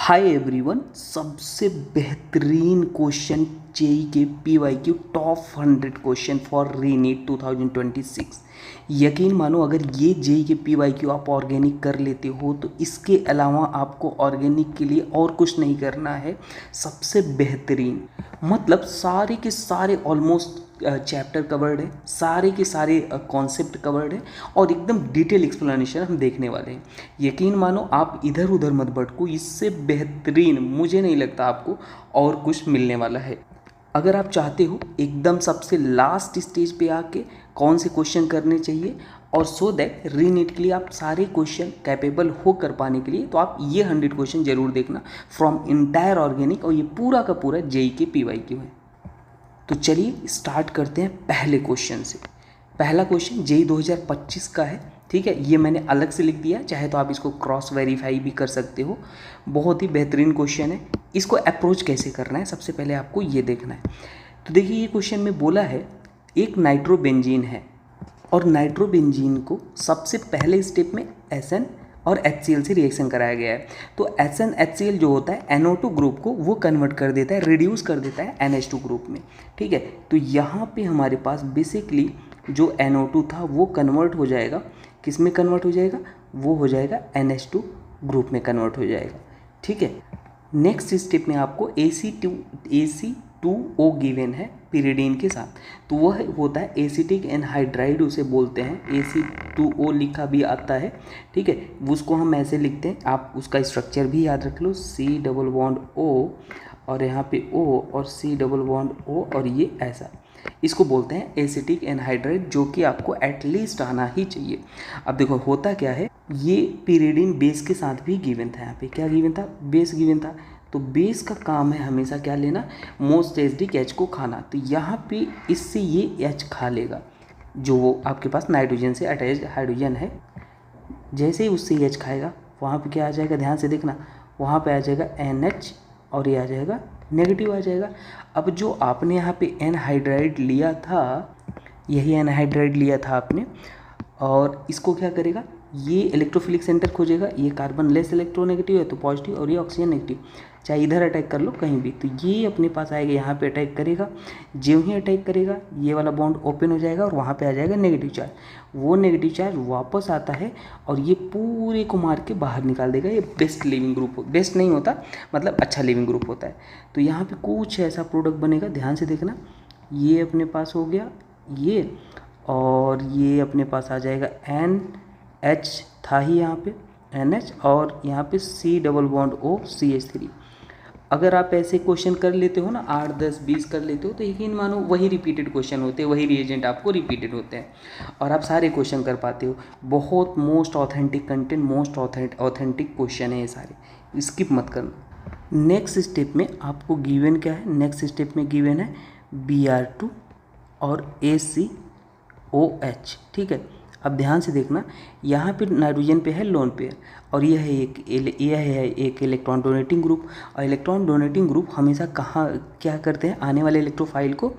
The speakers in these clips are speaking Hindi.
हाय एवरीवन, सबसे बेहतरीन क्वेश्चन जेई के पीवाईक्यू टॉप 100 क्वेश्चन फॉर रीनीट 2026। यकीन मानो, अगर ये जेई के पीवाईक्यू आप ऑर्गेनिक कर लेते हो तो इसके अलावा आपको ऑर्गेनिक के लिए और कुछ नहीं करना है। सबसे बेहतरीन मतलब सारे के सारे ऑलमोस्ट चैप्टर कवर्ड है, सारे के सारे कॉन्सेप्ट कवर्ड है और एकदम डिटेल एक्सप्लेनेशन हम देखने वाले हैं। यकीन मानो, आप इधर उधर मत भटको, इससे बेहतरीन मुझे नहीं लगता आपको और कुछ मिलने वाला है। अगर आप चाहते हो एकदम सबसे लास्ट स्टेज पे आके कौन से क्वेश्चन करने चाहिए और सो दैट रीनीट के लिए आप सारे क्वेश्चन कैपेबल हो कर पाने के लिए, तो आप ये 100 क्वेश्चन जरूर देखना फ्रॉम इंटायर ऑर्गेनिक, और ये पूरा का पूरा जेई के पीवाईक्यू है। तो चलिए स्टार्ट करते हैं पहले क्वेश्चन से। पहला क्वेश्चन जेई 2025 का है, ठीक है। ये मैंने अलग से लिख दिया, चाहे तो आप इसको क्रॉस वेरीफाई भी कर सकते हो। बहुत ही बेहतरीन क्वेश्चन है। इसको अप्रोच कैसे करना है, सबसे पहले आपको ये देखना है। तो देखिए, ये क्वेश्चन में बोला है एक नाइट्रोबेंजीन है और नाइट्रोबेंजीन को सबसे पहले स्टेप में SN और HCl से रिएक्शन कराया गया है। तो SN HCl जो होता है NO2 ग्रुप को वो कन्वर्ट कर देता है, रिड्यूस कर देता है NH2 ग्रुप में, ठीक है। तो यहाँ पे हमारे पास बेसिकली जो NO2 था वो कन्वर्ट हो जाएगा, किस में कन्वर्ट हो जाएगा, वो हो जाएगा NH2 ग्रुप में कन्वर्ट हो जाएगा, ठीक है। नेक्स्ट स्टेप में आपको AC2O गिवन है पिरिडीन के साथ, तो वह होता है एसिटिक एनहाइड्राइड, उसे बोलते हैं। AC2O लिखा भी आता है, ठीक है। उसको हम ऐसे लिखते हैं, आप उसका स्ट्रक्चर भी याद रख लो, C डबल बॉन्ड O और यहाँ पे O और C डबल बॉन्ड O और ये ऐसा, इसको बोलते हैं एसिटिक एनहाइड्राइड, जो कि आपको एटलीस्ट आना ही चाहिए। अब देखो होता क्या है, ये पिरिडीन बेस के साथ भी गिवन था। यहाँ पे क्या गिवन था, बेस गिवन था। तो बेस का काम है हमेशा क्या लेना, मोस्ट एसिडिक H को खाना। तो यहाँ पे इससे ये H खा लेगा, जो वो आपके पास नाइट्रोजन से अटैच हाइड्रोजन है। जैसे ही उससे H खाएगा, वहाँ पे क्या आ जाएगा, ध्यान से देखना, वहाँ पे आ जाएगा NH और ये आ जाएगा नेगेटिव आ जाएगा। अब जो आपने यहाँ पे एनहाइड्राइड लिया था, यही एनहाइड्राइड लिया था आपने, और इसको क्या करेगा, ये इलेक्ट्रोफिलिक सेंटर खोजेगा। ये कार्बन लेस इलेक्ट्रोनेगेटिव है तो पॉजिटिव, और ये ऑक्सीजन नेगेटिव, चाहे इधर अटैक कर लो कहीं भी, तो ये अपने पास आएगा, यहाँ पे अटैक करेगा। जो ही अटैक करेगा ये वाला बॉन्ड ओपन हो जाएगा और वहाँ पे आ जाएगा नेगेटिव चार्ज। वो नेगेटिव चार्ज वापस आता है और ये पूरे को मार के बाहर निकाल देगा। ये बेस्ट लिविंग ग्रुप, बेस्ट नहीं होता, मतलब अच्छा लिविंग ग्रुप होता है। तो यहाँ पे कुछ ऐसा प्रोडक्ट बनेगा, ध्यान से देखना। ये अपने पास हो गया ये, और ये अपने पास आ जाएगा NH था ही यहाँ पे NH, और यहाँ पे C double bond O CH3। अगर आप ऐसे क्वेश्चन कर लेते हो ना, 8 10 20 कर लेते हो, तो यकीन मानो वही रिपीटेड क्वेश्चन होते हैं, वही रिएजेंट आपको रिपीटेड होते हैं और आप सारे क्वेश्चन कर पाते हो। बहुत most authentic content, most authentic question है ये सारे, स्किप मत करना। नेक्स्ट स्टेप में आपको गिवन क्या है, नेक्स्ट स्टेप में गिवन है Br2 और ACOH, ठीक है। अब ध्यान से देखना, यहाँ पे नाइट्रोजन पे है लोन पेयर, और यह है एक इलेक्ट्रॉन डोनेटिंग ग्रुप। और इलेक्ट्रॉन डोनेटिंग ग्रुप हमेशा कहाँ क्या करते हैं, आने वाले इलेक्ट्रोफाइल को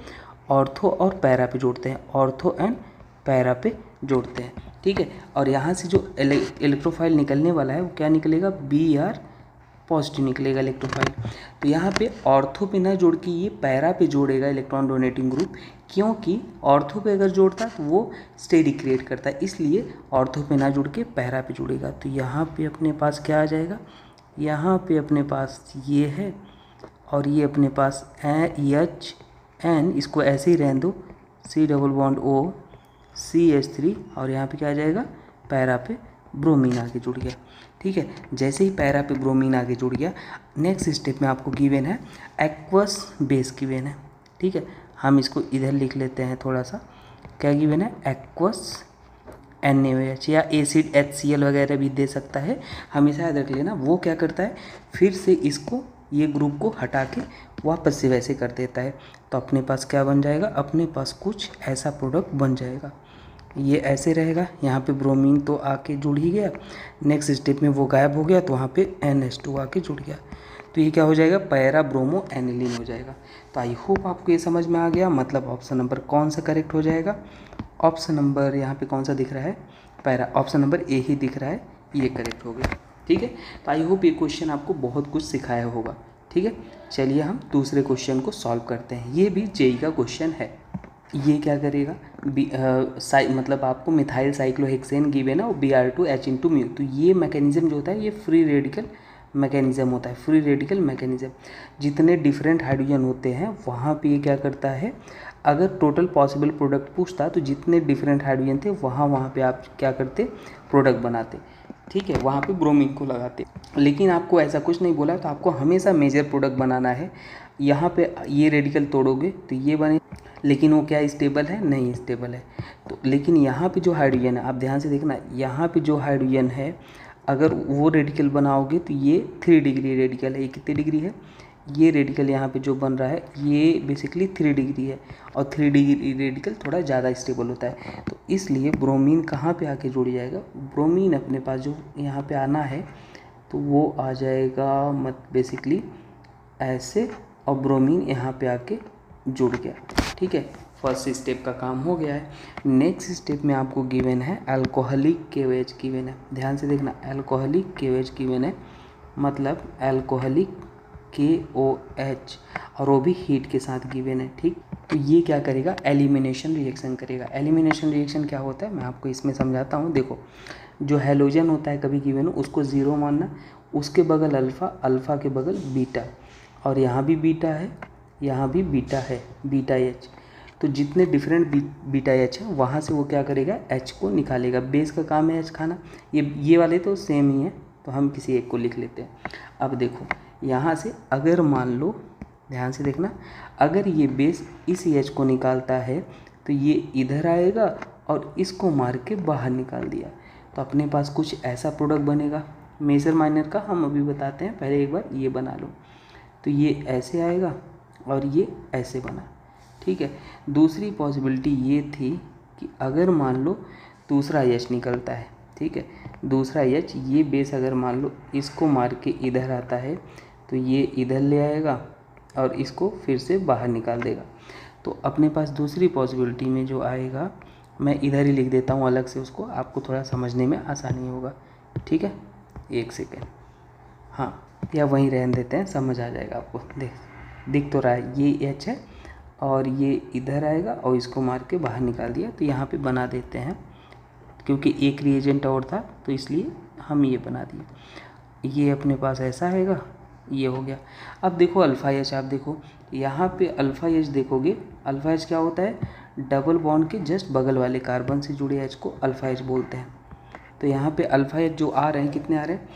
ऑर्थो और पैरा पे जोड़ते हैं, ऑर्थो एंड पैरा पे जोड़ते हैं, ठीक है। और यहाँ से जो इलेक्ट्रोफाइल निकलने वाला है वो क्या निकलेगा, Br पॉजिटिव निकलेगा इलेक्ट्रोफाइल। तो यहाँ पे ऑर्थो पे ना जोड़ के ये पैरा पे जोड़ेगा इलेक्ट्रॉन डोनेटिंग ग्रुप, क्योंकि ऑर्थो पे अगर जोड़ता तो वो स्टेडी क्रिएट करता है, इसलिए ऑर्थो पे ना जुड़ के पैरा पे जुड़ेगा। तो यहाँ पे अपने पास क्या आ जाएगा, यहाँ पे अपने पास ये है और ये अपने पास HN, इसको ऐसे ही रहने दो, C double bond O CH3, और यहाँ पे क्या आ जाएगा, पैरा पे ब्रोमीन आके जुड़ गया, ठीक है। जैसे ही पैरा पे ब्रोमीन आगे जुड़ गया, नेक्स्ट स्टेप में आपको गिवन है एक्वस बेस गिवन है, ठीक है। हम इसको इधर लिख लेते हैं थोड़ा सा, क्या गिवन है, एक्वस NaOH, या एसिड HCl वगैरह भी दे सकता है, हमेशा याद रख लेना। वो क्या करता है, फिर से इसको, ये ग्रुप को हटा के वापस से वैसे कर देता है। तो अपने पास क्या बन जाएगा, अपने पास कुछ ऐसा प्रोडक्ट बन जाएगा, ये ऐसे रहेगा। यहाँ पे ब्रोमीन तो आके जुड़ ही गया, नेक्स्ट स्टेप में वो गायब हो गया तो वहाँ पे NH2 आके जुड़ गया, तो ये क्या हो जाएगा, पैरा ब्रोमो एनिलीन हो जाएगा। तो आई होप आपको ये समझ में आ गया, मतलब ऑप्शन नंबर कौन सा करेक्ट हो जाएगा, ऑप्शन नंबर यहाँ पे कौन सा दिख रहा है, पैरा, ऑप्शन नंबर A ही दिख रहा है, ये करेक्ट हो गया। ठीक है। तो आई होप ये क्वेश्चन आपको बहुत कुछ सिखाया होगा। ठीक है, चलिए हम दूसरे क्वेश्चन को सॉल्व करते हैं। ये भी जेई का क्वेश्चन है। ये क्या करेगा, मतलब आपको मिथाइल साइक्लोहेक्सेन गिवन है और Br2H/μ। तो ये मैकेनिज्म जो होता है ये फ्री रेडिकल मैकेनिज्म होता है। फ्री रेडिकल मैकेनिज्म, जितने डिफरेंट हाइड्रोजन होते हैं वहाँ पे ये क्या करता है, अगर टोटल पॉसिबल प्रोडक्ट पूछता तो जितने डिफरेंट हाइड्रोजन थे वहाँ पे आप क्या करते, प्रोडक्ट बनाते। ठीक है, वहाँ पे ब्रोमीन को लगाते। लेकिन आपको ऐसा कुछ नहीं बोला, तो आपको हमेशा मेजर प्रोडक्ट बनाना है। यहाँ पे ये रेडिकल तोड़ोगे तो ये बने, लेकिन वो क्या स्टेबल है, नहीं स्टेबल है। तो लेकिन यहाँ पे जो हाइड्रोजन है, आप ध्यान से देखना, यहाँ पे जो हाइड्रोजन है अगर वो रेडिकल बनाओगे तो ये 3 डिग्री रेडिकल है। ये कितनी डिग्री है, ये रेडिकल यहाँ पे जो बन रहा है ये बेसिकली 3 डिग्री है, और 3 डिग्री रेडिकल थोड़ा ज़्यादा स्टेबल होता है। तो इसलिए ब्रोमीन कहाँ पे आके जुड़ जाएगा, ब्रोमीन अपने पास जो यहाँ पे आना है तो वो आ जाएगा बेसिकली ऐसे, और ब्रोमीन यहाँ पे आके जुड़ गया। ठीक है, फर्स्ट स्टेप का काम हो गया है। नेक्स्ट स्टेप में आपको गिवन है अल्कोहलिक KOH गिवन है। ध्यान से देखना, अल्कोहलिक KOH गिवन है, मतलब अल्कोहलिक KOH, और वो भी हीट के साथ गिवन है। ठीक, तो ये क्या करेगा, एलिमिनेशन रिएक्शन करेगा। एलिमिनेशन रिएक्शन क्या होता है मैं आपको इसमें समझाता हूँ। देखो, जो हैलोजन होता है कभी गिवन हो उसको 0 मानना, उसके बगल अल्फ़ा, अल्फ़ा के बगल बीटा, और यहाँ भी बीटा है, यहाँ भी बीटा है, बीटा H। तो जितने डिफरेंट बीटा H है वहाँ से वो क्या करेगा, H को निकालेगा। बेस का काम है H खाना। ये वाले तो सेम ही है, तो हम किसी एक को लिख लेते हैं। अब देखो यहाँ से अगर मान लो, ध्यान से देखना, अगर ये बेस इस H को निकालता है तो ये इधर आएगा और इसको मार के बाहर निकाल दिया, तो अपने पास कुछ ऐसा प्रोडक्ट बनेगा। मेजर माइनर का हम अभी बताते हैं, पहले एक बार ये बना लो। तो ये ऐसे आएगा और ये ऐसे बना। ठीक है, दूसरी पॉसिबिलिटी ये थी कि अगर मान लो दूसरा H निकलता है, ठीक है, दूसरा H, ये बेस अगर मान लो इसको मार के इधर आता है तो ये इधर ले आएगा और इसको फिर से बाहर निकाल देगा। तो अपने पास दूसरी पॉसिबिलिटी में जो आएगा, मैं इधर ही लिख देता हूँ अलग से उसको, आपको थोड़ा समझने में आसानी होगा। ठीक है, एक सेकेंड, हाँ, या वहीं रहने देते हैं, समझ आ जाएगा आपको। दिख तो रहा है, ये H है और ये इधर आएगा और इसको मार के बाहर निकाल दिया। तो यहाँ पे बना देते हैं, क्योंकि एक रिएजेंट और था तो इसलिए हम ये बना दिए। ये अपने पास ऐसा आएगा, ये हो गया। अब देखो अल्फ़ा H, आप देखो यहाँ पे अल्फ़ा H देखोगे, अल्फ़ा H क्या होता है, डबल बॉन्ड के जस्ट बगल वाले कार्बन से जुड़े H को अल्फ़ा H बोलते हैं। तो यहाँ पे अल्फ़ा H जो आ रहे हैं, कितने आ रहे हैं,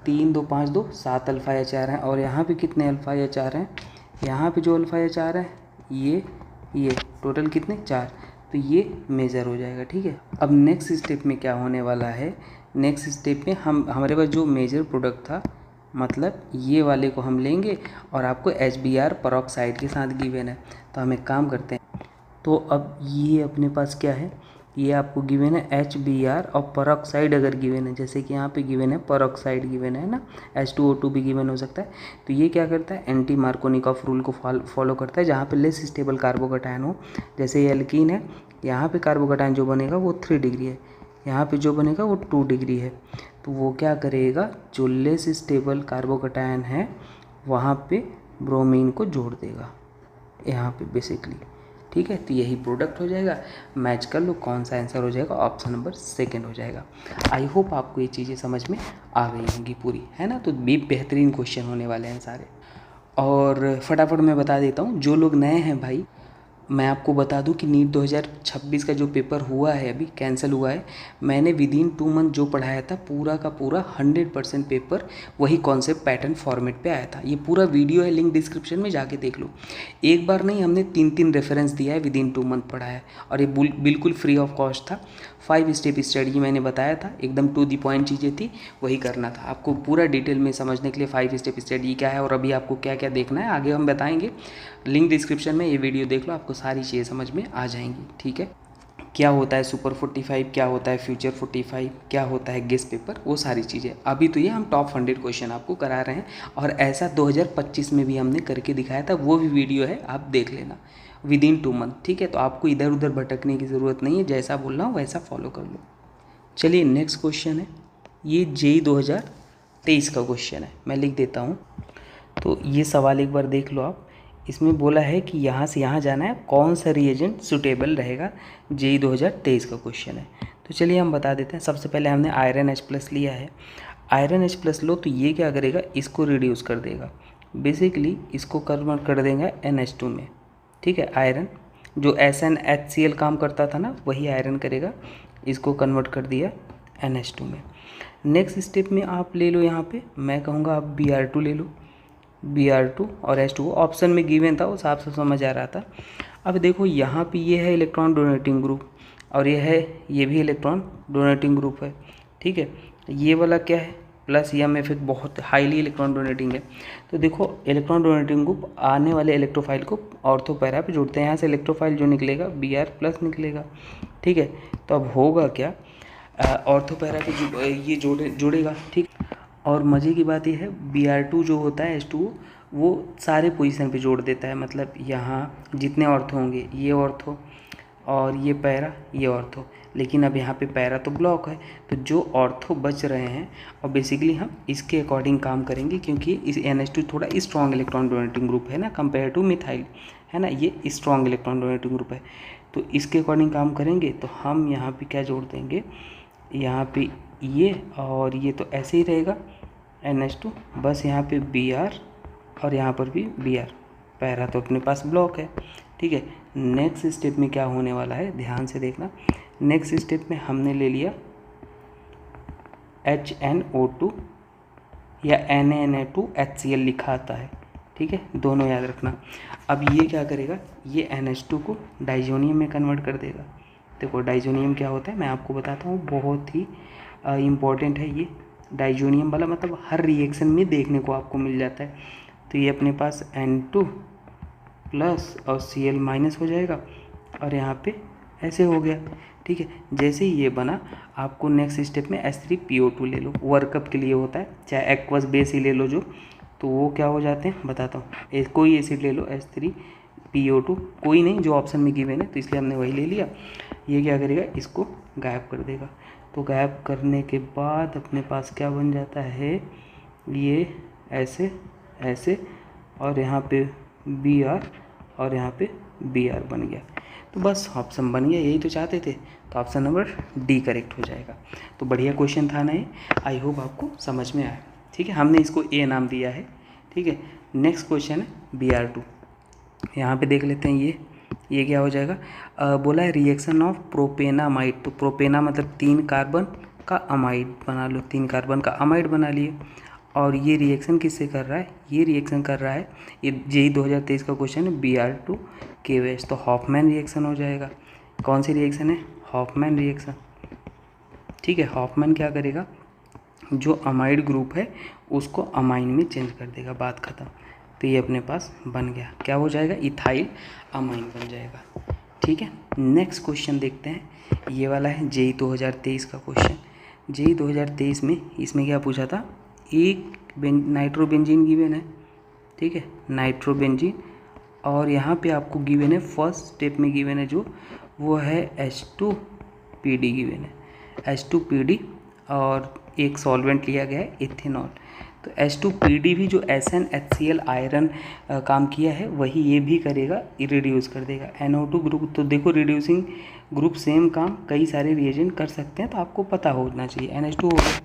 3 2 5 2 7 अल्फ़ा H आ रहे हैं। और यहाँ पे कितने अल्फ़ा H आ रहे हैं, यहाँ पे जो अल्फ़ा H आ रहा है ये टोटल कितने, 4। तो ये मेजर हो जाएगा। ठीक है, अब नेक्स्ट स्टेप में क्या होने वाला है, नेक्स्ट स्टेप में हमारे पास जो मेजर प्रोडक्ट था, मतलब ये वाले को हम लेंगे और आपको HBr परऑक्साइड के साथ गिवन है। तो हम एक काम करते हैं, तो अब ये अपने पास क्या है, ये आपको गिवन है HBr और परऑक्साइड अगर गिवन है, जैसे कि यहाँ पे गिवन है परऑक्साइड गिवन है ना, H2O2 भी गिवन हो सकता है। तो ये क्या करता है, एंटी मार्कोनिकॉफ रूल को फॉलो करता है, जहाँ पे लेस स्टेबल कार्बोकटायन हो। जैसे ये एल्कीन है, यहाँ पे कार्बोकटायन जो बनेगा वो 3 डिग्री है, यहाँ पे जो बनेगा वो 2 डिग्री है। तो वो क्या करेगा, जो लेस स्टेबल कार्बोकटायन है वहाँ पे ब्रोमीन को जोड़ देगा यहाँ पे बेसिकली। ठीक है, तो यही प्रोडक्ट हो जाएगा। मैच कर लो कौन सा आंसर हो जाएगा, ऑप्शन नंबर 2 हो जाएगा। आई होप आपको ये चीज़ें समझ में आ गई होंगी पूरी, है ना। तो बेहतरीन क्वेश्चन होने वाले हैं सारे। और फटाफट मैं बता देता हूँ, जो लोग नए हैं भाई, मैं आपको बता दूं कि नीट 2026 का जो पेपर हुआ है अभी कैंसिल हुआ है। मैंने विदिन 2 मंथ जो पढ़ाया था पूरा का पूरा 100% पेपर वही कॉन्सेप्ट पैटर्न फॉर्मेट पे आया था। ये पूरा वीडियो है, लिंक डिस्क्रिप्शन में जाके देख लो। एक बार नहीं, हमने 3 रेफरेंस दिया है, विदिन 2 मंथ पढ़ाया है, और ये बिल्कुल फ्री ऑफ कॉस्ट था। 5 स्टेप स्टडी मैंने बताया था, एकदम टू दी पॉइंट चीज़ें थी, वही करना था आपको। पूरा डिटेल में समझने के लिए 5 स्टेप स्टडी क्या है और अभी आपको क्या क्या देखना है आगे हम बताएंगे। लिंक डिस्क्रिप्शन में, ये वीडियो देख लो, आपको सारी चीज़ें समझ में आ जाएंगी। ठीक है, क्या होता है सुपर 45, क्या होता है फ्यूचर 45, क्या होता है गेस पेपर, वो सारी चीज़ें। अभी तो ये हम टॉप 100 क्वेश्चन आपको करा रहे हैं, और ऐसा 2025 में भी हमने करके दिखाया था, वो भी वीडियो है, आप देख लेना विदिन 2 मंथ। ठीक है, तो आपको इधर उधर भटकने की ज़रूरत नहीं है, जैसा बोल रहा हूँ वैसा फॉलो कर लो। चलिए नेक्स्ट क्वेश्चन है, ये JEE 2023 2023 का क्वेश्चन है, मैं लिख देता हूँ। तो ये सवाल एक बार देख लो आप। इसमें बोला है कि यहाँ से यहाँ जाना है, कौन सा रिएजेंट सुटेबल रहेगा, जेई 2023 का क्वेश्चन है। तो चलिए हम बता देते हैं। सबसे पहले हमने आयरन H+ लिया है। आयरन H+ लो तो ये क्या करेगा, इसको रिड्यूस कर देगा, बेसिकली इसको कन्वर्ट कर देगा NH2 में। ठीक है, आयरन जो SnHCl काम करता था ना, वही आयरन करेगा, इसको कन्वर्ट कर दिया NH2 में। नेक्स्ट स्टेप में आप ले लो, यहाँ पे मैं कहूँगा आप Br2 ले लो। Br2 और H2O ऑप्शन में गिवन था, उस हिसाब से समझ आ रहा था। अब देखो यहाँ पे ये है इलेक्ट्रॉन डोनेटिंग ग्रुप, और ये भी इलेक्ट्रॉन डोनेटिंग ग्रुप है। ठीक है, ये वाला क्या है, प्लस एम इफेक्ट बहुत हाईली इलेक्ट्रॉन डोनेटिंग है। तो देखो इलेक्ट्रॉन डोनेटिंग ग्रुप आने वाले इलेक्ट्रोफाइल को ऑर्थो पैरा पे जोड़ते हैं। यहाँ से इलेक्ट्रोफाइल जो निकलेगा Br+ निकलेगा। ठीक है, तो अब होगा क्या, ऑर्थो पैरा पे ये जोड़ेगा। ठीक, और मज़े की बात ये है Br2 जो होता है H2O वो सारे पोजीशन पे जोड़ देता है, मतलब यहाँ जितने ऑर्थो होंगे ये ऑर्थो और ये पैरा ये ऑर्थो, लेकिन अब यहाँ पे पैरा तो ब्लॉक है, तो जो ऑर्थो बच रहे हैं और बेसिकली हम इसके अकॉर्डिंग काम करेंगे, क्योंकि इस NH2 थोड़ा स्ट्रॉन्ग इलेक्ट्रॉन डोनेटिंग ग्रुप है ना कंपेयर टू मिथाइल, है ना, ये स्ट्रॉन्ग इलेक्ट्रॉन डोनेटिंग ग्रुप है। तो इसके अकॉर्डिंग काम करेंगे तो हम यहाँ पे क्या जोड़ देंगे, यहाँ पे ये और ये तो ऐसे ही रहेगा NH2, बस यहाँ पे Br और यहाँ पर भी Br, पैरा तो अपने पास ब्लॉक है। ठीक है, नेक्स्ट स्टेप में क्या होने वाला है, ध्यान से देखना। नेक्स्ट स्टेप में हमने ले लिया HNO2 या Na2HCl लिखा आता है। ठीक है, दोनों याद रखना। अब ये क्या करेगा, ये NH2 को डाइजोनियम में कन्वर्ट कर देगा। देखो डाइजोनियम क्या होता है मैं आपको बताता हूँ, बहुत ही इम्पॉर्टेंट है ये डाइजोनियम वाला, मतलब हर रिएक्शन में देखने को आपको मिल जाता है। तो ये अपने पास N2 प्लस और Cl- हो जाएगा, और यहाँ पे ऐसे हो गया। ठीक है, जैसे ही ये बना, आपको नेक्स्ट स्टेप में H3PO2 ले लो, वर्कअप के लिए होता है, चाहे एक्वस बेस ही ले लो जो, तो वो क्या हो जाते हैं बताता हूँ। कोई एसिड ले लो H3PO2, कोई नहीं जो ऑप्शन में गिवन है, तो इसलिए हमने वही ले लिया। ये क्या करेगा, इसको गायब कर देगा। तो गायब करने के बाद अपने पास क्या बन जाता है, ये ऐसे ऐसे, और यहाँ पे Br और यहाँ पे Br बन गया। तो बस ऑप्शन बन गया, यही तो चाहते थे, तो ऑप्शन नंबर D करेक्ट हो जाएगा। तो बढ़िया क्वेश्चन था ना ये, आई होप आपको समझ में आया। ठीक है, हमने इसको A नाम दिया है। ठीक है, नेक्स्ट क्वेश्चन है Br2, यहाँ पे देख लेते हैं। ये क्या हो जाएगा, बोला है रिएक्शन ऑफ प्रोपेनामाइड। तो प्रोपेना मतलब 3 कार्बन का अमाइड बना लो, 3 कार्बन का अमाइड बना लिए। और ये रिएक्शन किससे कर रहा है, ये रिएक्शन कर रहा है, ये जेई 2023 का क्वेश्चन है, Br2 KOH, तो हॉफमैन रिएक्शन हो जाएगा। कौन सी रिएक्शन है, हॉफमैन रिएक्शन। ठीक है, हॉफमैन क्या करेगा, जो अमाइड ग्रुप है उसको अमाइन में चेंज कर देगा, बात ख़त्म। तो ये अपने पास बन गया, क्या हो जाएगा, इथाइल अमाइन बन जाएगा। ठीक है, नेक्स्ट क्वेश्चन देखते हैं। ये वाला है जेई 2023 का क्वेश्चन। जेई 2023 में इसमें क्या पूछा था, एक नाइट्रोबेंजीन गिवन है। ठीक है, नाइट्रोबेंजीन, और यहाँ पे आपको गिवन है, फर्स्ट स्टेप में गिवन है जो, वो है H2PD गिवन है, H2PD, और एक सॉल्वेंट लिया गया है इथेनॉल। तो H2PD भी जो SnHCl आयरन काम किया है वही ये भी करेगा, रिड्यूस कर देगा NO2 ग्रुप। तो देखो रिड्यूसिंग ग्रुप सेम काम कई सारे रिएजेंट कर सकते हैं, तो आपको पता होना चाहिए। NH2 हो गया।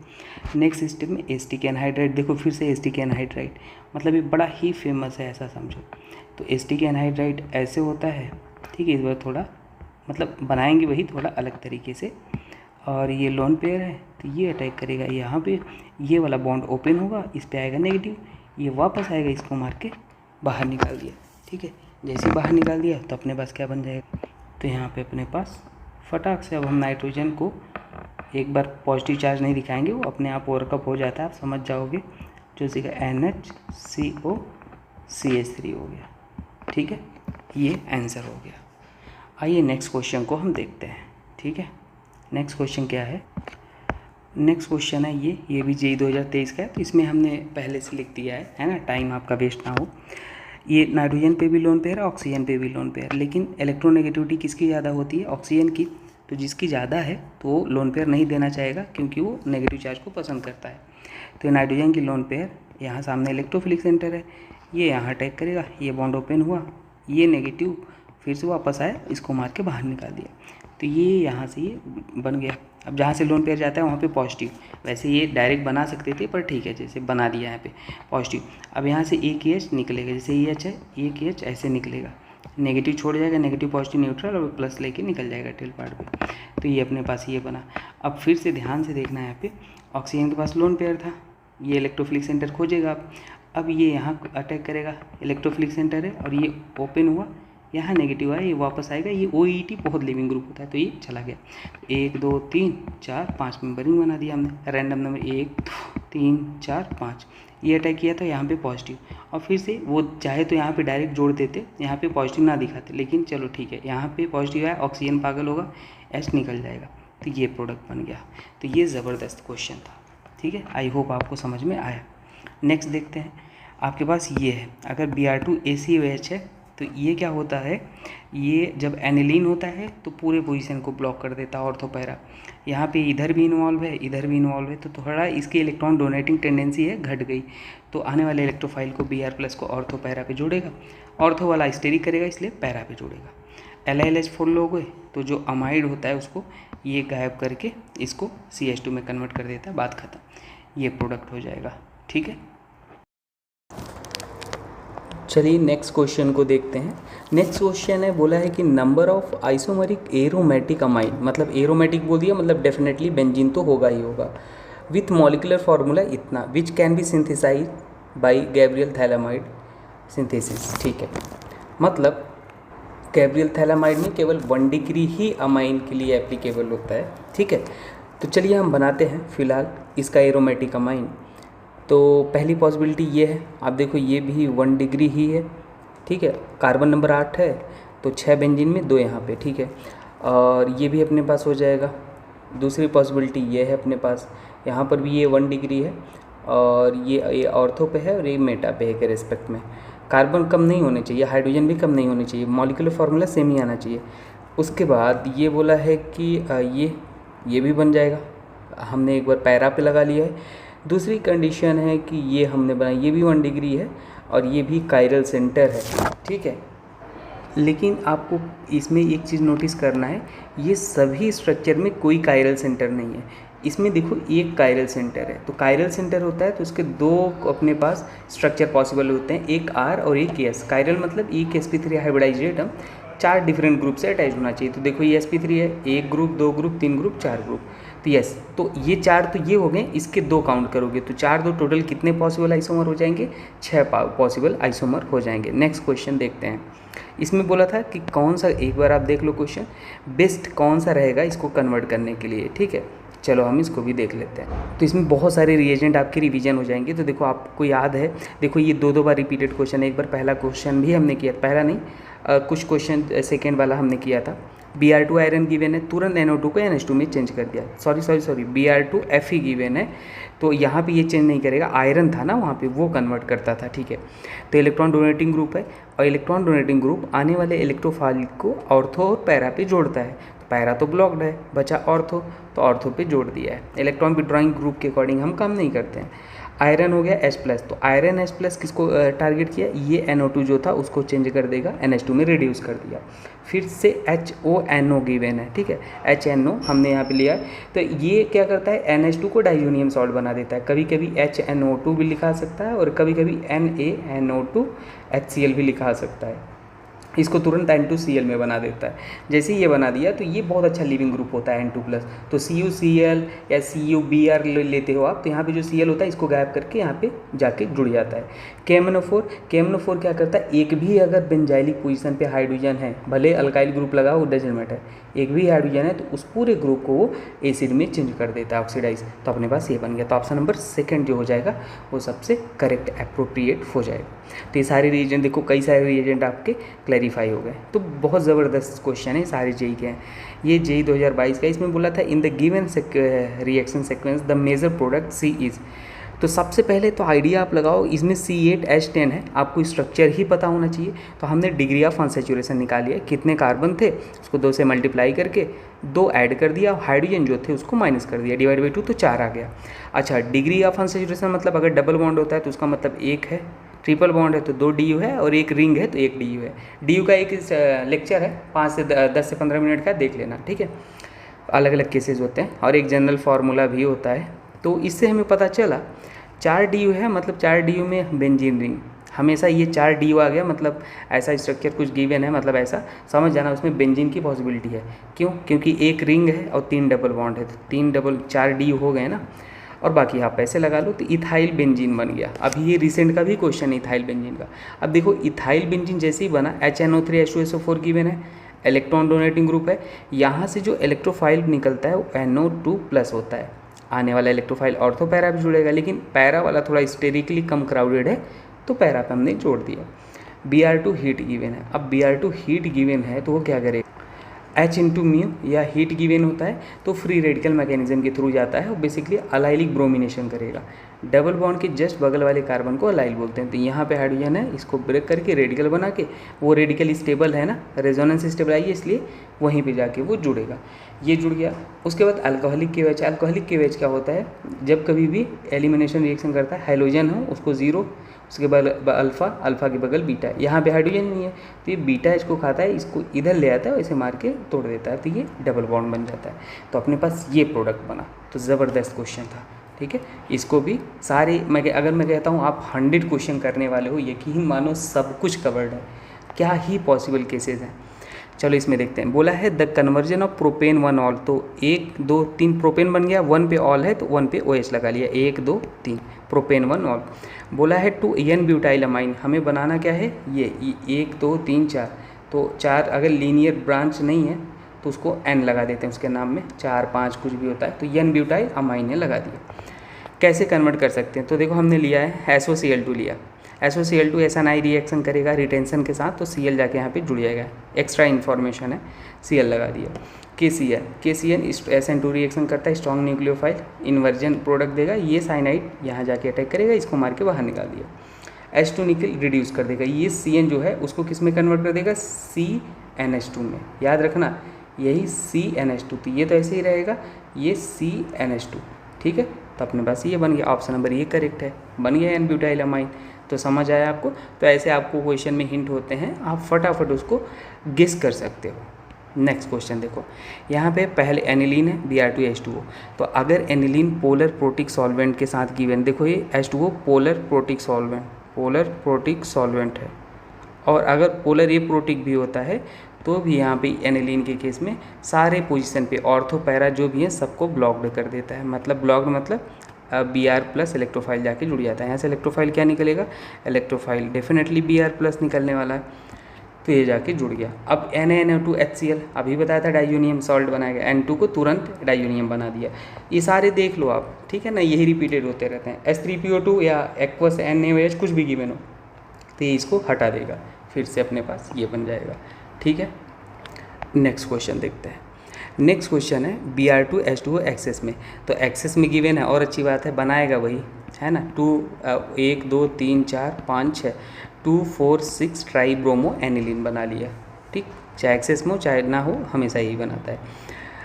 नेक्स्ट स्टेप में एसिटिक एनहाइड्राइड, देखो फिर से एसिटिक एनहाइड्राइड, मतलब ये बड़ा ही फेमस है ऐसा समझो। तो एसिटिक एनहाइड्राइड ऐसे होता है। ठीक है, इस बार थोड़ा मतलब बनाएंगे वही थोड़ा अलग तरीके से। और ये लोन पेयर है, तो ये अटैक करेगा यहाँ पे, ये वाला बॉन्ड ओपन होगा, इस पे आएगा नेगेटिव, ये वापस आएगा, इसको मार के बाहर निकाल दिया। ठीक है, जैसे बाहर निकाल दिया तो अपने पास क्या बन जाएगा, तो यहाँ पे अपने पास फटाक से अब हम नाइट्रोजन को एक बार पॉजिटिव चार्ज नहीं दिखाएंगे, वो अपने आप वर्कअप हो जाता है, आप समझ जाओगे। जो सीखा NHCOCH3 हो गया। ठीक है, ये आंसर हो गया। आइए नेक्स्ट क्वेश्चन को हम देखते हैं। ठीक है, नेक्स्ट क्वेश्चन क्या है, नेक्स्ट क्वेश्चन है ये भी जेई 2023 का है, तो इसमें हमने पहले से लिख दिया है ना, टाइम आपका वेस्ट ना हो। ये नाइट्रोजन पे भी लोन पेयर है, ऑक्सीजन पे भी लोन पेयर, लेकिन इलेक्ट्रोनेगेटिविटी किसकी ज़्यादा होती है, ऑक्सीजन की। तो जिसकी ज़्यादा है तो वो लोन पेयर नहीं देना चाहेगा, क्योंकि वो नेगेटिव चार्ज को पसंद करता है। तो नाइट्रोजन की लोन पेयर यहाँ सामने इलेक्ट्रोफिलिक सेंटर है, ये यहाँ अटैक करेगा, ये बॉन्ड ओपन हुआ, ये नेगेटिव फिर से वापस आया, इसको मार के बाहर निकाल दिया, तो ये यहाँ से ये बन गया। अब जहाँ से लोन पेयर जाता है वहाँ पे पॉजिटिव, वैसे ये डायरेक्ट बना सकते थे पर ठीक है जैसे बना दिया यहाँ पे पॉजिटिव। अब यहाँ से एक एच निकलेगा, जैसे ये एच है एक एच ऐसे निकलेगा, नेगेटिव छोड़ जाएगा, नेगेटिव पॉजिटिव न्यूट्रल और प्लस लेके निकल जाएगा टेल पार्ट पे। तो ये अपने पास ये बना। अब फिर से ध्यान से देखना है, यहाँ पे ऑक्सीजन के पास लोन पेयर था, ये इलेक्ट्रोफिलिक सेंटर खोजेगा। अब ये यहाँ अटैक करेगा, इलेक्ट्रोफिलिक सेंटर है और ये ओपन हुआ, यहाँ नेगेटिव आया, ये वापस आएगा, ये OET बहुत लिविंग ग्रुप होता है तो ये चला गया। 1 2 3 4 5 मेंबरिंग बना दिया हमने, रैंडम नंबर 1 3 4 5, ये अटैक किया था यहाँ पे पॉजिटिव। और फिर से वो चाहे तो यहाँ पे डायरेक्ट जोड़ देते, यहाँ पे पॉजिटिव ना दिखाते, लेकिन चलो ठीक है, यहाँ पे पॉजिटिव है, ऑक्सीजन पागल होगा, H निकल जाएगा, तो ये प्रोडक्ट बन गया। तो ये ज़बरदस्त क्वेश्चन था, ठीक है, आई होप आपको समझ में आया। नेक्स्ट देखते हैं, आपके पास ये है, अगर Br2ACOH है तो ये क्या होता है, ये जब एनिलीन होता है तो पूरे पोजीशन को ब्लॉक कर देता है ऑर्थो पैरा। यहाँ पे इधर भी इन्वॉल्व है, इधर भी इन्वॉल्व है, तो थोड़ा इसकी इलेक्ट्रॉन डोनेटिंग टेंडेंसी है, घट गई, तो आने वाले इलेक्ट्रोफाइल को Br+ को ऑर्थो पैरा पे जोड़ेगा, ऑर्थो वाला स्टेरिक करेगा इसलिए पैरा पे जोड़ेगा। LiLH4 लोगे तो जो अमाइड होता है उसको ये गायब करके इसको CH2 में कन्वर्ट कर देता है, बात खत्म, ये प्रोडक्ट हो जाएगा, ठीक है। चलिए नेक्स्ट क्वेश्चन को देखते हैं। नेक्स्ट क्वेश्चन है, बोला है कि number of isomeric aromatic amine, मतलब एरोमेटिक बोल दिया मतलब डेफिनेटली बेंजीन तो होगा ही होगा, विथ मॉलिकुलर फार्मूला इतना, which can be synthesise by Gabriel phthalimide synthesis, ठीक है, मतलब गैब्रियल थैलामाइड में केवल 1 डिग्री ही अमाइन के लिए एप्लीकेबल होता है, ठीक है। तो चलिए हम बनाते हैं फिलहाल इसका एरोमेटिक अमाइन। तो पहली पॉसिबिलिटी ये है, आप देखो ये भी 1 डिग्री ही है, ठीक है, कार्बन नंबर 8 है तो 6 बेंजीन में 2 यहाँ पे, ठीक है, और ये भी अपने पास हो जाएगा। दूसरी पॉसिबिलिटी ये है अपने पास, यहाँ पर भी ये 1 डिग्री है और ये ऑर्थो पे है और ये मेटा पे है के रेस्पेक्ट में। कार्बन कम नहीं होने चाहिए, हाइड्रोजन भी कम नहीं होने चाहिए, मॉलिक्यूलर फार्मूला सेम ही आना चाहिए। उसके बाद ये बोला है कि ये भी बन जाएगा, हमने एक बार पैरा पे लगा लिया है। दूसरी कंडीशन है कि ये हमने बनाया, ये भी 1 डिग्री है और ये भी कायरल सेंटर है, ठीक है। लेकिन आपको इसमें एक चीज़ नोटिस करना है, ये सभी स्ट्रक्चर में कोई कायरल सेंटर नहीं है, इसमें देखो एक कायरल सेंटर है। तो कायरल सेंटर होता है तो उसके 2 अपने पास स्ट्रक्चर पॉसिबल होते हैं, एक R और एक S। कायरल मतलब एक sp3 hybridised atom 4 different group से अटैच होना चाहिए। तो देखो ये sp3 है, 1 ग्रुप 2 ग्रुप 3 ग्रुप 4 ग्रुप, तो यस, तो ये 4 तो ये हो गए, इसके 2 काउंट करोगे तो 4 2 टोटल कितने पॉसिबल आइसोमर हो जाएंगे, 6 पॉसिबल आइसोमर हो जाएंगे। नेक्स्ट क्वेश्चन देखते हैं, इसमें बोला था कि कौन सा, एक बार आप देख लो क्वेश्चन, बेस्ट कौन सा रहेगा इसको कन्वर्ट करने के लिए, ठीक है। चलो हम इसको भी देख लेते हैं। तो इसमें बहुत सारे रिएजेंट आपके रिवीजन हो जाएंगे। तो देखो आपको याद है, देखो ये 2 बार रिपीटेड क्वेश्चन है, एक बार पहला क्वेश्चन भी हमने किया, पहला नहीं कुछ क्वेश्चन सेकेंड वाला हमने किया था। Br2 आयरन गिवन है, तुरंत NO2 को NH2 में चेंज कर दिया, सॉरी Br2 Fe गिवन है, तो यहाँ पे ये चेंज नहीं करेगा, आयरन था ना वहाँ पे, वो कन्वर्ट करता था, ठीक है। तो इलेक्ट्रॉन डोनेटिंग ग्रुप है और इलेक्ट्रॉन डोनेटिंग ग्रुप आने वाले इलेक्ट्रोफाइल को ऑर्थो और पैरा पे जोड़ता है। तो पैरा तो ब्लॉक्ड है, बचा ऑर्थो, तो ऑर्थो पे जोड़ दिया है। इलेक्ट्रॉन विड्रॉइंग ग्रुप के अकॉर्डिंग हम काम नहीं करते हैं। आयरन हो गया H+, तो आयरन H+ किसको टारगेट किया, ये NO2 जो था उसको चेंज कर देगा, NH2 में रिड्यूस कर दिया। फिर से HONO गिवन है, ठीक है, HNO हमने यहाँ पे लिया, तो ये क्या करता है, NH2 को डाइजोनियम सॉल्ट बना देता है। कभी कभी HNO2 भी लिखा सकता है और कभी कभी NaNO2 HCl भी लिखा सकता है, इसको तुरंत N2Cl में बना देता है। जैसे ही ये बना दिया तो ये बहुत अच्छा लिविंग ग्रुप होता है N2+। तो CuCl या CuBr लेते हो आप, तो यहाँ पे जो Cl होता है इसको गायब करके यहाँ पे जाके जुड़ जाता है। KMNO4 क्या करता है, एक भी अगर बेंजाइलिक पोजीशन पे हाइड्रोजन है, भले अल्काइल ग्रुप लगा हो डजंट मैटर, एक भी हाइड्रोजन है तो उस पूरे ग्रुप को वो एसिड में चेंज कर देता है, ऑक्सीडाइज। तो अपने पास ये बन गया। तो ऑप्शन नंबर 2 जो हो जाएगा वो सबसे करेक्ट अप्रोप्रिएट हो जाएगा। तो ये सारे रिएजेंट देखो, कई सारे रिएजेंट आपके क्लैरिफाई हो गए। तो बहुत ज़बरदस्त क्वेश्चन है, सारे जेई के हैं। ये जेई 2022 का, इसमें बोला था in the given reaction sequence the major product C is, तो सबसे पहले तो आइडिया आप लगाओ, इसमें C8H10 है, आपको स्ट्रक्चर ही पता होना चाहिए। तो हमने डिग्री ऑफ अनसैचुरेशन निकाली है, कितने कार्बन थे उसको 2 से मल्टीप्लाई करके 2 ऐड कर दिया, हाइड्रोजन जो थे उसको माइनस कर दिया, डिवाइड बाई 2 तो 4 आ गया। अच्छा, डिग्री ऑफ अनसैचुरेशन मतलब अगर डबल बॉन्ड होता है तो उसका मतलब 1 है, ट्रिपल बॉन्ड है तो 2 DU है, और एक रिंग है तो 1 DU है। DU का एक लेक्चर है 5 से 10 से 15 मिनट का, देख लेना, ठीक है। अलग अलग केसेस होते हैं और एक जनरल फार्मूला भी होता है। तो इससे हमें पता चला 4 DU है, मतलब 4 DU में बेंजीन रिंग, हमेशा ये 4 DU आ गया मतलब ऐसा स्ट्रक्चर कुछ गिवन है, मतलब ऐसा समझ जाना उसमें बेंजीन की पॉसिबिलिटी है। क्यों? क्योंकि एक रिंग है और 3 डबल बॉन्ड है, तो 4 DU हो गए ना, और बाकी आप पैसे लगा लो, तो इथाइल बेंजीन बन गया। अभी ये रिसेंट का भी क्वेश्चन है इथाइल बेंजीन का। अब देखो इथाइल बेंजीन जैसे ही बना, HNO3H2SO4 गिवन है, इलेक्ट्रॉन डोनेटिंग ग्रुप है, यहाँ से जो इलेक्ट्रोफाइल निकलता है वो NO2+ होता है। आने वाला इलेक्ट्रोफाइल ऑर्थो पैरा भी जुड़ेगा, लेकिन पैरा वाला थोड़ा स्टेरिकली कम क्राउडेड है तो पैरा पे हमने जोड़ दिया। Br2 हीट गिवन है। अब Br2 हीट गिवन है तो वो क्या करेगा, H/μ या हीट गिवन होता है तो फ्री रेडिकल मैकेनिज्म के थ्रू जाता है और बेसिकली अलाइलिक ब्रोमिनेशन करेगा। डबल बॉन्ड के जस्ट बगल वाले कार्बन को अलाइल बोलते हैं। तो यहाँ पे हाइड्रोजन है, इसको ब्रेक करके रेडिकल बना के, वो रेडिकल स्टेबल है ना, रेजोनेंस स्टेबल आई है, इसलिए वहीं पे जाके वो जुड़ेगा। ये जुड़ गया। उसके बाद अल्कोहलिक KOH। अल्कोहलिक KOH क्या होता है, जब कभी भी एलिमिनेशन रिएक्शन करता है, हाइड्रोजन हो उसको 0, उसके बाद अल्फ़ा के बगल बीटा है, यहाँ पे हाइड्रोजन नहीं है तो ये बीटा इसको खाता है, इसको इधर ले आता है, ऐसे मार के तोड़ देता है, तो ये डबल बॉन्ड बन जाता है। तो अपने पास ये प्रोडक्ट बना। तो ज़बरदस्त क्वेश्चन था, ठीक है। इसको भी सारे अगर मैं कहता हूँ आप 100 क्वेश्चन करने वाले हो, यकीन मानो सब कुछ कवर्ड है, क्या ही पॉसिबल केसेस हैं। चलो इसमें देखते हैं। बोला है the conversion of propane 1 all, तो 1 2 3 प्रोपेन बन गया, 1 पे ऑल है तो 1 पे OH लगा लिया, 1 2 3 प्रोपेन 1 ऑल। बोला है टू N ब्यूटाइलमाइन, हमें बनाना क्या है, ये 1 2 3 4, तो 4 अगर लीनियर ब्रांच नहीं है तो उसको N लगा देते हैं उसके नाम में, 4 5 कुछ भी होता है, तो N ब्यूटाइल अमाइन ने लगा दिया। कैसे कन्वर्ट कर सकते हैं, तो देखो हमने लिया है SOCl2 लिया, SOCl2 SNI रिएक्शन करेगा रिटेंशन के साथ, तो Cl जाके यहाँ पे जुड़ जाएगा, एक्स्ट्रा इन्फॉर्मेशन है, Cl लगा दिया। KCN SN2 रिएक्शन करता है, स्ट्रॉन्ग न्यूक्लियोफाइल, इन्वर्जन प्रोडक्ट देगा, ये साइनाइड यहाँ जाके अटैक करेगा, इसको मार के बाहर निकाल दिया। H2 निकल रिड्यूस कर देगा, ये CN जो है उसको किस में कन्वर्ट कर देगा, CnH2 में, याद रखना यही CnH2, तो ये तो ऐसे ही रहेगा, ये CnH2, ठीक है। तो अपने पास ये बन गया, ऑप्शन नंबर ये करेक्ट है, बन गया N ब्यूटाइलमाइन। तो समझ आया आपको। तो ऐसे आपको क्वेश्चन में हिंट होते हैं, आप फटाफट उसको गेस कर सकते हो। नेक्स्ट क्वेश्चन देखो, यहाँ पे पहले एनिलीन है Br2H2O, तो अगर एनिलीन पोलर प्रोटिक सॉल्वेंट के साथ गिवन, देखो ये H2O पोलर प्रोटिक सॉल्वेंट है, और अगर पोलर ए प्रोटिक भी होता है तो भी यहाँ पे एनिलीन के केस में सारे पोजीशन पे ऑर्थो पैरा जो भी है सबको ब्लॉक्ड कर देता है। मतलब ब्लॉक्ड मतलब Br+ इलेक्ट्रोफाइल जाके जुड़ जाता है। यहाँ से इलेक्ट्रोफाइल क्या निकलेगा, इलेक्ट्रोफाइल डेफिनेटली Br+ निकलने वाला है, तो ये जाके जुड़ गया। अब NaNO2HCl अभी बताया था डाइयूनियम सॉल्ट बनाएगा, N2 को तुरंत डाइयूनियम बना दिया। ये सारे देख लो आप, ठीक है ना, यही रिपीटेड होते रहते हैं। H3PO2 या एक्वस NaOH कुछ भी गिवन हो तो ये इसको हटा देगा, फिर से अपने पास ये बन जाएगा, ठीक है। नेक्स्ट क्वेश्चन देखते हैं। नेक्स्ट क्वेश्चन है Br2H2O एक्सेस में, तो एक्सेस में गिवन है और अच्छी बात है, बनाएगा वही है ना, 1 2 3 4 5 6 2 4 6 ट्राई ब्रोमो एनिलीन बना लिया, ठीक। चाहे एक्सेस में हो चाहे ना हो, हमेशा यही बनाता है।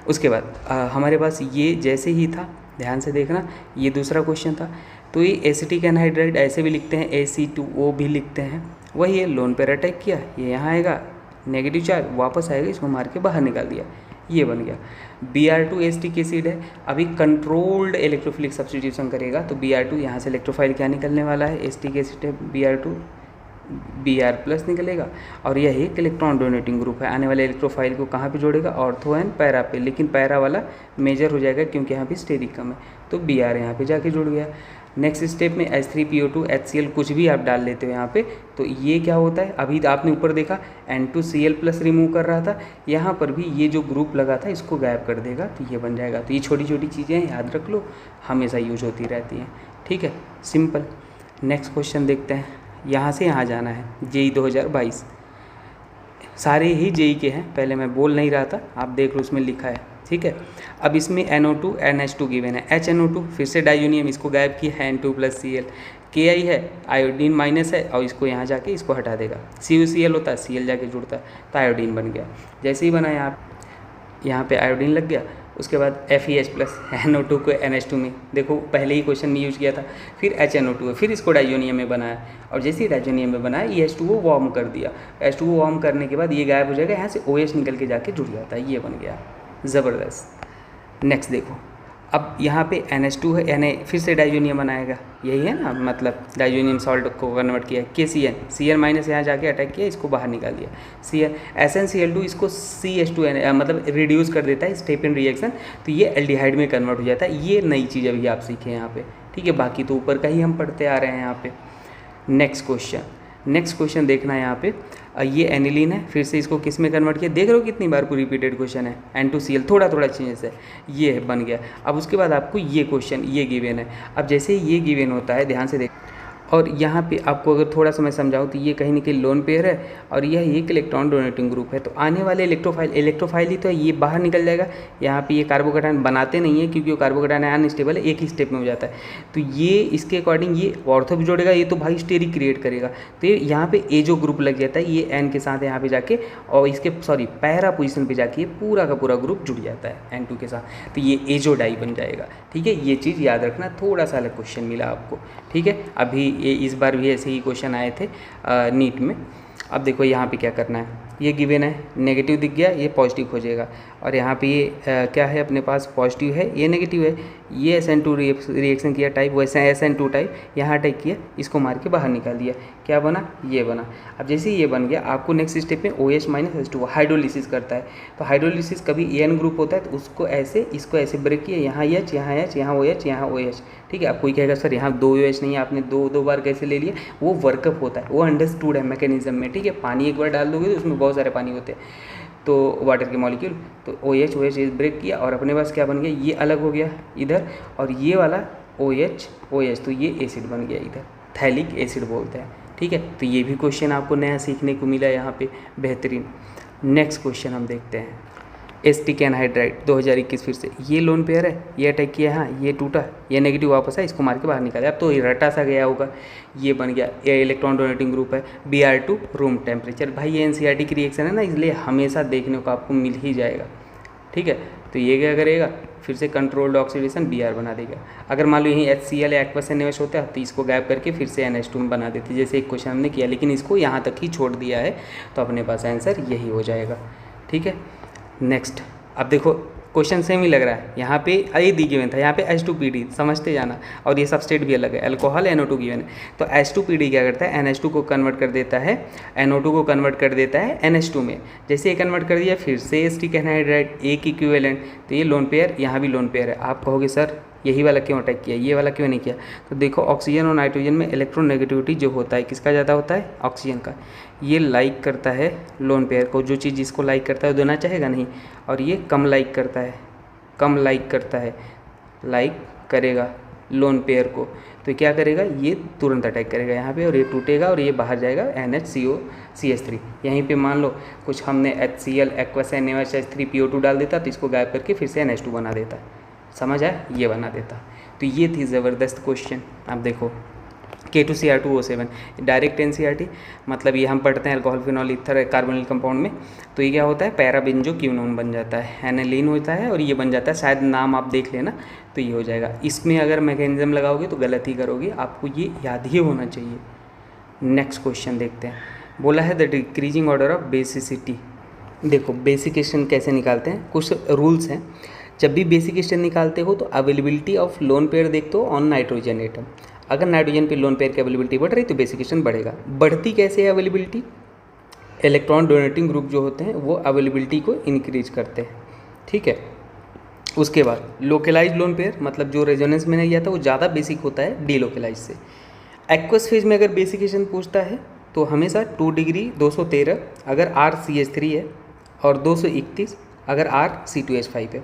उसके बाद हमारे पास ये जैसे ही था, ध्यान से देखना, ये दूसरा क्वेश्चन था। तो ये एसिटिक एनहाइड्राइड ऐसे भी लिखते हैं, AC2O भी लिखते हैं, वही है, लोन पर अटैक किया, ये यहाँ आएगा नेगेटिव चार्ज, वापस आएगा, इसको मार के बाहर निकाल दिया, ये बन गया। Br2 एसिटिक एसिड है, अभी कंट्रोल्ड इलेक्ट्रोफिलिक सब्स्टिट्यूशन करेगा, तो Br2 यहाँ से इलेक्ट्रोफाइल क्या निकलने वाला है, एसिटिक एसिड है Br2, Br+ निकलेगा, और यह एक इलेक्ट्रॉन डोनेटिंग ग्रुप है। आने वाले इलेक्ट्रोफाइल को कहाँ पे जोड़ेगा, ऑर्थो एंड पैरा पे, लेकिन पैरा वाला मेजर हो जाएगा क्योंकि यहाँ पे स्टेरिक कम है, तो Br यहाँ पे जाके जुड़ गया। नेक्स्ट स्टेप में H3PO2 HCl कुछ भी आप डाल लेते हो यहाँ पे, तो ये क्या होता है, अभी आपने ऊपर देखा N2Cl+ रिमूव कर रहा था, यहाँ पर भी ये जो ग्रुप लगा था इसको गायब कर देगा, तो ये बन जाएगा। तो ये छोटी छोटी चीज़ें याद रख लो, हमेशा यूज होती रहती हैं, ठीक है, सिंपल। नेक्स्ट क्वेश्चन देखते हैं, यहाँ से यहाँ जाना है, JEE 2022, सारे ही JEE के हैं, पहले मैं बोल नहीं रहा था, आप देख लो उसमें लिखा है ठीक है। अब इसमें NO2 NH2 गिवन है, HNO2 फिर से डाइजोनियम, इसको गायब किया है N2 + Cl, Ki है, आयोडीन माइनस है और इसको यहाँ जाके इसको हटा देगा, CuCl होता है, Cl जाके जुड़ता है तो आयोडीन बन गया। जैसे ही बना यहाँ पे आयोडीन लग गया, उसके बाद FeH+ NO2 को NH2 में, देखो पहले ही क्वेश्चन में यूज किया था, फिर HNO2 है, फिर इसको डाइजोनियम में बनाया और जैसे ही डाइजोनियम में बनाया EH2O वार्म कर दिया, H2O वार्म करने के बाद ये गायब हो जाएगा, यहाँ से OH निकल के जाके जुड़ जाता है, ये बन गया, ज़बरदस्त। नेक्स्ट देखो, अब यहाँ पे NH2 है, यानी फिर से डाइजोनियम बनाएगा, यही है ना, मतलब डाइजोनियम सॉल्ट को कन्वर्ट किया, KCN माइनस यहाँ जाके अटैक किया, इसको बाहर निकाल दिया, SnCl2 इसको CH2 मतलब रिड्यूस कर देता है स्टेप इन रिएक्शन, तो ये एल्डिहाइड में कन्वर्ट हो जाता है। ये नई चीज़ अभी आप सीखे यहाँ पे, ठीक है, बाकी तो ऊपर का ही हम पढ़ते आ रहे हैं यहाँ पे। नेक्स्ट क्वेश्चन देखना है यहाँ पे, ये एनिलीन है, फिर से इसको किस में कन्वर्ट किया, देख रहे हो कितनी बार को रिपीटेड क्वेश्चन है, N2Cl, थोड़ा चेंजेस है, ये बन गया। अब उसके बाद आपको ये क्वेश्चन ये गिवन है, अब जैसे ये गिवन होता है ध्यान से देख, और यहाँ पे आपको अगर थोड़ा सा मैं समझाऊँ तो ये कहीं ना कहीं लोन पेयर है और यह एक इलेक्ट्रॉन डोनेटिंग ग्रुप है, तो आने वाले इलेक्ट्रोफाइल ही तो है, ये बाहर निकल जाएगा। यहाँ पे ये कार्बोकैटायन बनाते नहीं है क्योंकि वो कार्बोकैटायन अनस्टेबल है, एक ही स्टेप में हो जाता है, तो ये इसके अकॉर्डिंग ये ऑर्थो भी जोड़ेगा, ये तो भाई स्टेरिक क्रिएट करेगा, तो यहाँ पे एजो ग्रुप लग जाता है, ये N के साथ यहाँ पे जाके और इसके पैरा पोजिशन पर जाके पूरा का पूरा ग्रुप जुड़ जाता है N2 के साथ, तो ये एजो डाई बन जाएगा। ठीक है, ये चीज़ याद रखना, थोड़ा सा अलग क्वेश्चन मिला आपको। ठीक है, अभी ये इस बार भी ऐसे ही क्वेश्चन आए थे नीट में। अब देखो यहाँ पे क्या करना है, ये गिवन है, नेगेटिव दिख गया, ये पॉजिटिव हो जाएगा, और यहाँ पे ये क्या है अपने पास, पॉजिटिव है, ये नेगेटिव है, ये SN2 रिएक्शन किया टाइप, वैसे SN2 टाइप यहाँ अटैक किया, इसको मार के बाहर निकाल दिया, क्या बना, ये बना। अब जैसे ये बन गया, आपको नेक्स्ट स्टेप में OH - H2 हाइड्रोलिसिस करता है, तो हाइड्रोलिसिस कभी AN ग्रुप होता है तो उसको ऐसे, इसको ऐसे ब्रेक किया, यहाँ H, यहाँ H, यहाँ OH, यहाँ OH। ठीक है, आप कोई कहेगा सर यहाँ 2 OH नहीं है, आपने दो बार कैसे ले लिया, वो वर्कअप होता है, वो अंडरस्टूड है मैकेनिज्म में। ठीक है, पानी एक बार डाल दोगे तो उसमें बहुत सारे पानी होते हैं, तो वाटर के मॉलिक्यूल, तो OH ब्रेक किया और अपने पास क्या बन गया, ये अलग हो गया इधर, और ये वाला OH, तो ये एसिड बन गया इधर, थैलिक एसिड बोलते हैं। ठीक है, तो ये भी क्वेश्चन आपको नया सीखने को मिला यहाँ पे, बेहतरीन। नेक्स्ट क्वेश्चन हम देखते हैं, एसिटिक एनहाइड्राइड 2021, फिर से ये लोन पेयर है, ये अटैक किया, हाँ ये टूटा, ये नेगेटिव वापस है, इसको मार के बाहर निकाला, अब तो ये रटा सा गया होगा, ये बन गया, ये इलेक्ट्रॉन डोनेटिंग ग्रुप है, Br2 रूम टेम्परेचर। भाई ये NCERT की रिएक्शन है ना, इसलिए हमेशा देखने को आपको मिल ही जाएगा। ठीक है, तो ये क्या करेगा, फिर से कंट्रोल्ड ऑक्सीडेशन Br बना देगा। अगर मान लो यहीं HCl या एक्वस NaOH होता है तो इसको गायब करके फिर से NH2 में बना देते, जैसे एक क्वेश्चन हमने किया, लेकिन इसको यहाँ तक ही छोड़ दिया है, तो अपने पास आंसर यही हो जाएगा। ठीक है, नेक्स्ट, अब देखो क्वेश्चन सेम ही लग रहा है, यहाँ पे A दी गिवन था, यहाँ पे H2PD समझते जाना, और ये सबस्टेट भी अलग है, अल्कोहल NO2 गिवन है, तो H2PD क्या करता है, NH2 को कन्वर्ट कर देता है, NO2 को कन्वर्ट कर देता है NH2 में, जैसे ये कन्वर्ट कर दिया फिर से एसिटिक एनहाइड्राइड, एक इक्विवेलेंट, तो ये लोन पेयर, यहाँ भी लोन पेयर है। आप कहोगे सर यही वाला क्यों अटैक किया, ये वाला क्यों नहीं किया, तो देखो ऑक्सीजन और नाइट्रोजन में इलेक्ट्रोनेगेटिविटी जो होता है किसका ज़्यादा होता है, ऑक्सीजन का, ये लाइक करता है लोन पेयर को, जो चीज़ जिसको लाइक करता है वो देना चाहेगा नहीं, और ये कम लाइक करता है, लाइक करेगा लोन पेयर को, तो क्या करेगा, ये तुरंत अटैक करेगा यहाँ पे, और ये टूटेगा और ये बाहर जाएगा NHCOCH3। यहीं पे मान लो कुछ हमने HCl एक्वस NaOH H3PO2 डाल देता तो इसको गायब करके फिर से NH2 बना देता, समझ आया, ये बना देता। तो ये थी ज़बरदस्त क्वेश्चन। अब देखो K2Cr2O7 डायरेक्ट NCERT, मतलब ये हम पढ़ते हैं alcohol phenol ether carbonyl compound में, तो ये क्या होता है, पैराबेंजोक्विनोन बन जाता है, एनिलीन होता है और ये बन जाता है, शायद नाम आप देख लेना तो ये हो जाएगा। इसमें अगर मैकेनिज्म लगाओगे तो गलत ही करोगे, आपको ये याद ही होना चाहिए। नेक्स्ट क्वेश्चन देखते हैं, बोला है the decreasing order of basicity. देखो बेसिकेशन कैसे निकालते हैं, कुछ रूल्स हैं। जब भी बेसिकेशन निकालते हो तो अवेलेबिलिटी ऑफ लोन पेयर देखते हो ऑन नाइट्रोजन एटम, अगर नाइट्रोजन पे लोन पेयर की अवेलेबिलिटी बढ़ रही तो बेसिकेशन बढ़ेगा। बढ़ती कैसे है अवेलेबिलिटी, इलेक्ट्रॉन डोनेटिंग ग्रुप जो होते हैं वो अवेलेबिलिटी को इंक्रीज करते हैं। ठीक है, उसके बाद लोकलाइज लोन पेयर, मतलब जो रेजोनेंस में नहीं जाता वो ज़्यादा बेसिक होता है डीलोकलाइज से। एक्वस फेज में अगर बेसिकेशन पूछता है तो हमेशा 2 डिग्री 213 अगर RCH3 है, और 231 अगर RC2H5 है,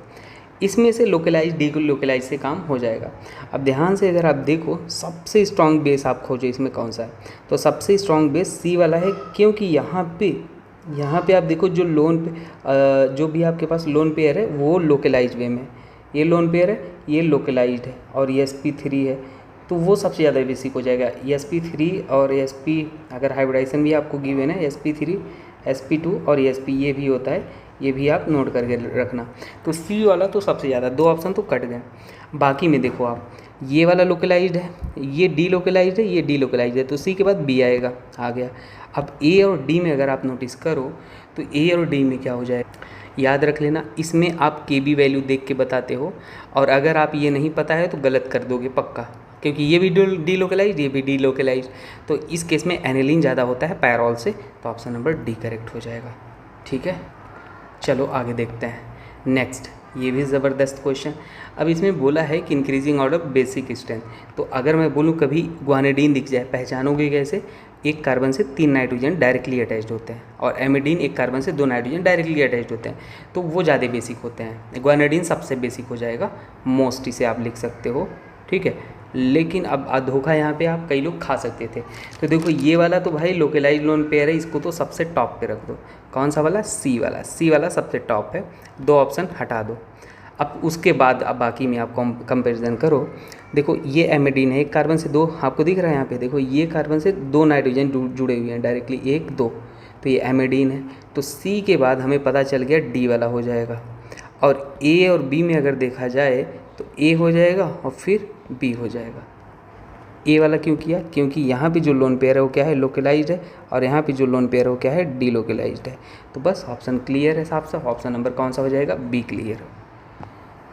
इसमें से लोकलाइज डीलोकलाइज से काम हो जाएगा। अब ध्यान से अगर आप देखो, सबसे स्ट्रॉन्ग बेस आप खोजो इसमें कौन सा है, तो सबसे स्ट्रॉन्ग बेस C वाला है, क्योंकि यहाँ पे यहाँ पे आप देखो जो लोन पे जो भी आपके पास लोन पेयर है वो लोकलाइज्ड वे में है, ये लोन पेयर है, ये लोकलाइज्ड है, और ये SP3 है, तो वो सबसे ज़्यादा बेसिक हो जाएगा। SP3 और SP अगर हाइब्रिडाइजेशन भी आपको गिवन है, SP3 SP2 और SP ये भी होता है, ये भी आप नोट करके रखना। तो C वाला तो सबसे ज़्यादा, 2 ऑप्शन तो कट गए। बाकी में देखो आप, ये वाला लोकलाइज्ड है, ये डीलोकलाइज्ड है, ये डीलोकलाइज्ड है, तो C के बाद B आएगा, आ गया। अब A और D में अगर आप नोटिस करो तो A और D में क्या हो जाएगा, याद रख लेना, इसमें आप KB वैल्यू देख के बताते हो, और अगर आप ये नहीं पता है तो गलत कर दोगे पक्का, क्योंकि ये भी डीलोकलाइज्ड, ये भी डीलोकलाइज्ड, तो इस केस में एनिलीन ज़्यादा होता है पैरॉल से, तो ऑप्शन नंबर D करेक्ट हो जाएगा। ठीक है, चलो आगे देखते हैं। नेक्स्ट, ये भी ज़बरदस्त क्वेश्चन। अब इसमें बोला है कि इंक्रीजिंग ऑर्डर बेसिक स्ट्रेंथ, तो अगर मैं बोलूँ कभी ग्वानिडीन दिख जाए, पहचानोगे कैसे? एक कार्बन से 3 नाइट्रोजन डायरेक्टली अटैच्ड होते हैं, और एमिडीन एक कार्बन से 2 नाइट्रोजन डायरेक्टली अटैच्ड होते हैं, तो वो ज़्यादा बेसिक होते हैं। ग्वानिडीन सबसे बेसिक हो जाएगा, मोस्ट इसे आप लिख सकते हो। ठीक है, लेकिन अब धोखा यहाँ पे आप कई लोग खा सकते थे। तो देखो ये वाला तो भाई लोकलाइज लोन पेयर है, इसको तो सबसे टॉप पे रख दो। कौन सा वाला? C वाला, C वाला सबसे टॉप है, 2 ऑप्शन हटा दो। अब उसके बाद अब बाकी में आप कंपैरिजन करो। देखो ये एमिडीन है, एक कार्बन से 2, आपको दिख रहा है यहाँ पे, देखो ये कार्बन से 2 नाइट्रोजन जुड़े हुए हैं डायरेक्टली, 1 2, तो ये एमिडीन है। तो C के बाद हमें पता चल गया D वाला हो जाएगा, और A और B में अगर देखा जाए तो A हो जाएगा और फिर B हो जाएगा। A वाला क्यों किया? क्योंकि यहाँ पे जो लोन पेयर है वो क्या है? लोकलाइज्ड है, और यहाँ पे जो लोन पेयर है वो क्या है? डीलोकलाइज्ड है। तो बस ऑप्शन क्लियर है साफ साफ, ऑप्शन नंबर कौन सा हो जाएगा? B clear.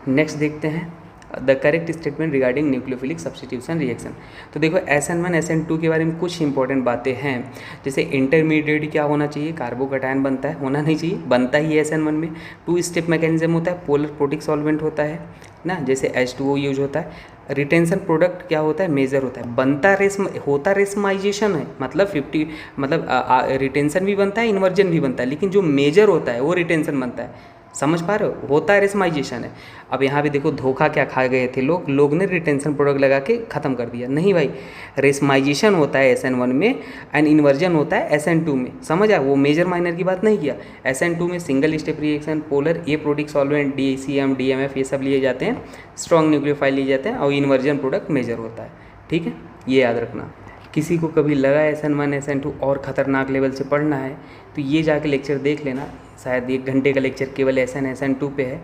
नेक्स्ट देखते हैं the correct statement regarding nucleophilic substitution reaction. तो देखो SN1 SN2 के बारे में कुछ इंपॉर्टेंट बातें हैं, जैसे इंटरमीडिएट क्या होना चाहिए? कार्बोकैटायन बनता है, होना नहीं चाहिए, बनता ही SN1 में। 2 स्टेप मैकेनिज्म होता है, पोलर प्रोटिक सॉल्वेंट होता है ना, जैसे H2O यूज होता है। रिटेंशन प्रोडक्ट क्या होता है? मेजर होता है। बनता रेसमाइजेशन है, मतलब 50 मतलब रिटेंशन भी बनता है, इन्वर्जन भी बनता है, लेकिन जो मेजर होता है वो रिटेंशन बनता है। समझ पा रहे हो? होता है रेसमाइजेशन है। अब यहाँ पे देखो धोखा क्या खा गए थे लोग ने रिटेंशन प्रोडक्ट लगा के ख़त्म कर दिया। नहीं भाई, रेसमाइजेशन होता है SN1 में एंड इन्वर्जन होता है SN2 में। समझ आया? वो मेजर माइनर की बात नहीं किया। SN2 में सिंगल स्टेप रिएक्शन, पोलर ए प्रोटिक सॉल्वेंट, DCM DMF ये सब लिए जाते हैं, स्ट्रॉन्ग न्यूक्लियोफाइल लिए जाते हैं, और इन्वर्जन प्रोडक्ट मेजर होता है। ठीक है, ये याद रखना। किसी को कभी लगा SN1 SN2 और ख़तरनाक लेवल से पढ़ना है तो ये जाके लेक्चर देख लेना, शायद 1 घंटे का लेक्चर केवल SN SN2 पे है।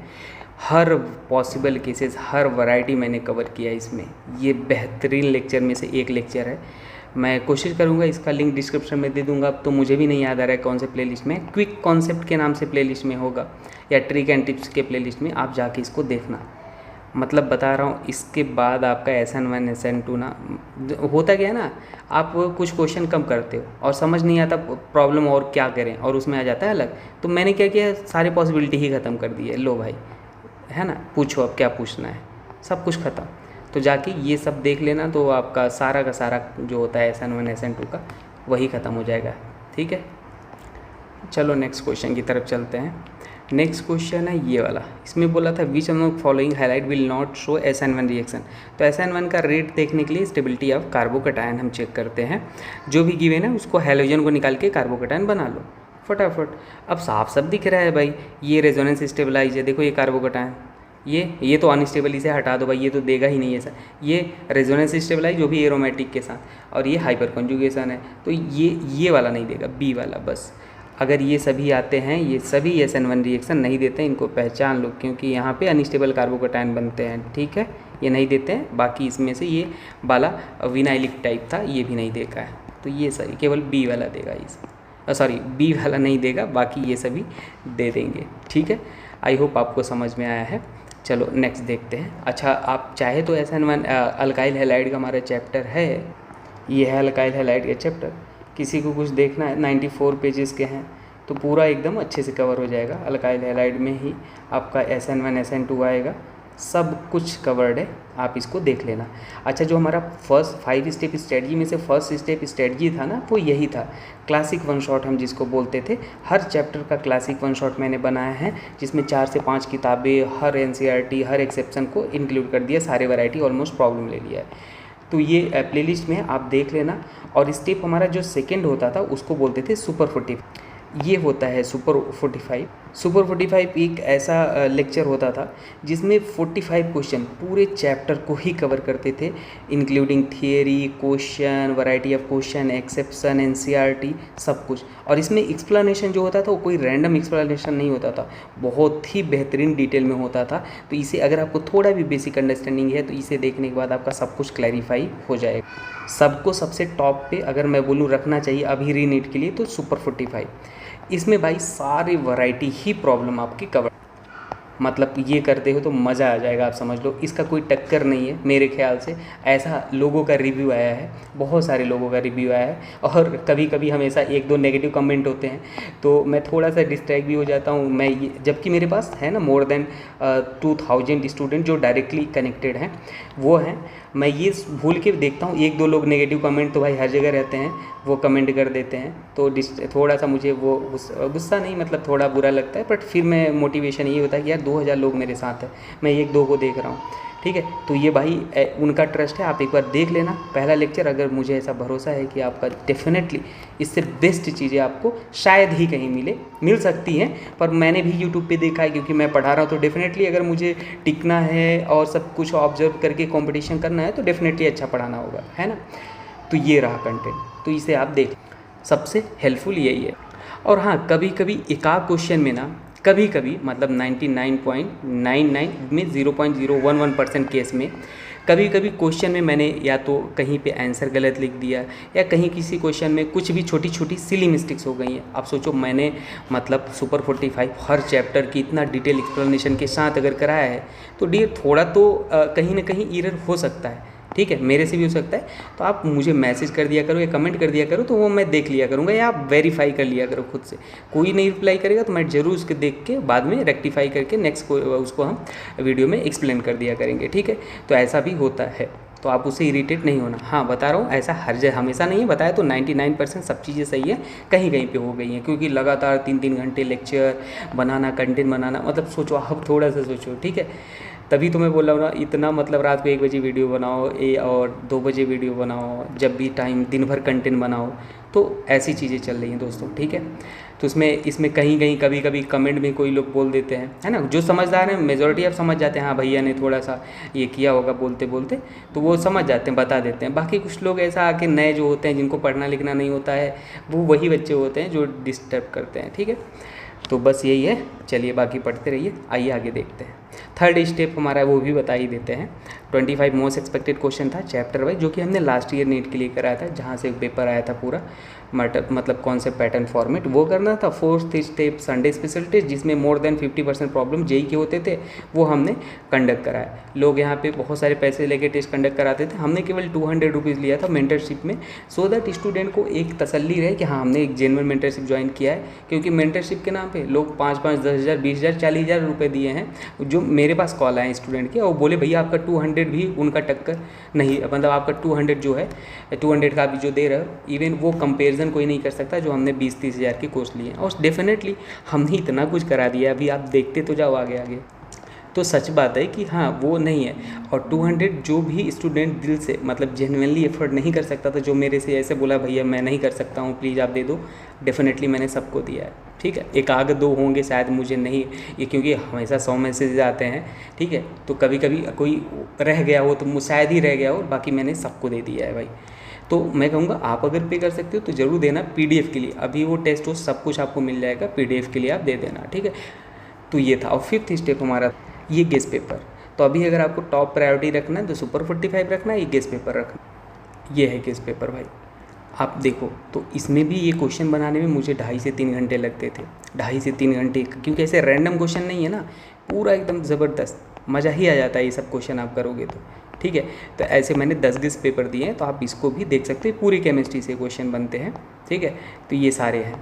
हर पॉसिबल केसेस, हर वैरायटी मैंने कवर किया इसमें। ये बेहतरीन लेक्चर में से एक लेक्चर है। मैं कोशिश करूँगा, इसका लिंक डिस्क्रिप्शन में दे दूँगा। अब तो मुझे भी नहीं याद आ रहा है कौन से प्लेलिस्ट में, क्विक कॉन्सेप्ट के नाम से प्लेलिस्ट में होगा, या ट्रिक एंड टिप्स के प्लेलिस्ट में, आप जाके इसको देखना। मतलब बता रहा हूँ, इसके बाद आपका SN1 SN2 ना, होता क्या है ना, आप कुछ क्वेश्चन कम करते हो और समझ नहीं आता प्रॉब्लम और क्या करें, और उसमें आ जाता है अलग। तो मैंने क्या किया, सारी पॉसिबिलिटी ही ख़त्म कर दी है। लो भाई, है ना, पूछो अब क्या पूछना है, सब कुछ ख़त्म। तो जाके ये सब देख लेना, तो आपका सारा का सारा जो होता है SN1 SN2 का वही ख़त्म हो जाएगा। ठीक है, चलो नेक्स्ट क्वेश्चन की तरफ चलते हैं। नेक्स्ट क्वेश्चन है ये वाला। इसमें बोला था विच of the following highlight will not show SN1 reaction. तो SN1 का रेट देखने के लिए स्टेबिलिटी ऑफ कार्बोकैटायन हम चेक करते हैं। जो भी गिवन है उसको हैलोजन को निकाल के कार्बोकैटायन बना लो फटाफट। अब साफ सब दिख रहा है भाई, ये रेजोनेंस स्टेबलाइज है, देखो ये कार्बोकैटायन, ये तो अनस्टेबल, इसे हटा दो भाई, ये तो देगा ही नहीं ऐसा। ये रेजोनेंस स्टेबलाइज जो भी एरोमेटिक के साथ, और ये हाइपर कॉन्जुगेशन है, तो ये वाला नहीं देगा, B वाला बस। अगर ये सभी आते हैं, ये सभी SN1 रिएक्शन नहीं देते हैं, इनको पहचान लो, क्योंकि यहाँ पे अनस्टेबल कार्बोकैटायन बनते हैं। ठीक है, ये नहीं देते हैं। बाकी इसमें से ये वाला विनाइलिक टाइप था, ये भी नहीं देखा है, तो ये सही केवल B वाला देगा, सॉरी B वाला नहीं देगा, बाकी ये सभी दे देंगे। ठीक है, आई होप आपको समझ में आया है। चलो नेक्स्ट देखते हैं। अच्छा, आप चाहे तो SN1 अल्काइल हैलाइड का हमारा चैप्टर है, ये है अल्काइल हैलाइड का चैप्टर। किसी को कुछ देखना है, 94 पेजेस के हैं, तो पूरा एकदम अच्छे से कवर हो जाएगा। अल्काइल हैलाइड में ही आपका SN1 SN2 आएगा, सब कुछ कवर्ड है, आप इसको देख लेना। अच्छा, जो हमारा फर्स्ट 5 स्टेप स्ट्रेटजी में से फर्स्ट स्टेप स्ट्रेटजी था ना, वो यही था, क्लासिक वन शॉट हम जिसको बोलते थे। हर चैप्टर का क्लासिक वन शॉट मैंने बनाया है, जिसमें 4 से 5 किताबें, हर NCERT, हर एक्सेप्शन को इंक्लूड कर दिया, सारे वैरायटी ऑलमोस्ट प्रॉब्लम ले लिया है। तो ये प्लेलिस्ट में आप देख लेना। और स्टेप हमारा जो सेकंड होता था उसको बोलते थे सुपर फुटिव। ये होता है सुपर 45। सुपर 45 एक ऐसा लेक्चर होता था जिसमें 45 क्वेश्चन पूरे चैप्टर को ही कवर करते थे, including theory, question, variety of question, exception, NCERT, सब कुछ। और इसमें एक्सप्लेनेशन जो होता था वो कोई रैंडम एक्सप्लेनेशन नहीं होता था, बहुत ही बेहतरीन डिटेल में होता था। तो इसे अगर आपको थोड़ा भी बेसिक अंडरस्टैंडिंग है तो इसे देखने के बाद आपका सब कुछ क्लैरिफाई हो जाएगा। सबको सबसे टॉप पे अगर मैं बोलूँ रखना चाहिए अभी रीनीट के लिए तो सुपर 45। इसमें भाई सारी वैरायटी ही प्रॉब्लम आपकी कवर, मतलब ये करते हो तो मज़ा आ जाएगा, आप समझ लो। इसका कोई टक्कर नहीं है मेरे ख्याल से, ऐसा लोगों का रिव्यू आया है, बहुत सारे लोगों का रिव्यू आया है। और कभी कभी हमेशा एक दो नेगेटिव कमेंट होते हैं तो मैं थोड़ा सा डिस्ट्रैक्ट भी हो जाता हूँ। मैं ये, जबकि मेरे पास है ना मोर देन 2000 स्टूडेंट जो डायरेक्टली कनेक्टेड हैं, वो हैं, मैं ये भूल के देखता हूँ एक दो लोग नेगेटिव कमेंट तो भाई हर जगह रहते हैं, वो कमेंट कर देते हैं तो थोड़ा सा मुझे वो गुस्सा नहीं, मतलब थोड़ा बुरा लगता है। बट फिर मैं मोटिवेशन ये होता है कि यार 2000 लोग मेरे साथ हैं, मैं एक दो को देख रहा हूँ, ठीक है। तो ये भाई उनका ट्रस्ट है, आप एक बार देख लेना पहला लेक्चर। अगर मुझे ऐसा भरोसा है कि आपका डेफिनेटली इससे बेस्ट चीज़ें आपको शायद ही कहीं मिल सकती हैं, पर मैंने भी यूट्यूब पे देखा है क्योंकि मैं पढ़ा रहा हूँ। तो डेफिनेटली अगर मुझे टिकना है और सब कुछ ऑब्जर्व करके कंपटीशन करना है तो डेफिनेटली अच्छा पढ़ाना होगा, है ना। तो ये रहा कंटेंट, तो इसे आप देख, सबसे हेल्पफुल यही है। और हाँ, कभी कभी एक आध क्वेश्चन में ना, कभी कभी मतलब 99.99 में 0.011% केस में कभी कभी क्वेश्चन में मैंने या तो कहीं पे आंसर गलत लिख दिया या कहीं किसी क्वेश्चन में कुछ भी छोटी छोटी सिली मिस्टेक्स हो गई हैं। आप सोचो मैंने मतलब सुपर 45 हर चैप्टर की इतना डिटेल एक्सप्लेनेशन के साथ अगर कराया है तो डियर थोड़ा तो कहीं ना कहीं एरर हो सकता है, ठीक है, मेरे से भी हो सकता है। तो आप मुझे मैसेज कर दिया करो या कमेंट कर दिया करो तो वो मैं देख लिया करूँगा, या आप वेरीफाई कर लिया करो खुद से। कोई नहीं रिप्लाई करेगा तो मैं ज़रूर उसके देख के बाद में रेक्टिफाई करके नेक्स्ट उसको हम वीडियो में एक्सप्लेन कर दिया करेंगे, ठीक है। तो ऐसा भी होता है, तो आप उससे इरिटेट नहीं होना। हाँ बता रहा हूँ, ऐसा हर जगह हमेशा नहीं है, बताया तो 99% सब चीज़ें सही है, कहीं कहीं पे हो गई हैं, क्योंकि लगातार 3-3 घंटे लेक्चर बनाना, कंटेंट बनाना, मतलब सोचो, आप थोड़ा सा सोचो, ठीक है। तभी तो मैं बोल रहा हूँ ना, इतना मतलब रात को 1 बजे वीडियो बनाओ और 2 बजे वीडियो बनाओ, जब भी टाइम दिन भर कंटेंट बनाओ, तो ऐसी चीज़ें चल रही हैं दोस्तों, ठीक है। तो इसमें कहीं कहीं कभी कभी कमेंट में कोई लोग बोल देते हैं, है ना, जो समझदार हैं मेजॉरिटी आप समझ जाते हैं, हाँ भैया ने थोड़ा सा ये किया होगा बोलते बोलते, तो वो समझ जाते हैं, बता देते हैं। बाकी कुछ लोग ऐसा आके नए जो होते हैं जिनको पढ़ना लिखना नहीं होता है, वो वही बच्चे होते हैं जो डिस्टर्ब करते हैं, ठीक है। तो बस यही है, चलिए बाकी पढ़ते रहिए, आइए आगे देखते हैं। थर्ड स्टेप हमारा वो भी बता ही देते हैं। 25 मोस्ट एक्सपेक्टेड क्वेश्चन था चैप्टर वाइज, जो कि हमने लास्ट ईयर नीट के लिए कराया था, जहाँ से एक पेपर आया था पूरा मतलब कॉन्सेप्ट पैटर्न फॉर्मेट, वो करना था। Fourth step Sunday special test, जिसमें मोर देन 50% प्रॉब्लम जेई के होते थे, वो हमने कंडक्ट कराया। लोग यहाँ पे बहुत सारे पैसे लेके टेस्ट कंडक्ट कराते थे, हमने केवल 200 रुपीज़ लिया था मेंटरशिप में, सो दैट स्टूडेंट को एक तसल्ली रहे कि हाँ हमने एक जेन्युइन मेंटरशिप ज्वाइन किया है। क्योंकि मेंटरशिप के नाम पे लोग 5-5, 10,000, 20,000, 40,000 रुपये दिए हैं। जो मेरे पास कॉल आए स्टूडेंट के और बोले भैया आपका 200 भी उनका टक्कर नहीं, मतलब आपका 200 जो है 200 का भी जो दे रहे हो, इवन वो कंपेरिजन कोई नहीं कर सकता जो हमने 20-30 हज़ार के कोर्स लिए हैं। और डेफिनेटली हमने इतना कुछ करा दिया, अभी आप देखते तो जाओ आगे आगे। तो सच बात है कि हाँ वो नहीं है। और 200 जो भी स्टूडेंट दिल से मतलब जेन्युइनली एफर्ट नहीं कर सकता था, जो मेरे से ऐसे बोला भैया मैं नहीं कर सकता हूँ प्लीज़ आप दे दो, डेफिनेटली मैंने सबको दिया है, ठीक है। एक आगे दो होंगे शायद, मुझे नहीं ये, क्योंकि हमेशा 100 मैसेज आते हैं, ठीक है। तो कभी कभी कोई रह गया हो तो शायद ही रह गया हो, बाकी मैंने सबको दे दिया है भाई। तो मैं कहूँगा आप अगर पे कर सकते हो तो ज़रूर देना पीडीएफ के लिए, अभी वो टेस्ट हो सब कुछ आपको मिल जाएगा, पीडीएफ के लिए आप दे देना, ठीक है। तो ये था। और फिफ्थ स्टेप हमारा ये गेस्ट पेपर। तो अभी अगर आपको टॉप प्रायोरिटी रखना है तो सुपर 45 रखना है, ये गेस्ट पेपर रखना, ये है गेस्ट पेपर भाई। आप देखो तो इसमें भी ये क्वेश्चन बनाने में मुझे 2.5 से 3 घंटे लगते थे, 2.5 से 3 घंटे, क्योंकि ऐसे रैंडम क्वेश्चन नहीं है ना, पूरा एकदम ज़बरदस्त मज़ा ही आ जाता है ये सब क्वेश्चन आप करोगे तो, ठीक है। तो ऐसे मैंने 10 गेस्ट पेपर दिए हैं, तो आप इसको भी देख सकते हैं, पूरी केमिस्ट्री से क्वेश्चन बनते हैं, ठीक है। तो ये सारे हैं,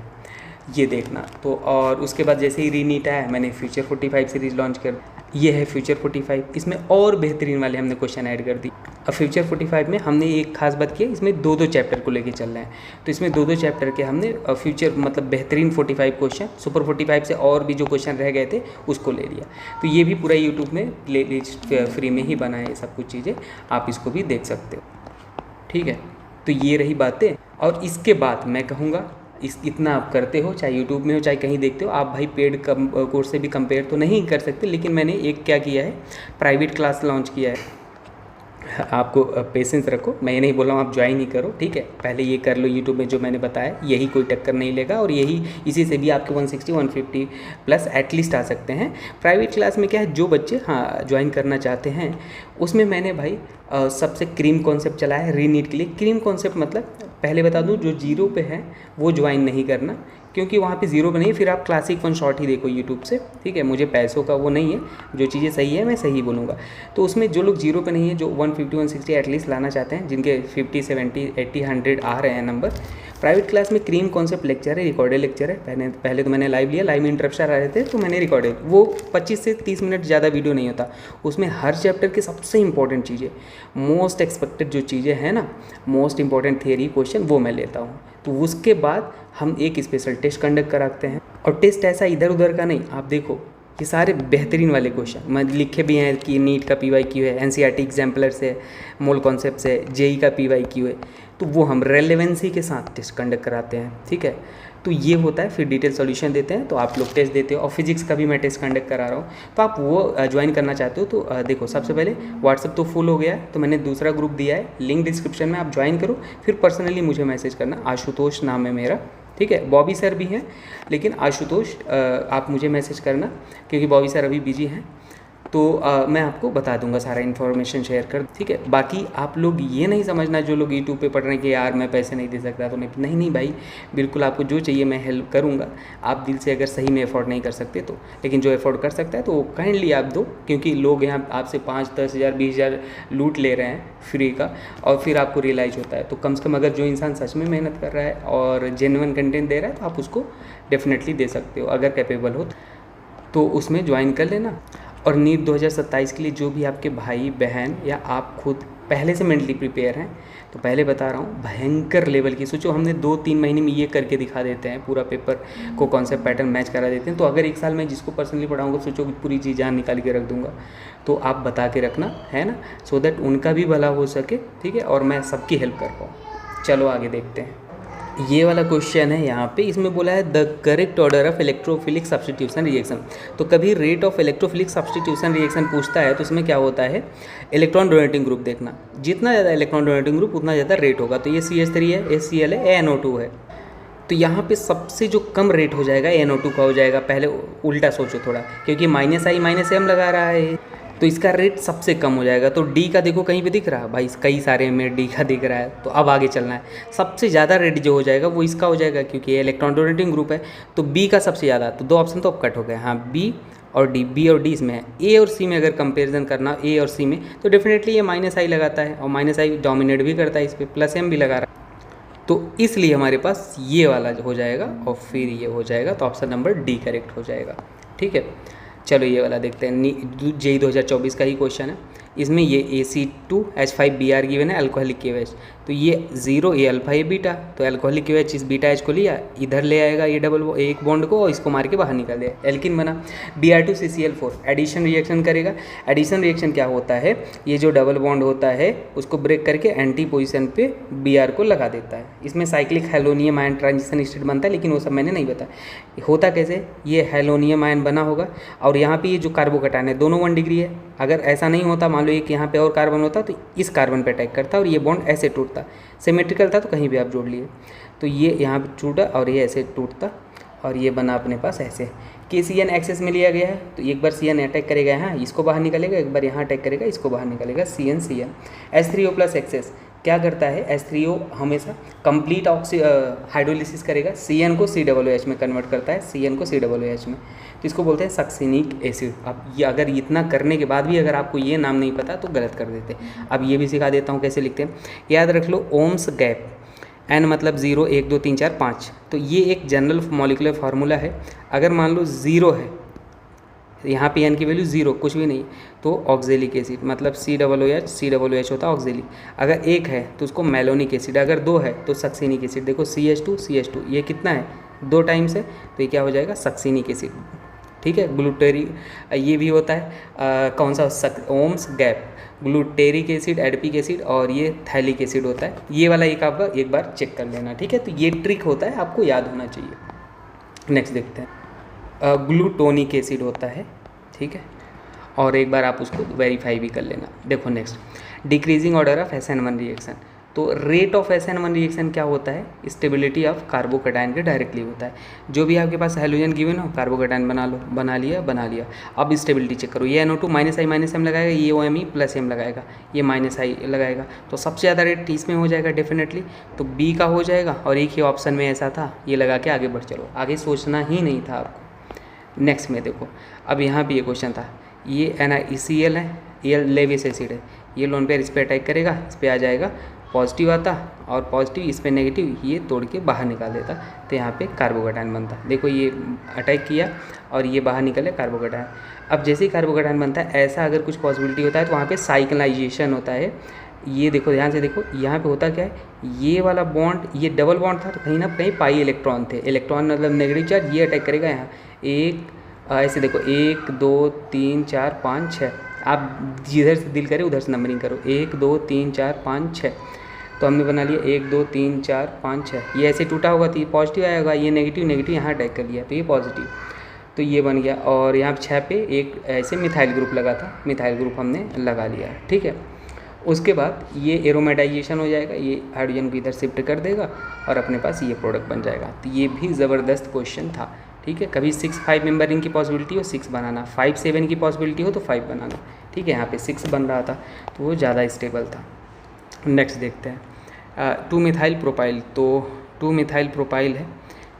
ये देखना। तो और उसके बाद जैसे ही रीनीट आया मैंने फ्यूचर 45 सीरीज़ लॉन्च कर, ये है फ्यूचर 45, इसमें और बेहतरीन वाले हमने क्वेश्चन ऐड कर दी। अब फ्यूचर 45 में हमने एक खास बात की है, इसमें 2-2 चैप्टर को लेके चल रहे हैं, तो इसमें 2-2 चैप्टर के हमने फ्यूचर मतलब बेहतरीन 45 क्वेश्चन, सुपर 45 से और भी जो क्वेश्चन रह गए थे उसको ले लिया। तो ये भी पूरा यूट्यूब में प्ले लिस्ट फ्री में ही बना है, सब कुछ चीज़ें आप इसको भी देख सकते हो, ठीक है। तो ये रही बातें। और इसके बाद मैं कहूँगा इतना आप करते हो, चाहे यूट्यूब में हो चाहे कहीं देखते हो, आप भाई पेड कोर्स से भी कंपेयर तो नहीं कर सकते, लेकिन मैंने एक क्या किया है, प्राइवेट क्लास लॉन्च किया है। आपको पेशेंस रखो, मैं ये नहीं बोल रहा हूँ आप ज्वाइन ही करो, ठीक है, पहले ये कर लो यूट्यूब में जो मैंने बताया, यही कोई टक्कर नहीं लेगा, और यही इसी से भी आपके 160 150 प्लस एटलीस्ट आ सकते हैं। प्राइवेट क्लास में क्या है, जो बच्चे हाँ ज्वाइन करना चाहते हैं, उसमें मैंने भाई सबसे क्रीम कॉन्सेप्ट चलाया है रीनीट के लिए। क्रीम कॉन्सेप्ट मतलब पहले बता दूं, जो जीरो पे है वो ज्वाइन नहीं करना, क्योंकि वहाँ पे जीरो पे नहीं है, फिर आप क्लासिक वन शॉट ही देखो यूट्यूब से, ठीक है, मुझे पैसों का वो नहीं है, जो चीज़ें सही है मैं सही बोलूँगा। तो उसमें जो लोग जीरो पे नहीं है, जो 150 160 एटलीस्ट लाना चाहते हैं, जिनके 50 70 80 100 आ रहे हैं नंबर, प्राइवेट क्लास में क्रीम कॉन्सेप्ट लेक्चर है, रिकॉर्डेड लेक्चर है। पहले तो मैंने लाइव लिया, लाइव में इंटरप्शन आ रहे थे तो मैंने रिकॉर्डेड, वो 25 से 30 मिनट ज़्यादा वीडियो नहीं होता, उसमें हर चैप्टर की सबसे इंपॉर्टेंट चीज़ें, मोस्ट एक्सपेक्टेड जो चीज़ें हैं ना, मोस्ट इंपॉर्टेंट थियरी क्वेश्चन वो मैं लेता हूँ। तो उसके बाद हम एक स्पेशल टेस्ट कंडक्ट कराते हैं, और टेस्ट ऐसा इधर उधर का नहीं, आप देखो ये सारे बेहतरीन वाले क्वेश्चन मैं लिखे भी हैं कि नीट का PYQ है, NCERT एग्जाम्पलर से, मोल कॉन्सेप्ट से, JEE का PYQ है, तो वो हम रेलेवेंसी के साथ टेस्ट कंडक्ट कराते हैं, ठीक है। तो ये होता है, फिर डिटेल सॉल्यूशन देते हैं, तो आप लोग टेस्ट देते हो, और फिजिक्स का भी मैं टेस्ट कंडक्ट करा रहा हूँ। तो आप वो ज्वाइन करना चाहते हो तो देखो, सबसे पहले व्हाट्सअप तो फुल हो गया है, तो मैंने दूसरा ग्रुप दिया है, लिंक डिस्क्रिप्शन में, आप ज्वाइन करो, फिर पर्सनली मुझे मैसेज करना, आशुतोष नाम है मेरा, ठीक है। बॉबी सर भी हैं, लेकिन आशुतोष आप मुझे मैसेज करना, क्योंकि बॉबी सर अभी बिजी हैं, तो मैं आपको बता दूंगा, सारा इन्फॉर्मेशन शेयर कर, ठीक है। बाकी आप लोग ये नहीं समझना, जो लोग यूट्यूब पे पढ़ रहे हैं कि यार मैं पैसे नहीं दे सकता, तो नहीं भाई, बिल्कुल आपको जो चाहिए मैं हेल्प करूंगा, आप दिल से अगर सही में अफोर्ड नहीं कर सकते तो, लेकिन जो अफोर्ड कर सकता है तो काइंडली आप दो, क्योंकि लोग यहाँ आपसे 5 10 हज़ार 20 हज़ार लूट ले रहे हैं फ्री का, और फिर आपको रियलाइज़ होता है। तो कम से कम अगर जो इंसान सच में मेहनत कर रहा है और जेन्युइन कंटेंट दे रहा है, तो आप उसको डेफिनेटली दे सकते हो, अगर कैपेबल हो तो उसमें ज्वाइन कर लेना। और नीट 2027 के लिए जो भी आपके भाई बहन या आप खुद पहले से मेंटली प्रिपेयर हैं, तो पहले बता रहा हूँ, भयंकर लेवल की सोचो, हमने 2-3 महीने में ये करके दिखा देते हैं, पूरा पेपर को कॉन्सेप्ट पैटर्न मैच करा देते हैं। तो अगर एक साल में जिसको पर्सनली पढ़ाऊँगा, सोचो पूरी चीज़ जान निकाल के रख दूँगा, तो आप बता के रखना, है ना, सो दैट उनका भी भला हो सके, ठीक है, और मैं सबकी हेल्प कर पाऊँ। चलो आगे देखते हैं। ये वाला क्वेश्चन है यहाँ पे, इसमें बोला है the correct order of electrophilic substitution reaction. तो कभी rate of electrophilic substitution reaction पूछता है, तो इसमें क्या होता है, इलेक्ट्रॉन डोनेटिंग ग्रुप देखना, जितना ज़्यादा इलेक्ट्रॉन डोनेटिंग ग्रुप उतना ज़्यादा रेट होगा। तो ये CH3 है, HCl है, NO2 है, तो यहाँ पे सबसे जो कम रेट हो जाएगा NO2 का हो जाएगा। पहले उल्टा सोचो थोड़ा, क्योंकि -I-M लगा रहा है, तो इसका रेट सबसे कम हो जाएगा। तो डी का देखो कहीं पे दिख रहा है भाई, कई सारे में डी का दिख रहा है, तो अब आगे चलना है। सबसे ज़्यादा रेट जो हो जाएगा वो इसका हो जाएगा, क्योंकि ये इलेक्ट्रॉन डोनेटिंग ग्रुप है, तो बी का सबसे ज़्यादा। तो 2 ऑप्शन तो अब कट हो गए, हाँ बी और डी, बी और डी इसमें है। ए और सी में अगर कंपेरिजन करना, ए और सी में, तो डेफिनेटली ये -I लगाता है, और -I डोमिनेट भी करता है इस पर, +M भी लगा रहा है, तो इसलिए हमारे पास ये वाला हो जाएगा, और फिर ये हो जाएगा, तो ऑप्शन नंबर डी करेक्ट हो जाएगा, ठीक है। चलो ये वाला देखते हैं, JEE 2024 का ही क्वेश्चन है। इसमें ये AC2H5Br गिवन है, अल्कोहलिक KOH, तो ये 0 ये अल्फा ये बीटा, तो अल्कोहलिक KOH इस बीटा H को लिया, इधर ले आएगा ये एक बॉन्ड को, और इसको मार के बाहर निकाल दिया, एल्किन बना। Br2CCl4 एडिशन रिएक्शन करेगा। एडिशन रिएक्शन क्या होता है, ये जो डबल बॉन्ड होता है उसको ब्रेक करके एंटी पोजिशन पे Br को लगा देता है। इसमें साइक्लिक हेलोनियम आयन ट्रांजिशन स्टेट बनता है, लेकिन वो सब मैंने नहीं बताया होता कैसे। ये हेलोनियम आयन बना होगा, और यहाँ पे ये जो कार्बोकैटायन है दोनों 1 डिग्री है। अगर ऐसा नहीं होता, मान लो एक यहाँ पे और कार्बन होता, तो इस कार्बन पे अटैक करता और ये बॉन्ड ऐसे टूटता, सिमेट्रिकल था तो कहीं भी आप जोड़ लिए, तो ये यहाँ पे टूटा और ये ऐसे टूटता, और ये बना अपने पास ऐसे। KCN एक्सेस में लिया गया है, तो एक बार CN अटैक करेगा यहाँ, इसको बाहर निकलेगा, एक बार यहाँ अटैक करेगा, इसको बाहर निकलेगा, CN। H3O प्लस एक्सेस क्या करता है, H3O हमेशा कंप्लीट हाइड्रोलिसिस करेगा, CN को COOH में कन्वर्ट करता है, CN को COOH में, तो इसको बोलते हैं सक्सिनिक एसिड। अब ये अगर इतना करने के बाद भी अगर आपको ये नाम नहीं पता तो गलत कर देते। अब ये भी सिखा देता हूँ कैसे लिखते हैं, याद रख लो, ओम्स गैप, N मतलब 0 1 2 3 4 5, तो ये एक जनरल मॉलिकुलर फार्मूला है। अगर मान लो 0 है, यहाँ पे N की वैल्यू 0 कुछ भी नहीं, तो ऑक्जेलिक एसिड मतलब COOH होता है ऑक्जेलिक। अगर 1 है तो उसको मेलोनिक एसिड, अगर 2 है तो सक्सिनिक एसिड। देखो CH2 ये कितना है, 2 टाइम्स है, तो ये क्या हो जाएगा, सक्सिनिक एसिड, ठीक है। ग्लूटेरी ये भी होता है कौन सा ओम्स गैप, ग्लूटेरिक एसिड, एडिपिक एसिड और ये थैलिक एसिड होता है। ये वाला एक आपका एक बार चेक कर लेना, ठीक है। तो ये ट्रिक होता है, आपको याद होना चाहिए। नेक्स्ट देखते हैं, ग्लूटोनिक एसिड होता है, ठीक है, और एक बार आप उसको वेरीफाई भी कर लेना। देखो next, decreasing order of SN1 reaction. तो रेट ऑफ SN1 रिएक्शन क्या होता है, स्टेबिलिटी ऑफ कार्बोकेटाइन के डायरेक्टली होता है। जो भी आपके पास हैलोजन गिवन हो, कार्बोकेटाइन बना लो, बना लिया। अब स्टेबिलिटी चेक करो, ये NO2 -I -M लगाएगा, ये OMe +M लगाएगा, ये -I लगाएगा, तो सबसे ज़्यादा रेट इसमें हो जाएगा डेफिनेटली, तो B का हो जाएगा। और एक ही ऑप्शन में ऐसा था, ये लगा के आगे बढ़ चलो, आगे सोचना ही नहीं था आपको। नेक्स्ट में देखो, अब यहाँ भी ये क्वेश्चन था, ये NaCl है, ये लेविस एसिड है, ये लोन पेयर इस पर अटैक करेगा, इस पर आ जाएगा पॉजिटिव आता, और पॉजिटिव इस पर नेगेटिव, ये तोड़ के बाहर निकाल देता, तो यहाँ पे कार्बोकेटाइन बनता। देखो ये अटैक किया और ये बाहर निकले कार्बोकेटाइन। अब जैसे ही कार्बोकेटाइन बनता है, ऐसा अगर कुछ पॉसिबिलिटी होता है तो वहाँ पे साइक्लाइजेशन होता है। ये देखो ध्यान से देखो, यहाँ पे होता क्या है, ये वाला बॉन्ड, ये डबल बॉन्ड था, तो कहीं ना कहीं पाई इलेक्ट्रॉन थे, इलेक्ट्रॉन मतलब नेगेटिव चार्ज, ये अटैक करेगा यहाँ एक, ऐसे देखो 1 2 3 4 5 6, आप जिधर से दिल करे उधर से नंबरिंग करो, 1 2 3 4 5 6, तो हमने बना लिया 1 2 3 4 5 6। ये ऐसे टूटा होगा तो ये पॉजिटिव आएगा, ये नेगेटिव यहाँ अटैक कर लिया तो ये पॉजिटिव, तो ये बन गया। और यहाँ 6 पे एक ऐसे मिथाइल ग्रुप लगा था, मिथाइल ग्रुप हमने लगा लिया, ठीक है। उसके बाद ये एरोमेटाइजेशन हो जाएगा, ये हाइड्रोजन को इधर शिफ्ट कर देगा और अपने पास ये प्रोडक्ट बन जाएगा। तो ये भी ज़बरदस्त क्वेश्चन था, ठीक है। कभी 6-5 मेंबर रिंग की पॉसिबिलिटी हो 6 बनाना, 5-7 की पॉसिबिलिटी हो तो 5 बनाना, ठीक है। यहाँ पे 6 बन रहा था तो वो ज़्यादा स्टेबल था। नेक्स्ट देखते हैं 2 मिथाइल प्रोपाइल। तो 2 मिथाइल प्रोपाइल है,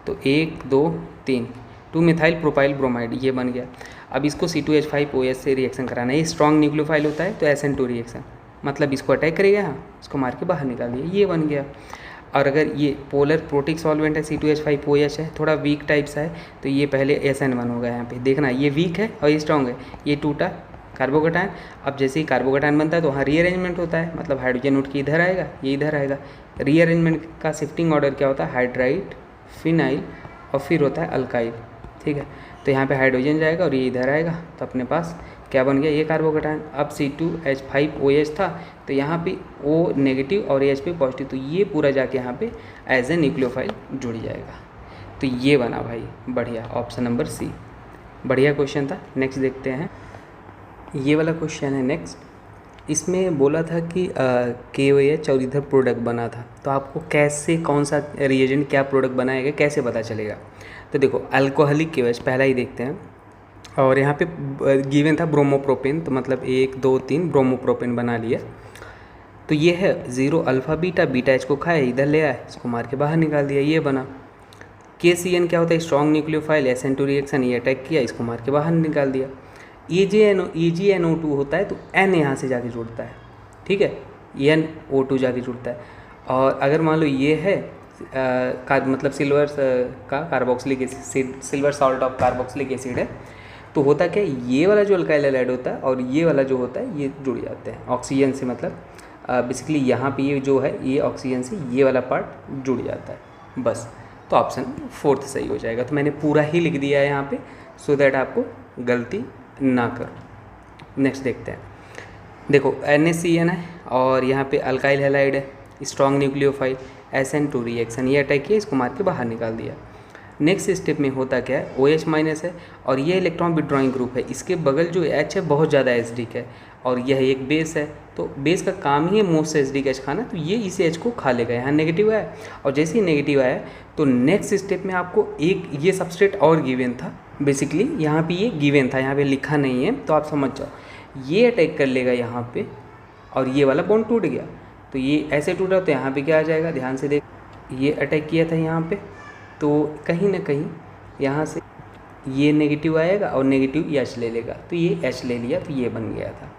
तो 1 2 3, 2 मिथाइल प्रोपाइल ब्रोमाइड ये बन गया। अब इसको C2H5OH से रिएक्शन कराना है, ये स्ट्रॉन्ग न्यूक्लियोफाइल होता है, तो SN2 रिएक्शन, मतलब इसको अटैक करेगा, यहाँ इसको मार के बाहर निकाल दिया, ये बन गया। और अगर ये पोलर प्रोटिक सॉल्वेंट है, C2H5OH है, थोड़ा वीक टाइप सा है, तो ये पहले SN1 होगा। यहाँ पे देखना ये वीक है और ये स्ट्रॉन्ग है, ये टूटा कार्बोकेटाइन। अब जैसे ही कार्बोकेटाइन बनता है तो वहाँ रीअरेंजमेंट होता है, मतलब हाइड्रोजन उठ के इधर आएगा, ये इधर आएगा। रीअरेंजमेंट का शिफ्टिंग ऑर्डर क्या होता है, हाइड्राइड, फिनाइल और फिर होता है अल्काइल, ठीक है। तो यहाँ पे हाइड्रोजन जाएगा और ये इधर आएगा, तो अपने पास क्या बन गया, ये कार्बोकेटाइन। अब C2H5OH था, तो यहाँ पे O नेगेटिव और H पे पॉजिटिव, तो ये पूरा जाके यहाँ पे एज ए न्यूक्लियोफाइल जुड़ जाएगा। तो ये बना भाई, बढ़िया, ऑप्शन नंबर C, बढ़िया क्वेश्चन था। नेक्स्ट देखते हैं, ये वाला क्वेश्चन है नेक्स्ट। इसमें बोला था कि KOH और इधर प्रोडक्ट बना था, तो आपको कैसे, कौन सा रिएजेंट क्या प्रोडक्ट बनाएगा, कैसे पता चलेगा। तो देखो अल्कोहलिक KOH पहला ही देखते हैं, और यहाँ पे गिवन था ब्रोमोप्रोपेन, तो मतलब 1 2 3 ब्रोमोप्रोपेन बना लिया। तो ये है 0 अल्फ़ा बीटा, बीटा H को खाया, इधर ले आया, इसको मार के बाहर निकाल दिया, ये बना। KCN क्या होता है, स्ट्रॉन्ग न्यूक्लियोफाइल, SN2 रिएक्शन, ये अटैक किया, इसको मार के बाहर निकाल दिया। EgNO2 होता है, तो N यहाँ से जाके जुड़ता है, ठीक है, NO2 जाके जुड़ता है। और अगर मान लो ये है मतलब सिल्वर का carboxylic acid, silver salt of carboxylic acid है, तो होता क्या है, ये वाला जो अल्काइल हैलाइड होता है और ये वाला जो होता है ये जुड़ जाते हैं ऑक्सीजन से, मतलब बेसिकली यहाँ पे ये जो है ये ऑक्सीजन से ये वाला पार्ट जुड़ जाता है, बस। तो ऑप्शन 4 सही हो जाएगा। तो मैंने पूरा ही लिख दिया है यहाँ पे, सो दैट आपको गलती ना करो। नेक्स्ट देखते हैं, देखो NaCN है और यहाँ पे अल्काइल हैलाइड है, स्ट्रॉन्ग न्यूक्लियोफाइल, SN2 रिएक्शन, ये अटैक किया, इसको मार के बाहर निकाल दिया। नेक्स्ट स्टेप में होता क्या है, OH- है और ये इलेक्ट्रॉन विड्रॉइंग ग्रुप है, इसके बगल जो H है बहुत ज़्यादा एसिडिक है और यह एक बेस है, तो बेस का काम ही है मोस्ट एसिडिक H खाना, तो ये इस H को खा लेगा। यहाँ नेगेटिव आया और जैसे ही नेगेटिव आया तो नेक्स्ट स्टेप में आपको एक ये सबस्ट्रेट और गिवन था, बेसिकली यहाँ पे ये गिवन था, यहाँ पे लिखा नहीं है, तो आप समझ जाओ, ये अटैक कर लेगा यहाँ पे और ये वाला बॉन्ड टूट गया, तो ये ऐसे टूटा, तो यहाँ पे क्या आ जाएगा, ध्यान से देख, ये अटैक किया था यहाँ पे, तो कहीं ना कहीं यहाँ से ये नेगेटिव आएगा और नेगेटिव H ले लेगा, तो ये H ले लिया, तो ये बन गया था।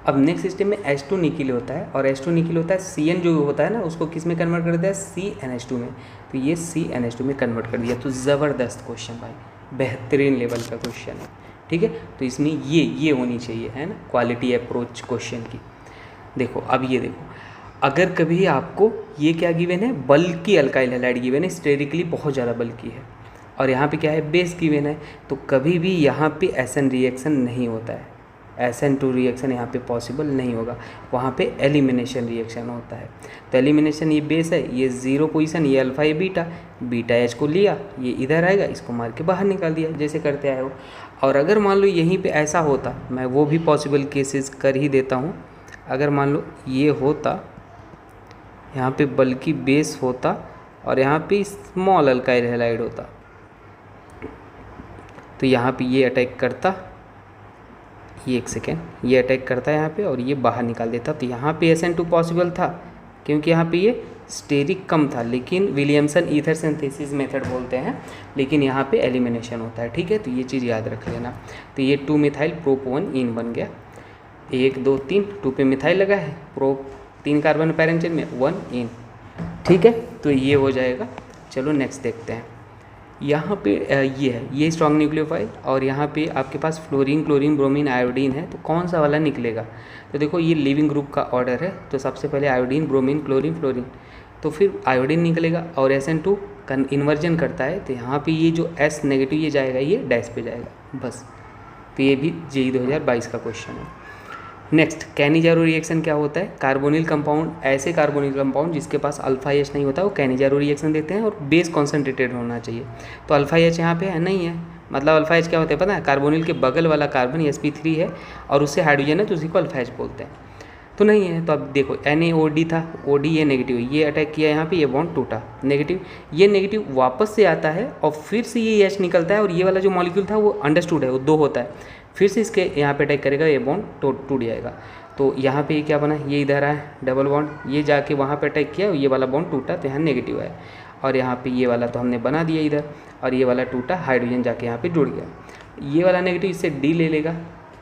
अब नेक्स्ट स्टेप में H2 निकिल होता है और H2 निकिल होता है, CN जो होता है ना उसको किस में कन्वर्ट कर देता है, CnH2 में, तो ये CnH2 में कन्वर्ट कर दिया। तो ज़बरदस्त क्वेश्चन भाई, बेहतरीन लेवल का क्वेश्चन है, ठीक है। तो इसमें ये होनी चाहिए, है ना, क्वालिटी अप्रोच क्वेश्चन की। देखो अब ये देखो, अगर कभी आपको ये क्या गिवन है, बल्कि अल्काइल हैलाइड गिवन है, स्टेरिकली बहुत ज़्यादा बल्कि है, और यहाँ पे क्या है, बेस गिवन है, तो कभी भी यहाँ पे SN रिएक्शन नहीं होता है, SN2 रिएक्शन यहाँ पे पॉसिबल नहीं होगा, वहाँ पे एलिमिनेशन रिएक्शन होता है। तो एलिमिनेशन, ये बेस है, ये 0 पोजीशन, ये अल्फ़ा, ये बीटा, बीटा H को लिया, ये इधर आएगा, इसको मार के बाहर निकाल दिया, जैसे करते आए हो। और अगर मान लो यहीं पे ऐसा होता, मैं वो भी पॉसिबल केसेस कर ही देता हूँ, अगर मान लो ये होता यहाँ पे बल्कि बेस होता और यहाँ पे स्मॉल अल्काइल हैलाइड होता, तो यहाँ पे ये अटैक करता, ये एक सेकेंड, ये अटैक करता है यहाँ पे और ये बाहर निकाल देता। तो यहाँ पे SN2 पॉसिबल था क्योंकि यहाँ पे ये स्टेरिक कम था, लेकिन विलियमसन ईथर सिंथेसिस मेथड बोलते हैं, लेकिन यहाँ पे एलिमिनेशन होता है, ठीक है। तो ये चीज़ याद रख लेना। तो ये 2 मिथाइल प्रोप 1 इन बन गया, 1 2 3, 2 पे मिथाइल लगा है, प्रोप 3 कार्बन पैरेंट चेन में 1 इन, ठीक है। तो ये हो जाएगा। चलो नेक्स्ट देखते हैं। यहाँ पे ये है, ये स्ट्रॉन्ग न्यूक्लियोफाइल और यहाँ पे आपके पास फ्लोरीन, क्लोरीन, ब्रोमीन, आयोडीन है, तो कौन सा वाला निकलेगा? तो देखो ये लिविंग ग्रुप का ऑर्डर है, तो सबसे पहले आयोडीन, ब्रोमीन, क्लोरीन, फ्लोरीन, तो फिर आयोडीन निकलेगा और SN2 इन्वर्जन करता है, तो यहाँ पे ये जो S नेगेटिव ये जाएगा, ये डैश पे जाएगा, बस। तो ये भी JEE 2022 का क्वेश्चन है। नेक्स्ट, कैनिजारो रिएक्शन क्या होता है? कार्बोनिल कंपाउंड, ऐसे कार्बोनिल कंपाउंड जिसके पास अल्फा H नहीं होता वो कैनिजारो रिएक्शन देते हैं और बेस कॉन्सेंट्रेटेड होना चाहिए। तो अल्फा H यहाँ पे है नहीं है, मतलब अल्फा H क्या होता है पता है? कार्बोनिल के बगल वाला कार्बन sp3 है और उससे हाइड्रोजन है, तो उसी को अल्फा H बोलते हैं, तो नहीं है। तो अब देखो NaOD था, OD ये नेगेटिव, ये अटैक किया यहाँ पे, ये बॉन्ड टूटा, नेगेटिव, ये नेगेटिव वापस से आता है और फिर से ये H निकलता है और ये वाला जो मॉलिक्यूल था वो अंडरस्टूड है, वो 2 होता है, फिर से इसके यहाँ पे अटैक करेगा, ये बॉन्ड टूट जाएगा। तो यहाँ पे क्या बना, ये इधर आया डबल बॉन्ड, ये जाके वहाँ पे अटैक किया, ये वाला बॉन्ड टूटा, तो यहाँ नेगेटिव है, और यहाँ पे ये वाला तो हमने बना दिया इधर, और ये वाला टूटा, हाइड्रोजन जाके यहाँ पे जुड़ गया। ये वाला नेगेटिव इससे D ले लेगा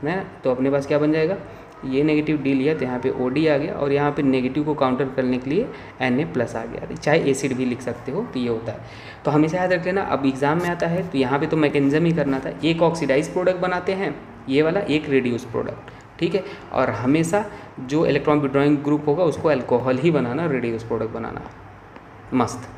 ना, तो अपने पास क्या बन जाएगा, ये नेगेटिव D लिया तो यहाँ पे OD आ गया, और यहाँ पे नेगेटिव को काउंटर करने के लिए Na+ आ गया, चाहे एसिड भी लिख सकते हो, तो ये होता है। तो हमेशा याद रख लेना, अब एग्जाम में आता है तो यहाँ पे तो मैकेनिज्म ही करना था, एक ऑक्सीडाइज प्रोडक्ट बनाते हैं ये वाला, एक रेड्यूस प्रोडक्ट, ठीक है। और हमेशा जो इलेक्ट्रॉन विड्रॉइंग ग्रुप होगा उसको अल्कोहल ही बनाना, रेड्यूस प्रोडक्ट बनाना, मस्त।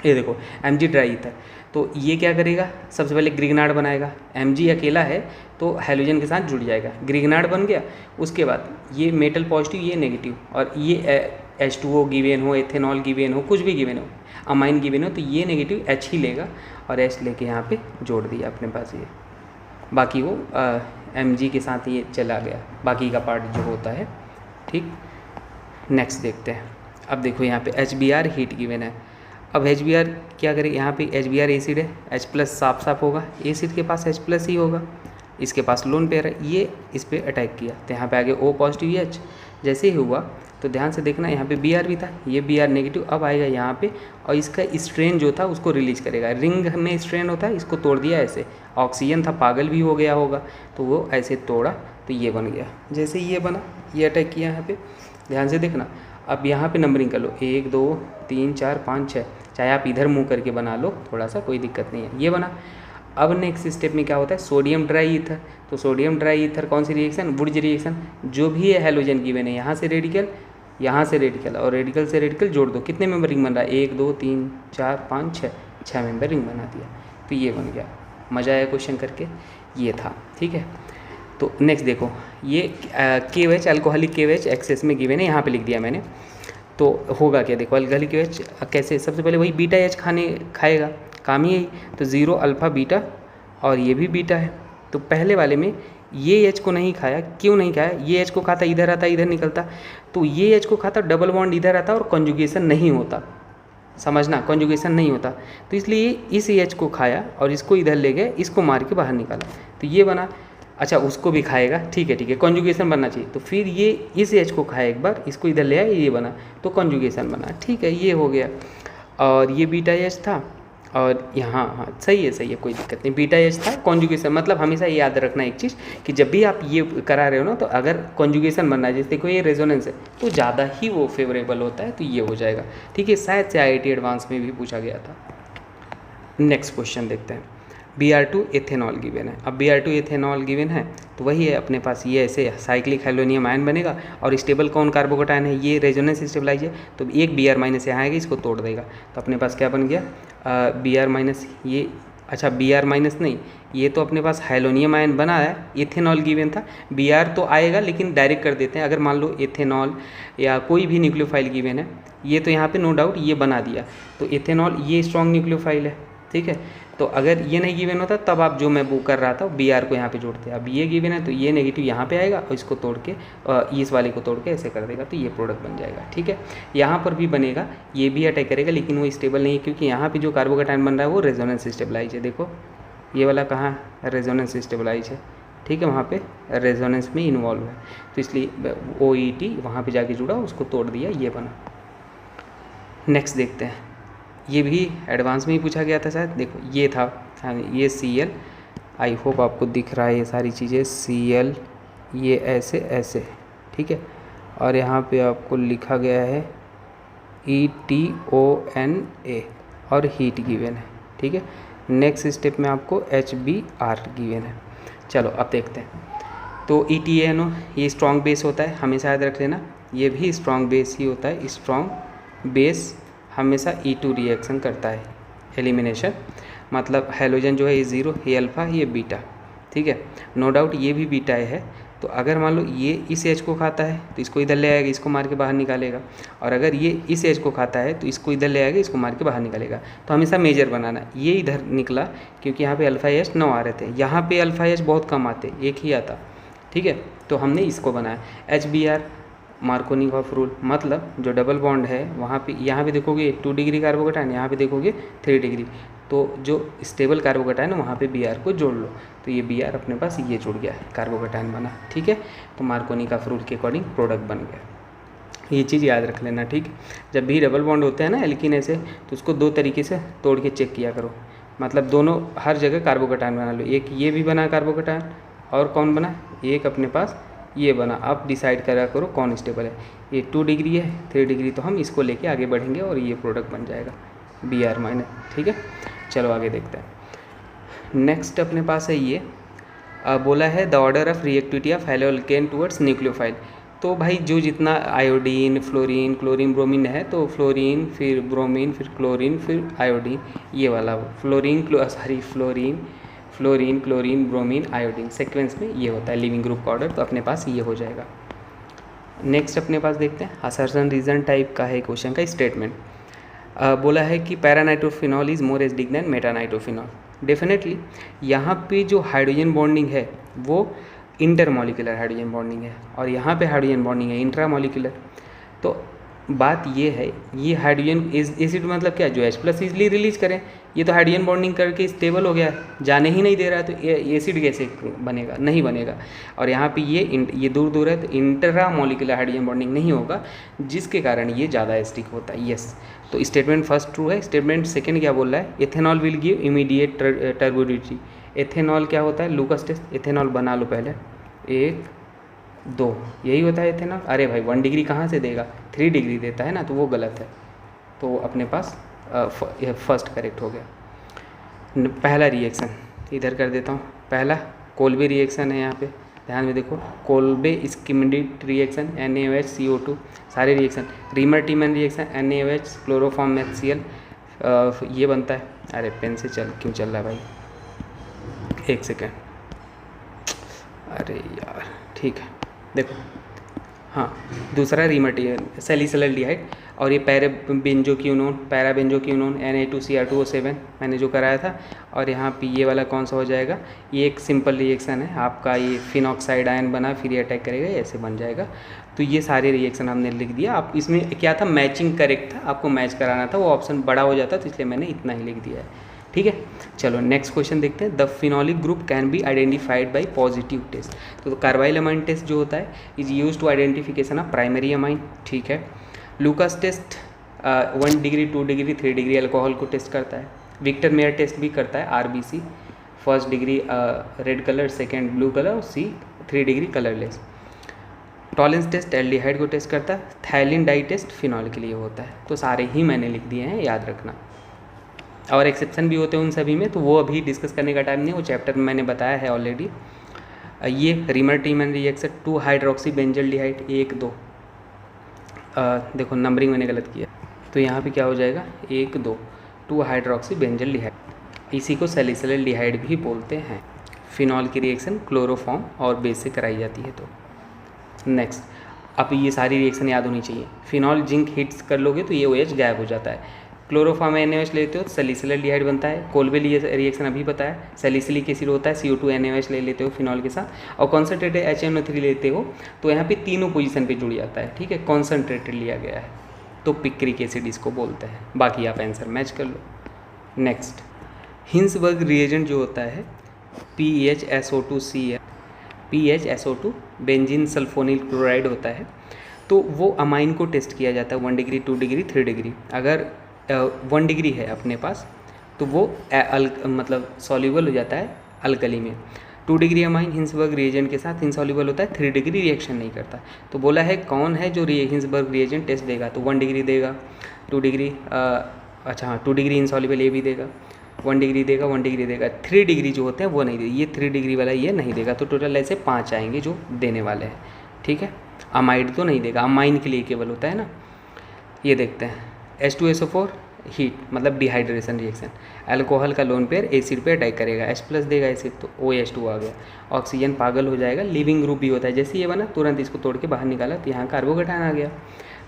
ये देखो Mg ड्राई ईथर, तो ये क्या करेगा, सबसे पहले ग्रिगनार्ड बनाएगा, Mg अकेला है तो हैलोजन के साथ जुड़ जाएगा, ग्रिगनार्ड बन गया, उसके बाद ये मेटल पॉजिटिव, ये नेगेटिव, और ये H2O गिवेन हो, एथेनॉल गिवेन हो, कुछ भी गिवेन हो, अमाइन गिवेन हो, तो ये नेगेटिव H ही लेगा और H लेके यहाँ पे जोड़ दिया अपने पास, ये बाकी वो Mg के साथ ये चला गया, बाकी का पार्ट जो होता है, ठीक। नेक्स्ट देखते हैं। अब देखो यहाँ पे HBr हीट गिवन है, अब HBr क्या करेगा, यहाँ पे HBr एसिड है, H+ साफ साफ होगा, एसिड के पास H+ ही होगा, इसके पास लोन पेयर है, ये इस पर अटैक किया तो यहाँ पे आगे O पॉजिटिव H, जैसे ही हुआ तो ध्यान से देखना, यहाँ पे Br भी था, ये Br नेगेटिव, अब आएगा यहाँ पे और इसका स्ट्रेन जो था उसको रिलीज करेगा, रिंग में स्ट्रेन होता है, इसको तोड़ दिया ऐसे, ऑक्सीजन था पागल भी हो गया होगा तो वो ऐसे तोड़ा, तो ये बन गया, जैसे ये बना, ये अटैक किया यहाँ पे, ध्यान से देखना। अब यहाँ पे नंबरिंग कर लो, 1 2 3 4 5 6, चाहे आप इधर मुँह करके बना लो, थोड़ा सा कोई दिक्कत नहीं है, ये बना। अब नेक्स्ट स्टेप में क्या होता है, सोडियम ड्राई ईथर, तो सोडियम ड्राई ईथर कौन सी रिएक्शन, वुड्स रिएक्शन, जो भी है हैलोजन गिवन है, यहाँ से रेडिकल, यहाँ से रेडिकल, और रेडिकल से रेडिकल जोड़ दो, कितने मेंबर रिंग बन रहा है, 1 2 3 4 5 6 मेंबर रिंग बना दिया, तो ये बन गया। मज़ा आया क्वेश्चन करके, ये था, ठीक है। तो नेक्स्ट देखो, ये KOH अल्कोहलिक KOH एक्सेस में गिवन है, यहाँ पे लिख दिया मैंने, तो होगा क्या, देखो अल्कोहलिक KOH कैसे, सबसे पहले वही बीटा H खाएगा, काम ही यही, तो 0 अल्फ़ा बीटा और ये भी बीटा है, तो पहले वाले में ये H को नहीं खाया, क्यों नहीं खाया, ये H को खाता, इधर आता इधर निकलता, तो ये H को खाता, डबल बॉन्ड इधर आता और कॉन्जुगेशन नहीं होता, समझना, कॉन्जुगेशन नहीं होता, तो इसलिए इस H को खाया और इसको इधर ले गए, इसको मार के बाहर निकाला, तो ये बना। अच्छा उसको भी खाएगा, ठीक है, कॉन्जुगेशन बनना चाहिए, तो फिर ये इस H को खाया एक बार, इसको इधर ले आया, ये बना, तो कॉन्जुगेशन बना, ठीक है, ये हो गया। और ये बीटा H था, और यहाँ हाँ सही है, कोई दिक्कत नहीं, बीटा H था, कॉन्जुगेशन, मतलब हमेशा ये याद रखना एक चीज़ कि जब भी आप ये करा रहे हो ना, तो अगर कॉन्जुगेशन बनना है, जैसे देखो ये रेजोनेंस है, तो ज़्यादा ही वो फेवरेबल होता है, तो ये हो जाएगा, ठीक है। शायद से IIT एडवांस में भी पूछा गया था। नेक्स्ट क्वेश्चन देखते हैं, Br2 एथेनॉल गिवन है, अब Br2 एथेनॉल गिवन है, तो वही है अपने पास, ये ऐसे साइक्लिक हेलोनियम आयन बनेगा, और स्टेबल कौन कार्बोकेटायन है, ये रेजोनेंस स्टेबलाइज है, तो एक Br- यहाँ आएगा, इसको तोड़ देगा, तो अपने पास क्या बन गया, Br- ये अच्छा Br माइनस नहीं, ये तो अपने पास हाइलोनियम आयन बना है, इथेनॉल गिवन था। Br तो आएगा लेकिन डायरेक्ट कर देते हैं, अगर मान लो इथेनॉल या कोई भी न्यूक्लियोफाइल गिवन है, ये तो यहाँ पे नो डाउट ये बना दिया, तो इथेनॉल ये स्ट्रॉन्ग न्यूक्लियोफाइल है, ठीक है। तो अगर ये नहीं गिवन होता तब आप जो मैं वो कर रहा था Br को यहाँ पे जोड़ते हैं। अब ये गिवन है तो ये नेगेटिव यहाँ पे आएगा और इसको तोड़ के इस वाले को तोड़ के ऐसे कर देगा, तो ये प्रोडक्ट बन जाएगा, ठीक है। यहाँ पर भी बनेगा, ये भी अटैक करेगा लेकिन वो स्टेबल नहीं है, क्योंकि यहाँ पे जो कार्बोकैटायन बन रहा है वो रेजोनेंस स्टेबलाइज है। देखो ये वाला कहाँ रेजोनेंस स्टेबलाइज है, ठीक है, वहाँ पे रेजोनेंस में इन्वॉल्व है, तो इसलिए OET वहाँ पे जाके जुड़ा, उसको तोड़ दिया, ये बना। नेक्स्ट देखते हैं, ये भी एडवांस में ही पूछा गया था शायद। देखो ये था, हाँ ये Cl, आई होप आपको दिख रहा है ये सारी चीज़ें, Cl ये ऐसे ऐसे, ठीक है, और यहाँ पे आपको लिखा गया है ETONA और हीट गिवन है, ठीक है। नेक्स्ट स्टेप में आपको HBr गिवन है। चलो अब देखते हैं, तो ETNO ये स्ट्रॉन्ग बेस होता है, हमेशा याद रख लेना, ये भी स्ट्रॉन्ग बेस ही होता है। स्ट्रॉन्ग बेस हमेशा E2 रिएक्शन करता है, एलिमिनेशन, मतलब हैलोजन जो है ये 0, ये अल्फ़ा, ये बीटा, ठीक है, नो डाउट ये भी बीटा है। तो अगर मान लो ये इस H को खाता है तो इसको इधर ले आएगा, इसको मार के बाहर निकालेगा, और अगर ये इस H को खाता है तो इसको इधर ले आएगा, इसको मार के बाहर निकालेगा। तो हमेशा मेजर बनाना, ये इधर निकला क्योंकि यहाँ पे अल्फ़ा H 9 आ रहे थे, यहाँ पे अल्फ़ा H बहुत कम आते, एक ही आता, ठीक है, तो हमने इसको बनाया। HBr मार्कोनिकॉफ रूल, मतलब जो डबल बॉन्ड है वहाँ पे, यहाँ पे देखोगे 2 डिग्री कार्बोकैटायन, यहाँ पे देखोगे 3 डिग्री, तो जो स्टेबल कार्बोकैटायन है वहाँ पे Br को जोड़ लो, तो ये Br अपने पास ये जुड़ गया है, कार्बोकैटायन बना, ठीक है। तो मार्कोनिकॉफ रूल के अकॉर्डिंग प्रोडक्ट बन गया, ये चीज़ याद रख लेना, ठीक। जब भी डबल बॉन्ड होते हैं ना एल्कीन ऐसे, तो उसको 2 तरीके से तोड़ के चेक किया करो, मतलब दोनों हर जगह कार्बोकैटायन बना लो, एक ये भी बना कार्बोकैटायन, और कौन बना, एक अपने पास ये बना। आप डिसाइड करा करो कौन स्टेबल है, ये 2 डिग्री है, 3 डिग्री, तो हम इसको लेके आगे बढ़ेंगे और ये प्रोडक्ट बन जाएगा Br माइनस, ठीक है। चलो आगे देखते हैं। नेक्स्ट अपने पास है ये बोला है the order of reactivity of haloalkane towards nucleophile. तो भाई जो जितना आयोडीन, फ्लोरीन, क्लोरीन, ब्रोमीन है, तो फ्लोरीन फिर ब्रोमीन फिर क्लोरीन फिर आयोडीन, ये वाला fluorine chlorine bromine iodine sequence में ये होता है लिविंग ग्रुप का ऑर्डर, तो अपने पास ये हो जाएगा। नेक्स्ट अपने पास देखते हैं, असर्शन रीजन टाइप का है क्वेश्चन का स्टेटमेंट। बोला है कि paranitrophenol is more acidic than metanitrophenol. Definitely यहाँ पे जो हाइड्रोजन बॉन्डिंग है वो इंटरमॉलिक्यूलर हाइड्रोजन बॉन्डिंग है, और यहाँ पे हाइड्रोजन बॉन्डिंग है इंट्रामॉलिक्यूलर। तो बात ये है, ये हाइड्रोजन एसिड मतलब क्या, जो H+ इजली रिलीज करें, ये तो हाइड्रोजन बॉन्डिंग करके स्टेबल हो गया, जाने ही नहीं दे रहा है, तो एसिड कैसे बनेगा, नहीं बनेगा। और यहाँ पे ये दूर दूर है, तो इंट्रा मॉलिक्यूलर हाइड्रोजन बॉन्डिंग नहीं होगा, जिसके कारण ये ज़्यादा एसिडिक होता है। यस, तो स्टेटमेंट फर्स्ट ट्रू है। स्टेटमेंट सेकेंड क्या बोल रहा है, ethanol will give immediate turbidity. Ethanol क्या होता है, लूकास टेस्ट, इथेनॉल बना लो पहले, 1 2, यही होता है इथेनॉल। अरे भाई 1 डिग्री कहाँ से देगा, 3 डिग्री देता है ना, तो वो गलत है, तो अपने पास फर्स्ट करेक्ट हो गया। पहला रिएक्शन इधर कर देता हूँ, पहला कोल्बे रिएक्शन है, यहाँ पे ध्यान में देखो, कोल्बे स्किमिडिट रिएक्शन NaOH CO2, सारे reaction, reamer टीमन reaction NaOH chloroform HCl, ये बनता है। अरे पेन से क्यों चल रहा है भाई, 1 सेकेंड, अरे यार, ठीक है देखो, हाँ दूसरा रीमर सैलिसिलडिहाइड, और ये पैराबेंजोक्विनोन Na2Cr2O7 मैंने जो कराया था। और यहाँ पे ये वाला कौन सा हो जाएगा, ये एक सिंपल रिएक्शन है आपका, ये फिनॉक्साइड आयन बना फिर ये अटैक करेगा, ऐसे बन जाएगा। तो ये सारे रिएक्शन हमने लिख दिया। आप इसमें क्या था, मैचिंग करेक्ट था, आपको मैच कराना था, वो ऑप्शन बड़ा हो जाता, तो इसलिए मैंने इतना ही लिख दिया है, ठीक है। चलो नेक्स्ट क्वेश्चन देखते हैं। The phenolic group can be identified by positive test. तो कार्बाइल अमाइन टेस्ट जो होता है is use to identification of primary amine, ठीक है। Lucas test 1 degree 2 degree 3 degree alcohol को टेस्ट करता है। विक्टर मेयर टेस्ट भी करता है, RBC, 1st degree red colour, 2nd blue colour, C 3 degree colourless. Tollens test aldehyde को टेस्ट करता है। थाइलिन डाई टेस्ट फिनॉल के लिए होता है। तो सारे ही मैंने लिख दिए हैं, याद रखना। और एक्सेप्शन भी होते हैं उन सभी में, तो वो अभी डिस्कस करने का टाइम नहीं, वो चैप्टर में मैंने बताया है ऑलरेडी। ये रीमर टीमन रिएक्शन 2 हाइड्रोक्सी बेंजल्डिहाइड 1 2, देखो नंबरिंग मैंने गलत किया, तो यहाँ पे क्या हो जाएगा 1 2, 2 हाइड्रोक्सी बेंजल्डिहाइड। इसी को सैलिसिलडिहाइड भी बोलते हैं। फिनॉल की रिएक्शन क्लोरोफॉर्म और बेस से कराई जाती है। तो नेक्स्ट, अब ये सारी रिएक्शन याद होनी चाहिए। फिनॉल जिंक हिट्स कर लोगे तो ये OH गायब हो जाता है। क्लोरोफॉर्म NaOH लेते हो तो सैलिसिलडिहाइड बनता है। कोलबेल ये रिएक्शन अभी बताया। सैलिसिलिक एसिड होता है, CO2 NaOH ले लेते हो फिनॉल के साथ, और कॉन्सेंट्रेटेड HNO3 लेते हो तो यहाँ पे तीनों पोजीशन पे जुड़ जाता है। ठीक है, कॉन्सेंट्रेटेड लिया गया है तो पिक्रिक एसिड इसको बोलते हैं। बाकी आप आंसर मैच कर लो। नेक्स्ट, हिंसबर्ग रिएजेंट जो होता है PHSO2Cl, PHSO2 benzene sulphonyl chloride होता है। तो वो अमाइन को टेस्ट किया जाता है 1 डिग्री, 2 डिग्री, 3 डिग्री। अगर 1 डिग्री है अपने पास तो वो मतलब सॉल्यूबल हो जाता है अल्कली में। 2 डिग्री अमाइन हिंसबर्ग रिएजेंट के साथ इनसॉल्यूबल होता है, 3 डिग्री रिएक्शन नहीं करता। तो बोला है कौन है जो हिंसबर्ग रिएजेंट टेस्ट देगा, तो 1 डिग्री देगा, 2 डिग्री अच्छा हाँ 2 डिग्री इनसॉल्यूबल ये भी देगा, 1 डिग्री देगा, 1 डिग्री देगा। 3 डिग्री जो होते हैं वो नहीं देगा, ये 3 डिग्री वाला ये नहीं देगा। तो टोटल ऐसे 5 आएंगे जो देने वाले हैं। ठीक है, अमाइड तो नहीं देगा, अमाइन के लिए केवल होता है ना। ये देखते हैं, H2SO4 हीट मतलब डिहाइड्रेशन रिएक्शन, अल्कोहल का लोन पेयर एसिड पे अटैक करेगा, H+ देगा एसिड तो OH2 आ गया। ऑक्सीजन पागल हो जाएगा, लिविंग ग्रुप भी होता है, जैसे ये बना तुरंत इसको तोड़ के बाहर निकाला तो यहाँ कार्बोकेटायन आ गया।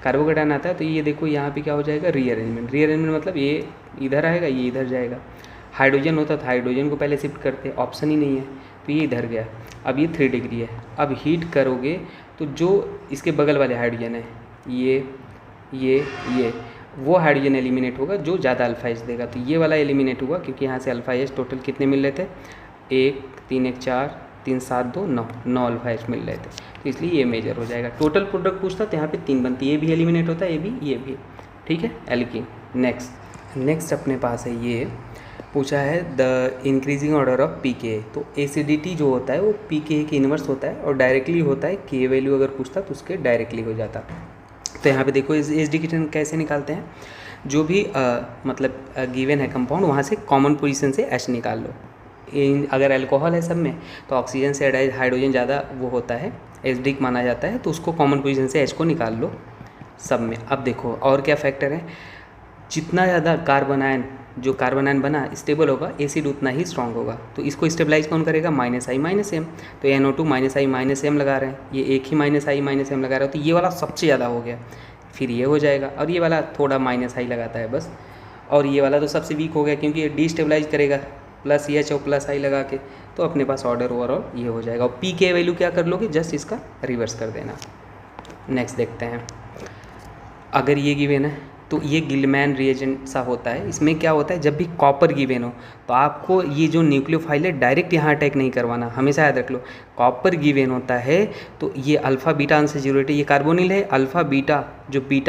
कार्बोकेटायन आता है तो ये देखो यहाँ पे क्या हो जाएगा, रीअरेंजमेंट। रीअरेंजमेंट मतलब ये इधर आएगा, ये इधर जाएगा। हाइड्रोजन होता था, हाइड्रोजन को पहले शिफ्ट करते, ऑप्शन ही नहीं है तो ये इधर गया। अब ये 3 डिग्री है। अब हीट करोगे तो जो इसके बगल वाले हाइड्रोजन है ये वो हाइड्रोजन एलिमिनेट होगा जो ज़्यादा अल्फा एच देगा। तो ये वाला एलिमिनेट हुआ क्योंकि यहाँ से अल्फा एच टोटल कितने मिल रहे थे, 1 3 1 4 3 7 2 9 अल्फा एच मिल रहे थे। तो इसलिए ये मेजर हो जाएगा। टोटल प्रोडक्ट पूछता तो यहाँ पे 3 बनती, ये भी एलिमिनेट होता है, ये भी। ठीक है, एल्कीन। नेक्स्ट अपने पास है ये पूछा है the increasing order of pKa। तो एसिडिटी जो होता है वो pKa के इन्वर्स होता है और डायरेक्टली होता है। K वैल्यू अगर पूछता तो उसके डायरेक्टली हो जाता। तो यहाँ पे देखो एसिडिटी कैसे निकालते हैं, जो भी मतलब गिवन है कंपाउंड वहाँ से कॉमन पोजीशन से H निकाल लो। अगर अल्कोहल है सब में तो ऑक्सीजन से अटैच हाइड्रोजन ज़्यादा वो होता है, एसिडिक माना जाता है, तो उसको कॉमन पोजीशन से H को निकाल लो सब में। अब देखो और क्या फैक्टर है, जितना ज़्यादा कार्बन आयन बना स्टेबल होगा एसिड उतना ही स्ट्रांग होगा। तो इसको स्टेबलाइज कौन करेगा, -I-M। तो NO2 -I-M लगा रहे हैं, ये एक ही -I-M लगा रहा है तो ये वाला सबसे ज़्यादा हो गया, फिर ये हो जाएगा, और ये वाला थोड़ा -I लगाता है बस, और ये वाला तो सबसे वीक हो गया क्योंकि ये डिस्टेबलाइज करेगा +H और +I लगा के। तो अपने पास ऑर्डर ओवरऑल ये हो जाएगा। और pK वैल्यू क्या कर लोगे, जस्ट इसका रिवर्स कर देना। नेक्स्ट देखते हैं, अगर ये गिवन है तो ये गिलमैन रिएजेंट सा होता है। इसमें क्या होता है, जब भी कॉपर गिवन हो तो आपको ये जो न्यूक्लियोफाइल है डायरेक्ट यहाँ अटैक नहीं करवाना, हमेशा याद रख लो। कॉपर गिवन होता है तो ये अल्फ़ा बीटा अनसैचुरेटेड, ये कार्बोनिल है, alpha beta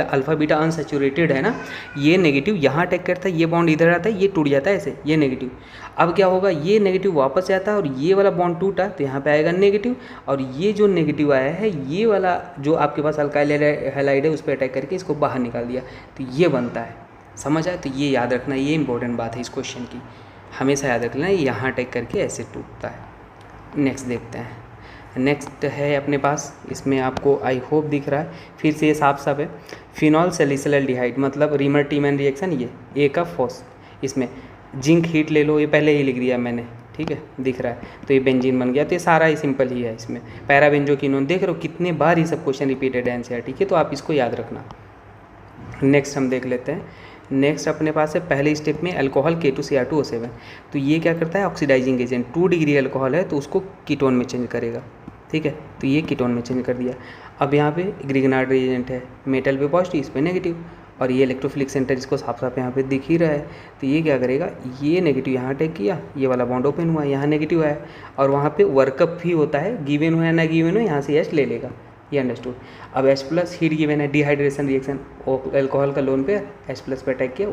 alpha beta unsaturated है ना, ये नेगेटिव यहाँ अटैक करता है, ये बॉन्ड इधर आता है, ये टूट जाता है ऐसे, ये नेगेटिव। अब क्या होगा, ये नेगेटिव वापस आता है और ये वाला बॉन्ड टूटा तो यहाँ पे आएगा नेगेटिव, और ये जो नेगेटिव आया है ये वाला जो आपके पास अल्काइल हैलाइड है उस पर अटैक करके इसको बाहर निकाल दिया, तो ये बनता है। समझ आए, तो ये याद रखना, ये इंपॉर्टेंट बात है इस क्वेश्चन की, हमेशा याद रखना यहाँ अटैक करके ऐसे टूटता है। नेक्स्ट देखते हैं, नेक्स्ट है अपने पास, इसमें आपको आई होप दिख रहा है, फिर से ये साफ है, फिनॉल सैलिसिलडिहाइड मतलब रीमर टीमैन रिएक्शन, ये ए का फॉस, इसमें जिंक हीट ले लो, ये पहले ही लिख दिया मैंने, ठीक है दिख रहा है, तो ये बेंजीन बन गया। तो ये सारा ही सिंपल ही है, इसमें पैराबेंजोक्विनोन देख रहे हो कितने बार ये सब क्वेश्चन रिपीटेड है एनसीईआरटी के, तो आप इसको याद रखना। नेक्स्ट हम देख लेते हैं, नेक्स्ट अपने पास है पहले स्टेप में अल्कोहल K2Cr2O7। तो ये क्या करता है, ऑक्सीडाइजिंग एजेंट, 2 डिग्री अल्कोहल है तो उसको कीटोन में चेंज करेगा, ठीक है, तो ये कीटोन में चेंज कर दिया। अब यहाँ पे ग्रिगनार्ड रिएजेंट है, मेटल पे पॉजिटिव इस पे नेगेटिव, और ये इलेक्ट्रोफिलिक सेंटर इसको साफ साफ यहाँ पे दिख ही रहा है, तो ये क्या करेगा, ये नेगेटिव यहाँ अटैक किया, ये वाला बॉन्ड ओपन हुआ, यहाँ नेगेटिव आया, और वहाँ पे वर्कअप भी होता है, गिवन हो या ना गिवन हो यहाँ से H ले लेगा, ये अंडरस्टूड। अब H+ हीट गिवन है, डिहाइड्रेशन रिएक्शन, अल्कोहल का लोन पे H+ पे अटैक किया,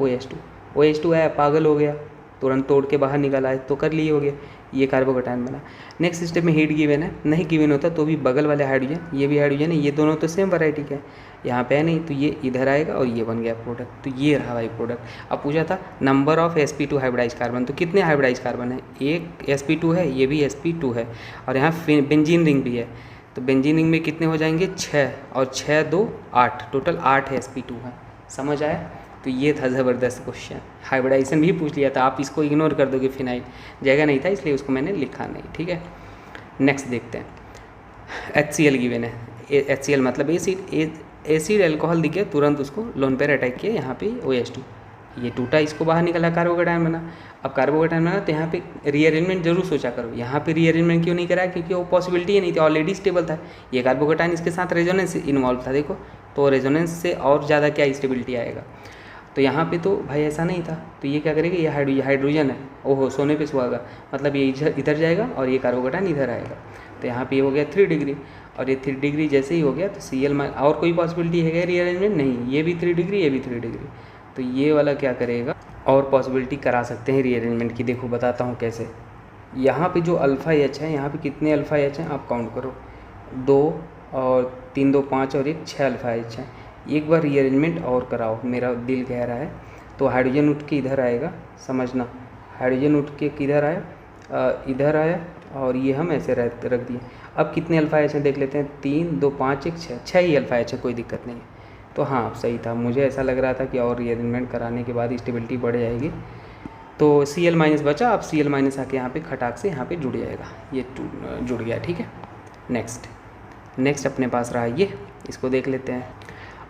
OH2 आया, पागल हो गया, तुरंत तोड़ के बाहर निकाला है तो कर लिए हो गया, ये कार्बोकेटायन बना। नेक्स्ट स्टेप में हीट गिवन है, नहीं गिवन होता तो भी बगल वाले हाइड्रोजन, ये भी हाइड्रोजन है, ये दोनों तो सेम वैरायटी के हैं, यहाँ पे है नहीं, तो ये इधर आएगा और ये बन गया प्रोडक्ट, तो ये रहा भाई प्रोडक्ट। अब पूछा था number of sp2 hybridise carbon, तो कितने हाइब्रिडाइज कार्बन है, एक sp2 है, ये भी sp2 है, और यहाँ बेंजीन रिंग भी है, तो बेंजीन रिंग में कितने हो जाएंगे, 6 और 6 2 8, टोटल 8 sp2 है। समझ आया, तो ये था ज़बरदस्त क्वेश्चन, हाइब्रिडाइजेशन भी पूछ लिया था, आप इसको इग्नोर कर दोगे, फिनाइल जगह नहीं था इसलिए उसको मैंने लिखा नहीं, ठीक है। नेक्स्ट देखते हैं, HCl गिवन है, HCl मतलब एसिड एल्कोहल दिख गया, तुरंत उसको लोन पेयर अटैक किया, यहाँ पे OH2 ये टूटा, इसको बाहर निकला, कार्बोकेटायन बना। अब कार्बोकेटायन बना तो यहाँ पे रीअरेंजमेंट जरूर सोचा करो, यहाँ पे रीअरेंजमेंट क्यों नहीं करा, क्योंकि वो पॉसिबिलिटी ही नहीं थी, ऑलरेडी स्टेबल था। ये कार्बोकेटायन इसके साथ रेजोनेंस इन्वॉल्व था, देखो, तो रेजोनेंस से और ज़्यादा क्या स्टेबिलिटी आएगा। तो यहाँ पे तो भाई ऐसा नहीं था, तो ये क्या करेगा, ये हाइड्रोजन है, ओहो सोने पे सुहागा, मतलब ये इधर जाएगा और ये कार्बोकेटायन इधर आएगा। तो यहाँ पे ये हो गया 3 डिग्री, और ये 3 डिग्री जैसे ही हो गया तो Cl और कोई पॉसिबिलिटी है क्या रीअरेंजमेंट, नहीं, ये भी 3 डिग्री, ये भी 3 डिग्री, तो ये वाला क्या करेगा, और पॉसिबिलिटी करा सकते हैं रीअरेंजमेंट की। देखो बताता हूँ कैसे। यहाँ पे जो अल्फ़ा एच है, यहाँ पे कितने अल्फ़ा एच हैं आप काउंट करो, 2 और 3 2 5 और 1 6 अल्फ़ा एच हैं। एक बार रीअरेंजमेंट और कराओ, मेरा दिल कह रहा है। तो हाइड्रोजन उठ के इधर आएगा, समझना, हाइड्रोजन उठ के किधर आया, इधर आया, और ये हम ऐसे रख दिए। अब कितने अल्फ़ा एच हैं देख लेते हैं, 3 2 5 1 6 ही अल्फ़ा एच है, कोई दिक्कत नहीं है। तो हाँ सही था, मुझे ऐसा लग रहा था कि और रीअरेंजमेंट कराने के बाद स्टेबिलिटी बढ़ जाएगी। तो Cl- बचा, अब Cl- आके यहाँ पे खटाक से यहाँ पे जुड़ जाएगा, ये जुड़ गया, ठीक है। नेक्स्ट अपने पास रहा ये, इसको देख लेते हैं।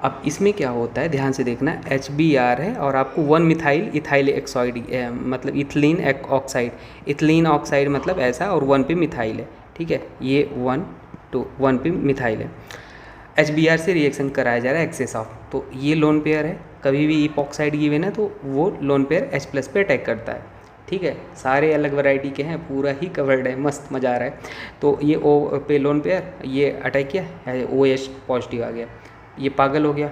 अब इसमें क्या होता है, ध्यान से देखना, HBr है और आपको 1 मिथाइल इथाइल ऑक्साइड मतलब इथिलीन ऑक्साइड, इथिलीन ऑक्साइड मतलब ऐसा, और 1 पे मिथाइल है, ठीक है, ये 1 पे मिथाइल है। HBr से रिएक्शन कराया जा रहा है एक्सेस ऑफ, तो ये लोन पेयर है, कभी भी इपॉक्साइड गिवन है तो वो लोन पेयर H+ पे अटैक करता है, ठीक है। सारे अलग वैरायटी के हैं, पूरा ही कवर्ड है, मस्त मज़ा आ रहा है। तो ये O पे लोन पेयर ये अटैक किया, OH पॉजिटिव आ गया, ये पागल हो गया।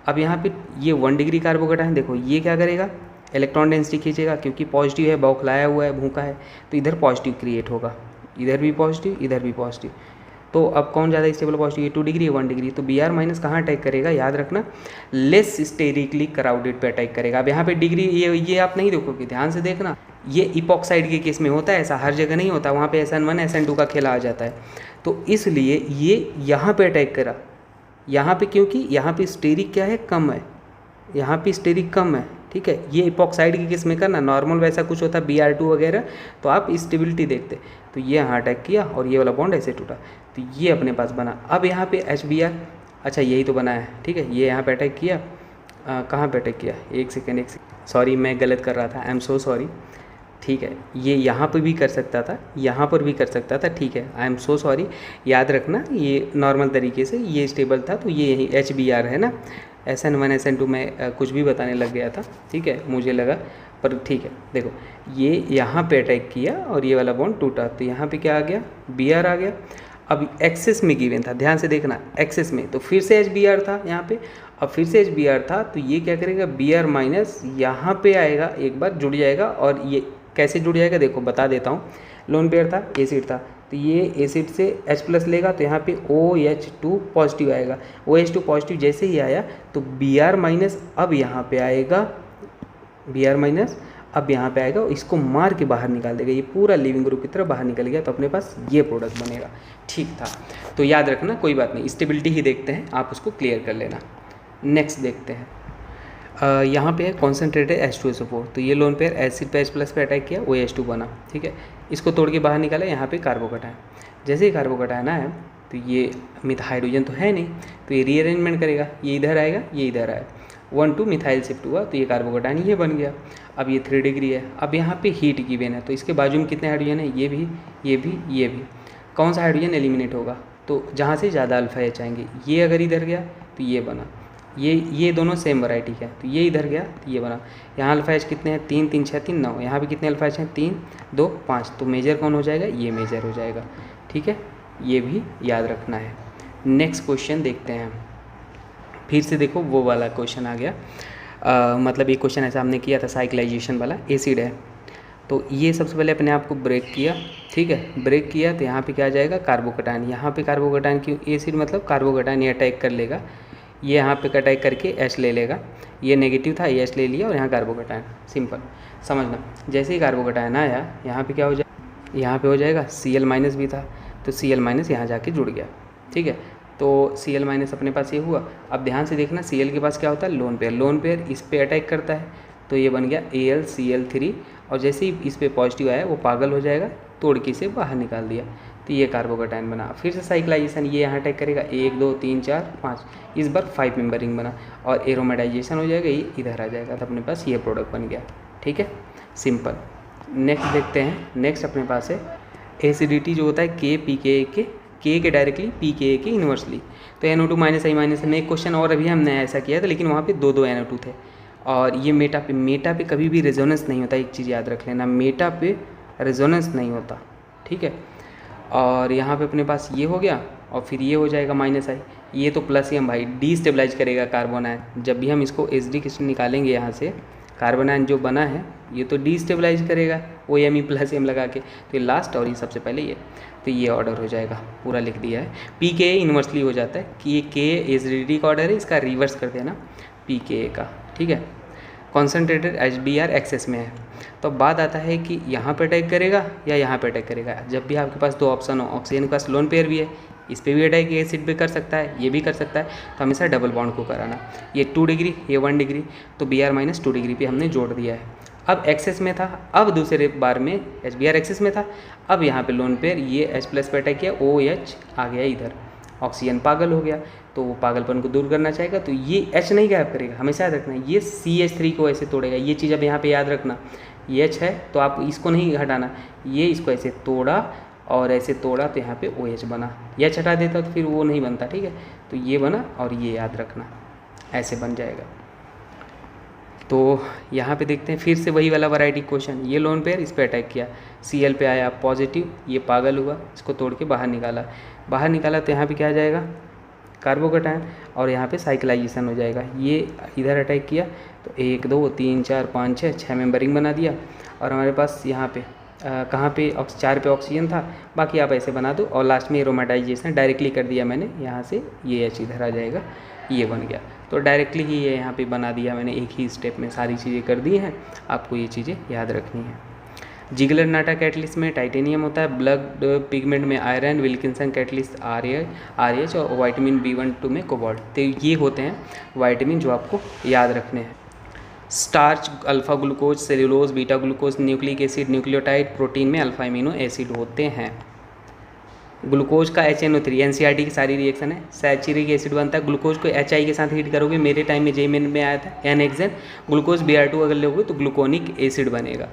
अब यहाँ पे ये 1 डिग्री कार्बोकेटायन, देखो ये क्या करेगा, इलेक्ट्रॉन डेंसिटी खींचेगा, क्योंकि पॉजिटिव है, बौखलाया हुआ है, भूखा है, तो इधर पॉजिटिव क्रिएट होगा, इधर भी पॉजिटिव, इधर भी पॉजिटिव। तो अब कौन ज़्यादा स्टेबल पॉजिटिव, 2 डिग्री 1 डिग्री, तो Br- कहाँ अटैक करेगा, याद रखना, लेस स्टेरिकली क्राउडेड पे अटैक करेगा। अब यहाँ पे डिग्री ये आप नहीं देखोगे, ध्यान से देखना, ये इपॉक्साइड के केस में होता है ऐसा, हर जगह नहीं होता, वहाँ पे SN1 SN2 का खेला आ जाता है। तो इसलिए ये यहाँ पे अटैक करा, यहाँ पे, क्योंकि यहाँ पे स्टेरिक क्या है, कम है, यहाँ पे स्टेरिक कम है, ठीक है। ये इपॉक्साइड की किस में करना, नॉर्मल वैसा कुछ होता है Br2 वगैरह, तो आप स्टेबिलिटी देखते। तो ये यहाँ अटैक किया और ये वाला बॉन्ड ऐसे टूटा, तो ये अपने पास बना। अब यहाँ पे HBr, अच्छा यही तो बना है, ठीक है, ये यहाँ पे अटैक किया, कहाँ पे अटैक किया, एक सेकेंड, सॉरी मैं गलत कर रहा था, आई एम सो सॉरी, ठीक है, ये यहाँ पर भी कर सकता था, यहाँ पर भी कर सकता था, ठीक है, आई एम सो सॉरी। याद रखना ये नॉर्मल तरीके से ये स्टेबल था, तो ये यही HBr है ना, SN1 SN2 में कुछ भी बताने लग गया था, ठीक है, मुझे लगा, पर ठीक है। देखो ये यहाँ पे अटैक किया और ये वाला बॉन्ड टूटा, तो यहाँ पे क्या आ गया, Br आ गया। अब एक्सेस में गिवन था, ध्यान से देखना, एक्सेस में तो फिर से HBr था यहाँ पे, अब फिर से HBr था, तो ये क्या करेगा, Br- यहाँ पे आएगा, एक बार जुड़ जाएगा, और ये कैसे जुड़ जाएगा देखो बता देता हूँ। लोन पेयर था, एसिड था, तो ये एसिड से H+ लेगा, तो यहाँ पे OH2 पॉजिटिव आएगा, OH2 पॉजिटिव जैसे ही आया तो Br- अब यहाँ पे आएगा, Br- अब यहाँ पे आएगा, इसको मार के बाहर निकाल देगा, ये पूरा लिविंग ग्रुप की तरह बाहर निकल गया, तो अपने पास ये प्रोडक्ट बनेगा, ठीक था। तो याद रखना, कोई बात नहीं, स्टेबिलिटी ही देखते हैं, आप उसको क्लियर कर लेना। नेक्स्ट देखते हैं, यहाँ पे है कॉन्सेंट्रेटेड H2SO4, तो ये लोन पेयर एसिड पे H+ पे अटैक किया, OH2 बना, ठीक है, इसको तोड़ के बाहर निकाला, यहाँ पे कार्बोकेटायन, जैसे ही कार्बोकेटायन आया तो ये हाइड्रोजन तो है नहीं, तो ये रीअरेंजमेंट करेगा, ये इधर आएगा, ये इधर आया, 1 2 मिथाइल शिफ्ट हुआ, तो ये कार्बोकेटायन ये बन गया। अब ये 3 डिग्री है, अब यहाँ पे हीट गिवन है, तो इसके बाजू में कितने हाइड्रोजन है, ये भी, ये भी, ये भी, कौन सा हाइड्रोजन एलिमिनेट होगा, तो जहाँ से ज़्यादा अल्फा एच आएंगे, ये अगर इधर गया तो ये बना, ये दोनों सेम वैरायटी का है, तो ये इधर गया तो ये बना। यहाँ अल्फा एच कितने हैं, 3 3 6 3 9, यहाँ पे कितने अल्फा एच हैं, 3 2 5, तो मेजर कौन हो जाएगा, ये मेजर हो जाएगा, ठीक है, ये भी याद रखना है। नेक्स्ट क्वेश्चन देखते हैं, फिर से देखो वो वाला क्वेश्चन आ गया, मतलब ये क्वेश्चन ऐसा हमने किया था साइक्लाइजेशन वाला, एसिड है, तो ये सबसे पहले अपने आप को ब्रेक किया, ठीक है, ब्रेक किया तो यहाँ पे क्या आ जाएगा, कार्बोकेटायन, यहाँ पे कार्बोकेटायन क्यों, एसिड मतलब कार्बोकेटायन ये अटैक कर लेगा, ये यहाँ पे अटैक करके H ले लेगा, ये नेगेटिव था, ये H ले लिया, और यहाँ कार्बोकेटायन, सिंपल समझना। जैसे ही कार्बोकेटायन आया यहाँ पे क्या हो जाएगा, यहाँ पे हो जाएगा Cl- भी था, तो Cl- यहाँ जाके जुड़ गया, ठीक है। तो Cl माइनस अपने पास ये हुआ। अब ध्यान से देखना Cl के पास क्या होता है, लोन पेयर, लोन पेयर इस पे अटैक करता है तो ये बन गया AlCl3, और जैसे ही इस पे पॉजिटिव आया वो पागल हो जाएगा, तोड़ के इसे बाहर निकाल दिया, तो ये कार्बोकेटायन बना। फिर से साइक्लाइजेशन, ये यहाँ अटैक करेगा 1 2 3 4 5, इस बार 5 मेंबर रिंग बना और एरोमेटाइजेशन हो जाएगा, ये इधर आ जाएगा, तो अपने पास ये प्रोडक्ट बन गया। ठीक है, सिंपल। नेक्स्ट देखते हैं, नेक्स्ट अपने पास है एसिडिटी जो होता है के के डायरेक्टली pKa के इन्वर्सली। तो NO2 माइनस आई माइनस में एक क्वेश्चन और अभी हमने ऐसा किया था, लेकिन वहाँ पे दो NO2 थे। और ये मेटा पे कभी भी रेजोनेंस नहीं होता, एक चीज़ याद रख लेना, मेटा पे रेजोनेंस नहीं होता। ठीक है, और यहाँ पे अपने पास ये हो गया और फिर ये हो जाएगा माइनस आई, ये तो प्लस ही हम भाई डीस्टेबलाइज करेगा कार्बन आयन। जब भी हम इसको एच डी निकालेंगे यहाँ से, कार्बन आयन जो बना है ये तो डीस्टेबलाइज करेगा O M E plus M लगा के, तो ये लास्ट और ये सबसे पहले ये, तो ये ऑर्डर हो जाएगा, पूरा लिख दिया है। pKa इन्वर्सली हो जाता है कि ये के एसिडिटी का ऑर्डर है, इसका रिवर्स कर देना pKa का। ठीक है, कॉन्सेंट्रेटेड HBr एक्सेस में है। तो बात आता है कि यहाँ पे अटैक करेगा या यहाँ पे अटैक करेगा। जब भी आपके पास दो ऑप्शन हो, ऑक्सीजन के पास लोन पेयर भी है, इस पे भी अटैक एसिड पे कर सकता है, ये भी कर सकता है, तो हमेशा डबल बॉन्ड को कराना। ये 2 डिग्री, ये 1 डिग्री, तो Br माइनस 2 डिग्री पे हमने जोड़ दिया है। अब एक्सेस में था, अब दूसरे बार में HBr एक्सेस में था, अब यहाँ पे लोन पेयर ये H प्लस पे अटैक किया, OH आ गया इधर, ऑक्सीजन पागल हो गया, तो वो पागलपन को दूर करना चाहेगा, तो ये H नहीं गायब करेगा, हमेशा याद रखना, ये CH3 को ऐसे तोड़ेगा। ये चीज़ अब यहाँ पे याद रखना, ये H है तो आप इसको नहीं हटाना, ये इसको ऐसे तोड़ा और ऐसे तोड़ा तो यहाँ पे OH बना, ये H हटा देता तो फिर वो नहीं बनता। ठीक है, तो ये बना और ये याद रखना, ऐसे बन जाएगा। तो यहाँ पे देखते हैं फिर से वही वाला वैरायटी क्वेश्चन, ये लोन पेयर इस पे अटैक किया, Cl पे आया पॉजिटिव, ये पागल हुआ, इसको तोड़ के बाहर निकाला तो यहाँ पे क्या आ जाएगा, कार्बोकेटायन, और यहाँ पे साइक्लाइजेशन हो जाएगा। ये इधर अटैक किया तो 1 2 3 4 5 6 मेंबरिंग बना दिया, और हमारे पास यहाँ पे कहाँ पे 4 पे ऑक्सीजन था, बाकी आप ऐसे बना दो, और लास्ट में एरोमेटाइजेशन डायरेक्टली कर दिया मैंने, यहाँ से ये H इधर आ जाएगा, ये बन गया। तो डायरेक्टली ही ये यहाँ पे बना दिया मैंने, एक ही स्टेप में सारी चीज़ें कर दी हैं, आपको ये चीज़ें याद रखनी है। जिगलर नाटा कैटलिस्ट में टाइटेनियम होता है, ब्लड पिगमेंट में आयरन, विल्किंसन कैटलिस्ट RH और विटामिन B12 में कोबाल्ट। तो ये होते हैं विटामिन जो आपको याद रखने हैं। Starch, alpha glucose, cellulose, beta glucose, nucleic acid, nucleotide, protein में अल्फा अमीनो एसिड होते हैं। ग्लूकोज का HNO3 NCERT की सारी रिएक्शन है, सैचुरिक एसिड बनता है, ग्लूकोज को HI के साथ हीट करोगे, मेरे टाइम में JMN में आया था NHN, ग्लूकोज Br2 अगर लोगे तो ग्लूकोनिक एसिड बनेगा।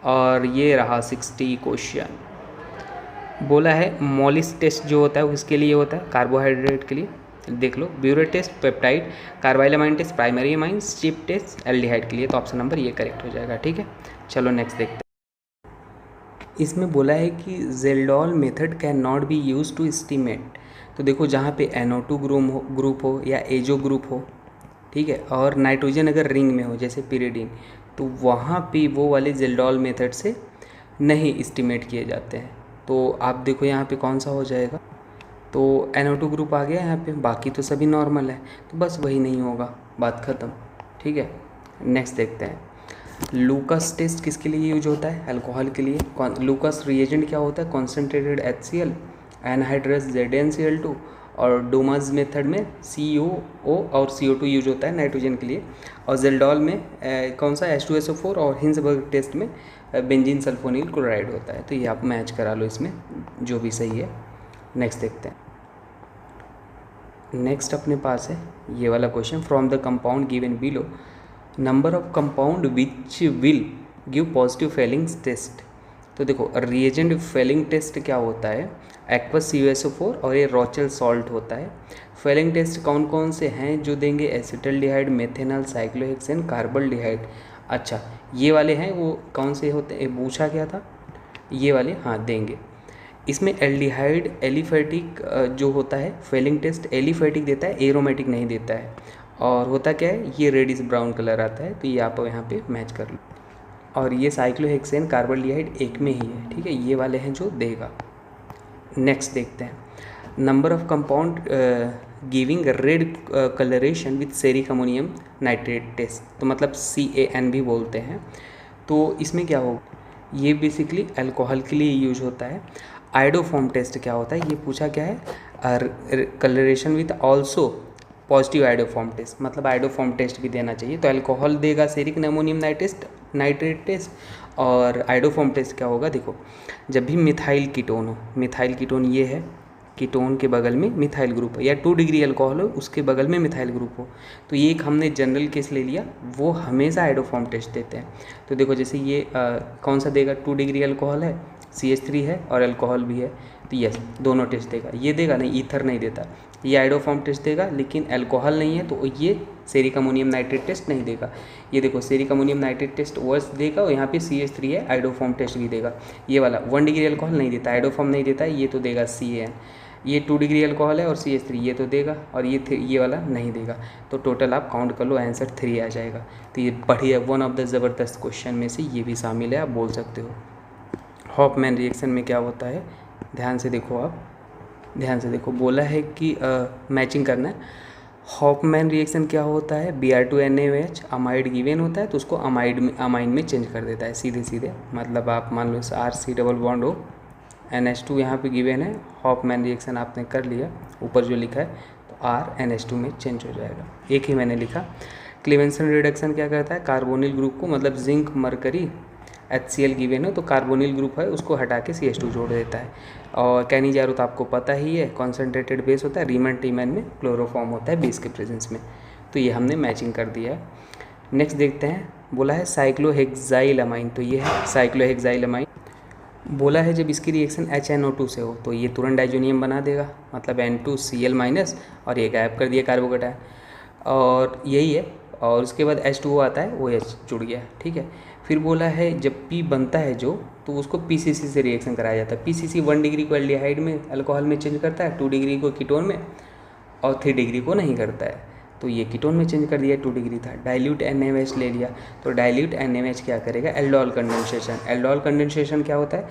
और ये रहा 60 क्वेश्चन। बोला है मॉलिस टेस्ट जो होता है वो किसके लिए होता है, कार्बोहाइड्रेट के लिए, देख लो, biuret test peptide, carbylamine test primary amine, Schiff test aldehyde के लिए, तो ऑप्शन नंबर ये करेक्ट हो जाएगा। ठीक है, चलो नेक्स्ट देखते हैं। इसमें बोला है कि Kjeldahl method cannot be use to estimate. तो देखो, जहाँ पे NO2 ग्रुप हो या एजो ग्रुप हो, ठीक है, और नाइट्रोजन अगर रिंग में हो जैसे पिरिडीन, तो वहाँ पे वो वाले जेल्डॉल मेथड से नहीं एस्टिमेट किए जाते हैं। तो आप देखो यहाँ पे कौन सा हो जाएगा, तो NO2 ग्रुप आ गया यहाँ पे, बाकी तो सभी नॉर्मल है, तो बस वही नहीं होगा, बात ख़त्म। ठीक है, नेक्स्ट देखते हैं। लूकस टेस्ट किसके लिए यूज होता है, अल्कोहल के लिए। लूकस रिएजेंट क्या होता है, कॉन्सेंट्रेटेड HCl, एनहाइड्रस ZnCl2, और डोमाज मेथड में COO और CO2 यूज होता है नाइट्रोजन के लिए, और जेल्डॉल में कौन सा H2SO4, और हिंसबर्ग टेस्ट में बेंजीन सल्फोनिल क्लोराइड होता है। तो ये आप मैच करा लो इसमें, जो भी सही है। नेक्स्ट देखते हैं। नेक्स्ट अपने पास है ये वाला question, from the compound given below number of compound which will give positive Fehling's test. तो देखो, रिएजेंट फेलिंग टेस्ट क्या होता है, एक्वस CuSO4 और ये रॉचेल सॉल्ट होता है। फेलिंग टेस्ट कौन कौन से हैं जो देंगे, एसिटल्डिहाइड, मेथेनॉल, साइक्लोहेक्सेन, कार्बल्डिहाइड। अच्छा, ये वाले हैं, वो कौन से होते हैं, पूछा क्या था, ये वाले हाँ देंगे। इसमें एल्डिहाइड एलिफेटिक जो होता है, फेलिंग टेस्ट एलिफेटिक देता है, एरोमेटिक नहीं देता है, और होता क्या है, ये रेडिश ब्राउन कलर आता है, तो ये आप यहाँ पे मैच कर लो। और ये साइक्लोहेक्सेन कार्बल्डिहाइड एक में ही है, ठीक है, ये वाले हैं जो देगा। नेक्स्ट देखते हैं, number of compound giving red colouration with ceric ammonium nitrate test, तो मतलब CAN भी बोलते हैं। तो इसमें क्या होगा, ये बेसिकली अल्कोहल के लिए यूज होता है। आइडोफॉर्म टेस्ट क्या होता है, ये पूछा क्या है, colouration with also positive iodoform test, मतलब आइडोफॉर्म टेस्ट भी देना चाहिए। तो अल्कोहल देगा सेरिक अमोनियम नाइट्रेट टेस्ट, और आइडोफॉर्म टेस्ट क्या होगा, देखो जब भी मिथाइल कीटोन हो, मिथाइल कीटोन ये है, कीटोन के बगल में मिथाइल ग्रुप है, या 2 डिग्री अल्कोहल हो उसके बगल में मिथाइल ग्रुप हो, तो ये एक हमने जनरल केस ले लिया, वो हमेशा आइडोफॉर्म टेस्ट देते हैं। तो देखो जैसे ये कौन सा देगा, 2 डिग्री अल्कोहल है, CH3 है और अल्कोहल भी है, तो यस दोनों टेस्ट देगा। ये देगा नहीं, ईथर नहीं देता, ये आइडोफॉर्म टेस्ट देगा, लेकिन अल्कोहल नहीं है तो ये सेरिक अमोनियम नाइट्रेट टेस्ट नहीं देगा। ये देखो सेरिक अमोनियम नाइट्रेट टेस्ट वर्स देगा, और यहाँ पे CH3 है, आइडोफॉर्म टेस्ट भी देगा। ये वाला 1 डिग्री अल्कोहल नहीं देता, आइडोफॉर्म नहीं देता है, ये तो देगा CAN। ये 2 डिग्री अल्कोहल है और CH3 ये तो देगा, और ये वाला नहीं देगा। तो टोटल आप काउंट कर लो, आंसर 3 आ जाएगा। तो ये बढ़िया, वन ऑफ द ज़बरदस्त क्वेश्चन में से ये भी शामिल है, आप बोल सकते हो। हॉफमैन रिएक्शन में क्या होता है, ध्यान से देखो, आप ध्यान से देखो, बोला है कि मैचिंग करना है। हॉफमैन रिएक्शन क्या होता है, Br2NaOH अमाइड गिवेन होता है तो उसको अमाइन में चेंज कर देता है सीधे सीधे। मतलब आप मान लो RC डबल बॉन्ड हो, NH2 यहाँ पे गिवेन है, हॉफमैन रिएक्शन आपने कर लिया, ऊपर जो लिखा है तो R NH2 में चेंज हो जाएगा, एक ही मैंने लिखा। क्लीवेंसन रिडक्शन क्या करता है, कार्बोनिल ग्रुप को, मतलब जिंक मरकरी HCl गिवेन हो तो कार्बोनिल ग्रुप है उसको हटा के CH2 जोड़ देता है। और कैनिजारो तो आपको पता ही है, कॉन्सेंट्रेटेड बेस होता है, रीमन टीमन में क्लोरोफॉर्म होता है बेस के प्रेजेंस में। तो ये हमने मैचिंग कर दिया है। नेक्स्ट देखते हैं, बोला है साइक्लोहेक्साइलमाइन, तो ये है साइक्लोहेक्साइलमाइन। बोला है जब इसकी रिएक्शन HNO2 से हो तो ये तुरंत डाइजोनियम बना देगा, मतलब N2Cl- और ये गायब कर दिया कार्बोकटायन, और यही है। और उसके बाद H2O आता है, OH जुड़ गया, ठीक है। फिर बोला है जब P बनता है जो, तो उसको PCC से रिएक्शन कराया जाता है। PCC 1 डिग्री को एल्डिहाइड में अल्कोहल में चेंज करता है, 2 डिग्री को कीटोन में, और 3 डिग्री को नहीं करता है। तो ये कीटोन में चेंज कर दिया, 2 डिग्री था। डाइल्यूट NaOH ले लिया, तो डाइल्यूट NaOH क्या करेगा, एल्डोल कंडेंसेशन। एल्डोल कंडेंसेशन क्या होता है,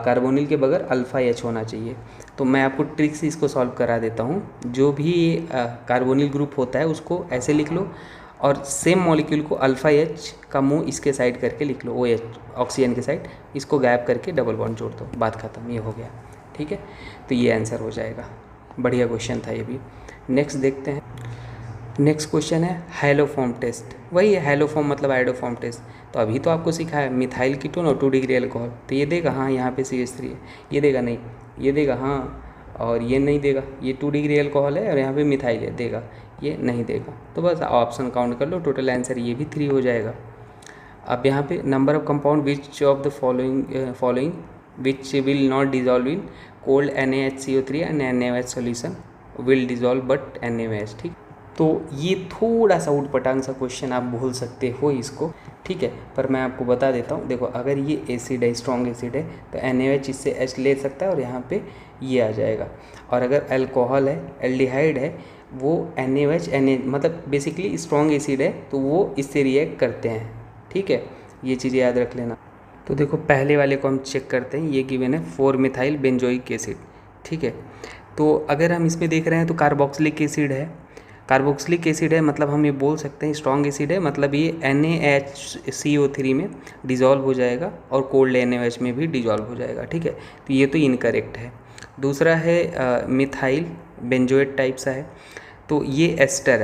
कार्बोनिल के बगैर अल्फ़ा H होना चाहिए। तो मैं आपको ट्रिक से इसको सॉल्व करा देता हूँ। जो भी कार्बोनिल ग्रुप होता है उसको ऐसे लिख लो, और सेम मॉलिक्यूल को अल्फ़ा H का मुँह इसके साइड करके लिख लो, OH ऑक्सीजन के साइड, इसको गायब करके डबल बॉन्ड जोड़ दो, बात ख़त्म, ये हो गया, ठीक है। तो ये आंसर हो जाएगा। बढ़िया क्वेश्चन था ये भी। नेक्स्ट देखते हैं, नेक्स्ट क्वेश्चन है हैलोफॉर्म टेस्ट। वही है हैलोफॉर्म मतलब आइडोफॉर्म टेस्ट। तो अभी तो आपको सिखा है मिथाइल कीटोन और 2 डिग्री अल्कोहल, तो ये देगा हाँ, यहाँ पे CH3 है, ये देगा नहीं, ये देगा हाँ, और ये नहीं देगा, ये 2 डिग्री अल्कोहल है और यहाँ पे मिथाइल है, देगा, ये नहीं देगा। तो बस ऑप्शन काउंट कर लो, टोटल आंसर ये भी 3 हो जाएगा। अब यहाँ पे number of compound which of the following which will not dissolve in cold NaHCO3 and NaOH solution will dissolve but NaOH, ठीक। तो ये थोड़ा सा उटपटांग सा क्वेश्चन आप भूल सकते हो इसको, ठीक है, पर मैं आपको बता देता हूँ। देखो अगर ये एसिड है, स्ट्रॉन्ग एसिड है, तो NaOH इससे H ले सकता है और यहाँ पे ये आ जाएगा। और अगर अल्कोहल है, एल्डिहाइड है, वो NaOH मतलब बेसिकली स्ट्रॉन्ग एसिड है तो वो इससे रिएक्ट करते हैं, ठीक है, ये चीज़ें याद रख लेना। तो देखो पहले वाले को हम चेक करते हैं, ये गिवन है 4-मिथाइल बेंजोइक एसिड, ठीक है। तो अगर हम इसमें देख रहे हैं तो कार्बोक्सिलिक एसिड है, कार्बोक्सिलिक एसिड है मतलब हम ये बोल सकते हैं स्ट्रॉन्ग एसिड है, मतलब ये NaHCO3 में डिज़ोल्व हो जाएगा और कोल्ड NaOH में भी डिज़ोल्व हो जाएगा, ठीक है। तो ये तो इनकरेक्ट है। दूसरा है मिथाइल बेंजोएट टाइप सा है, तो ये एस्टर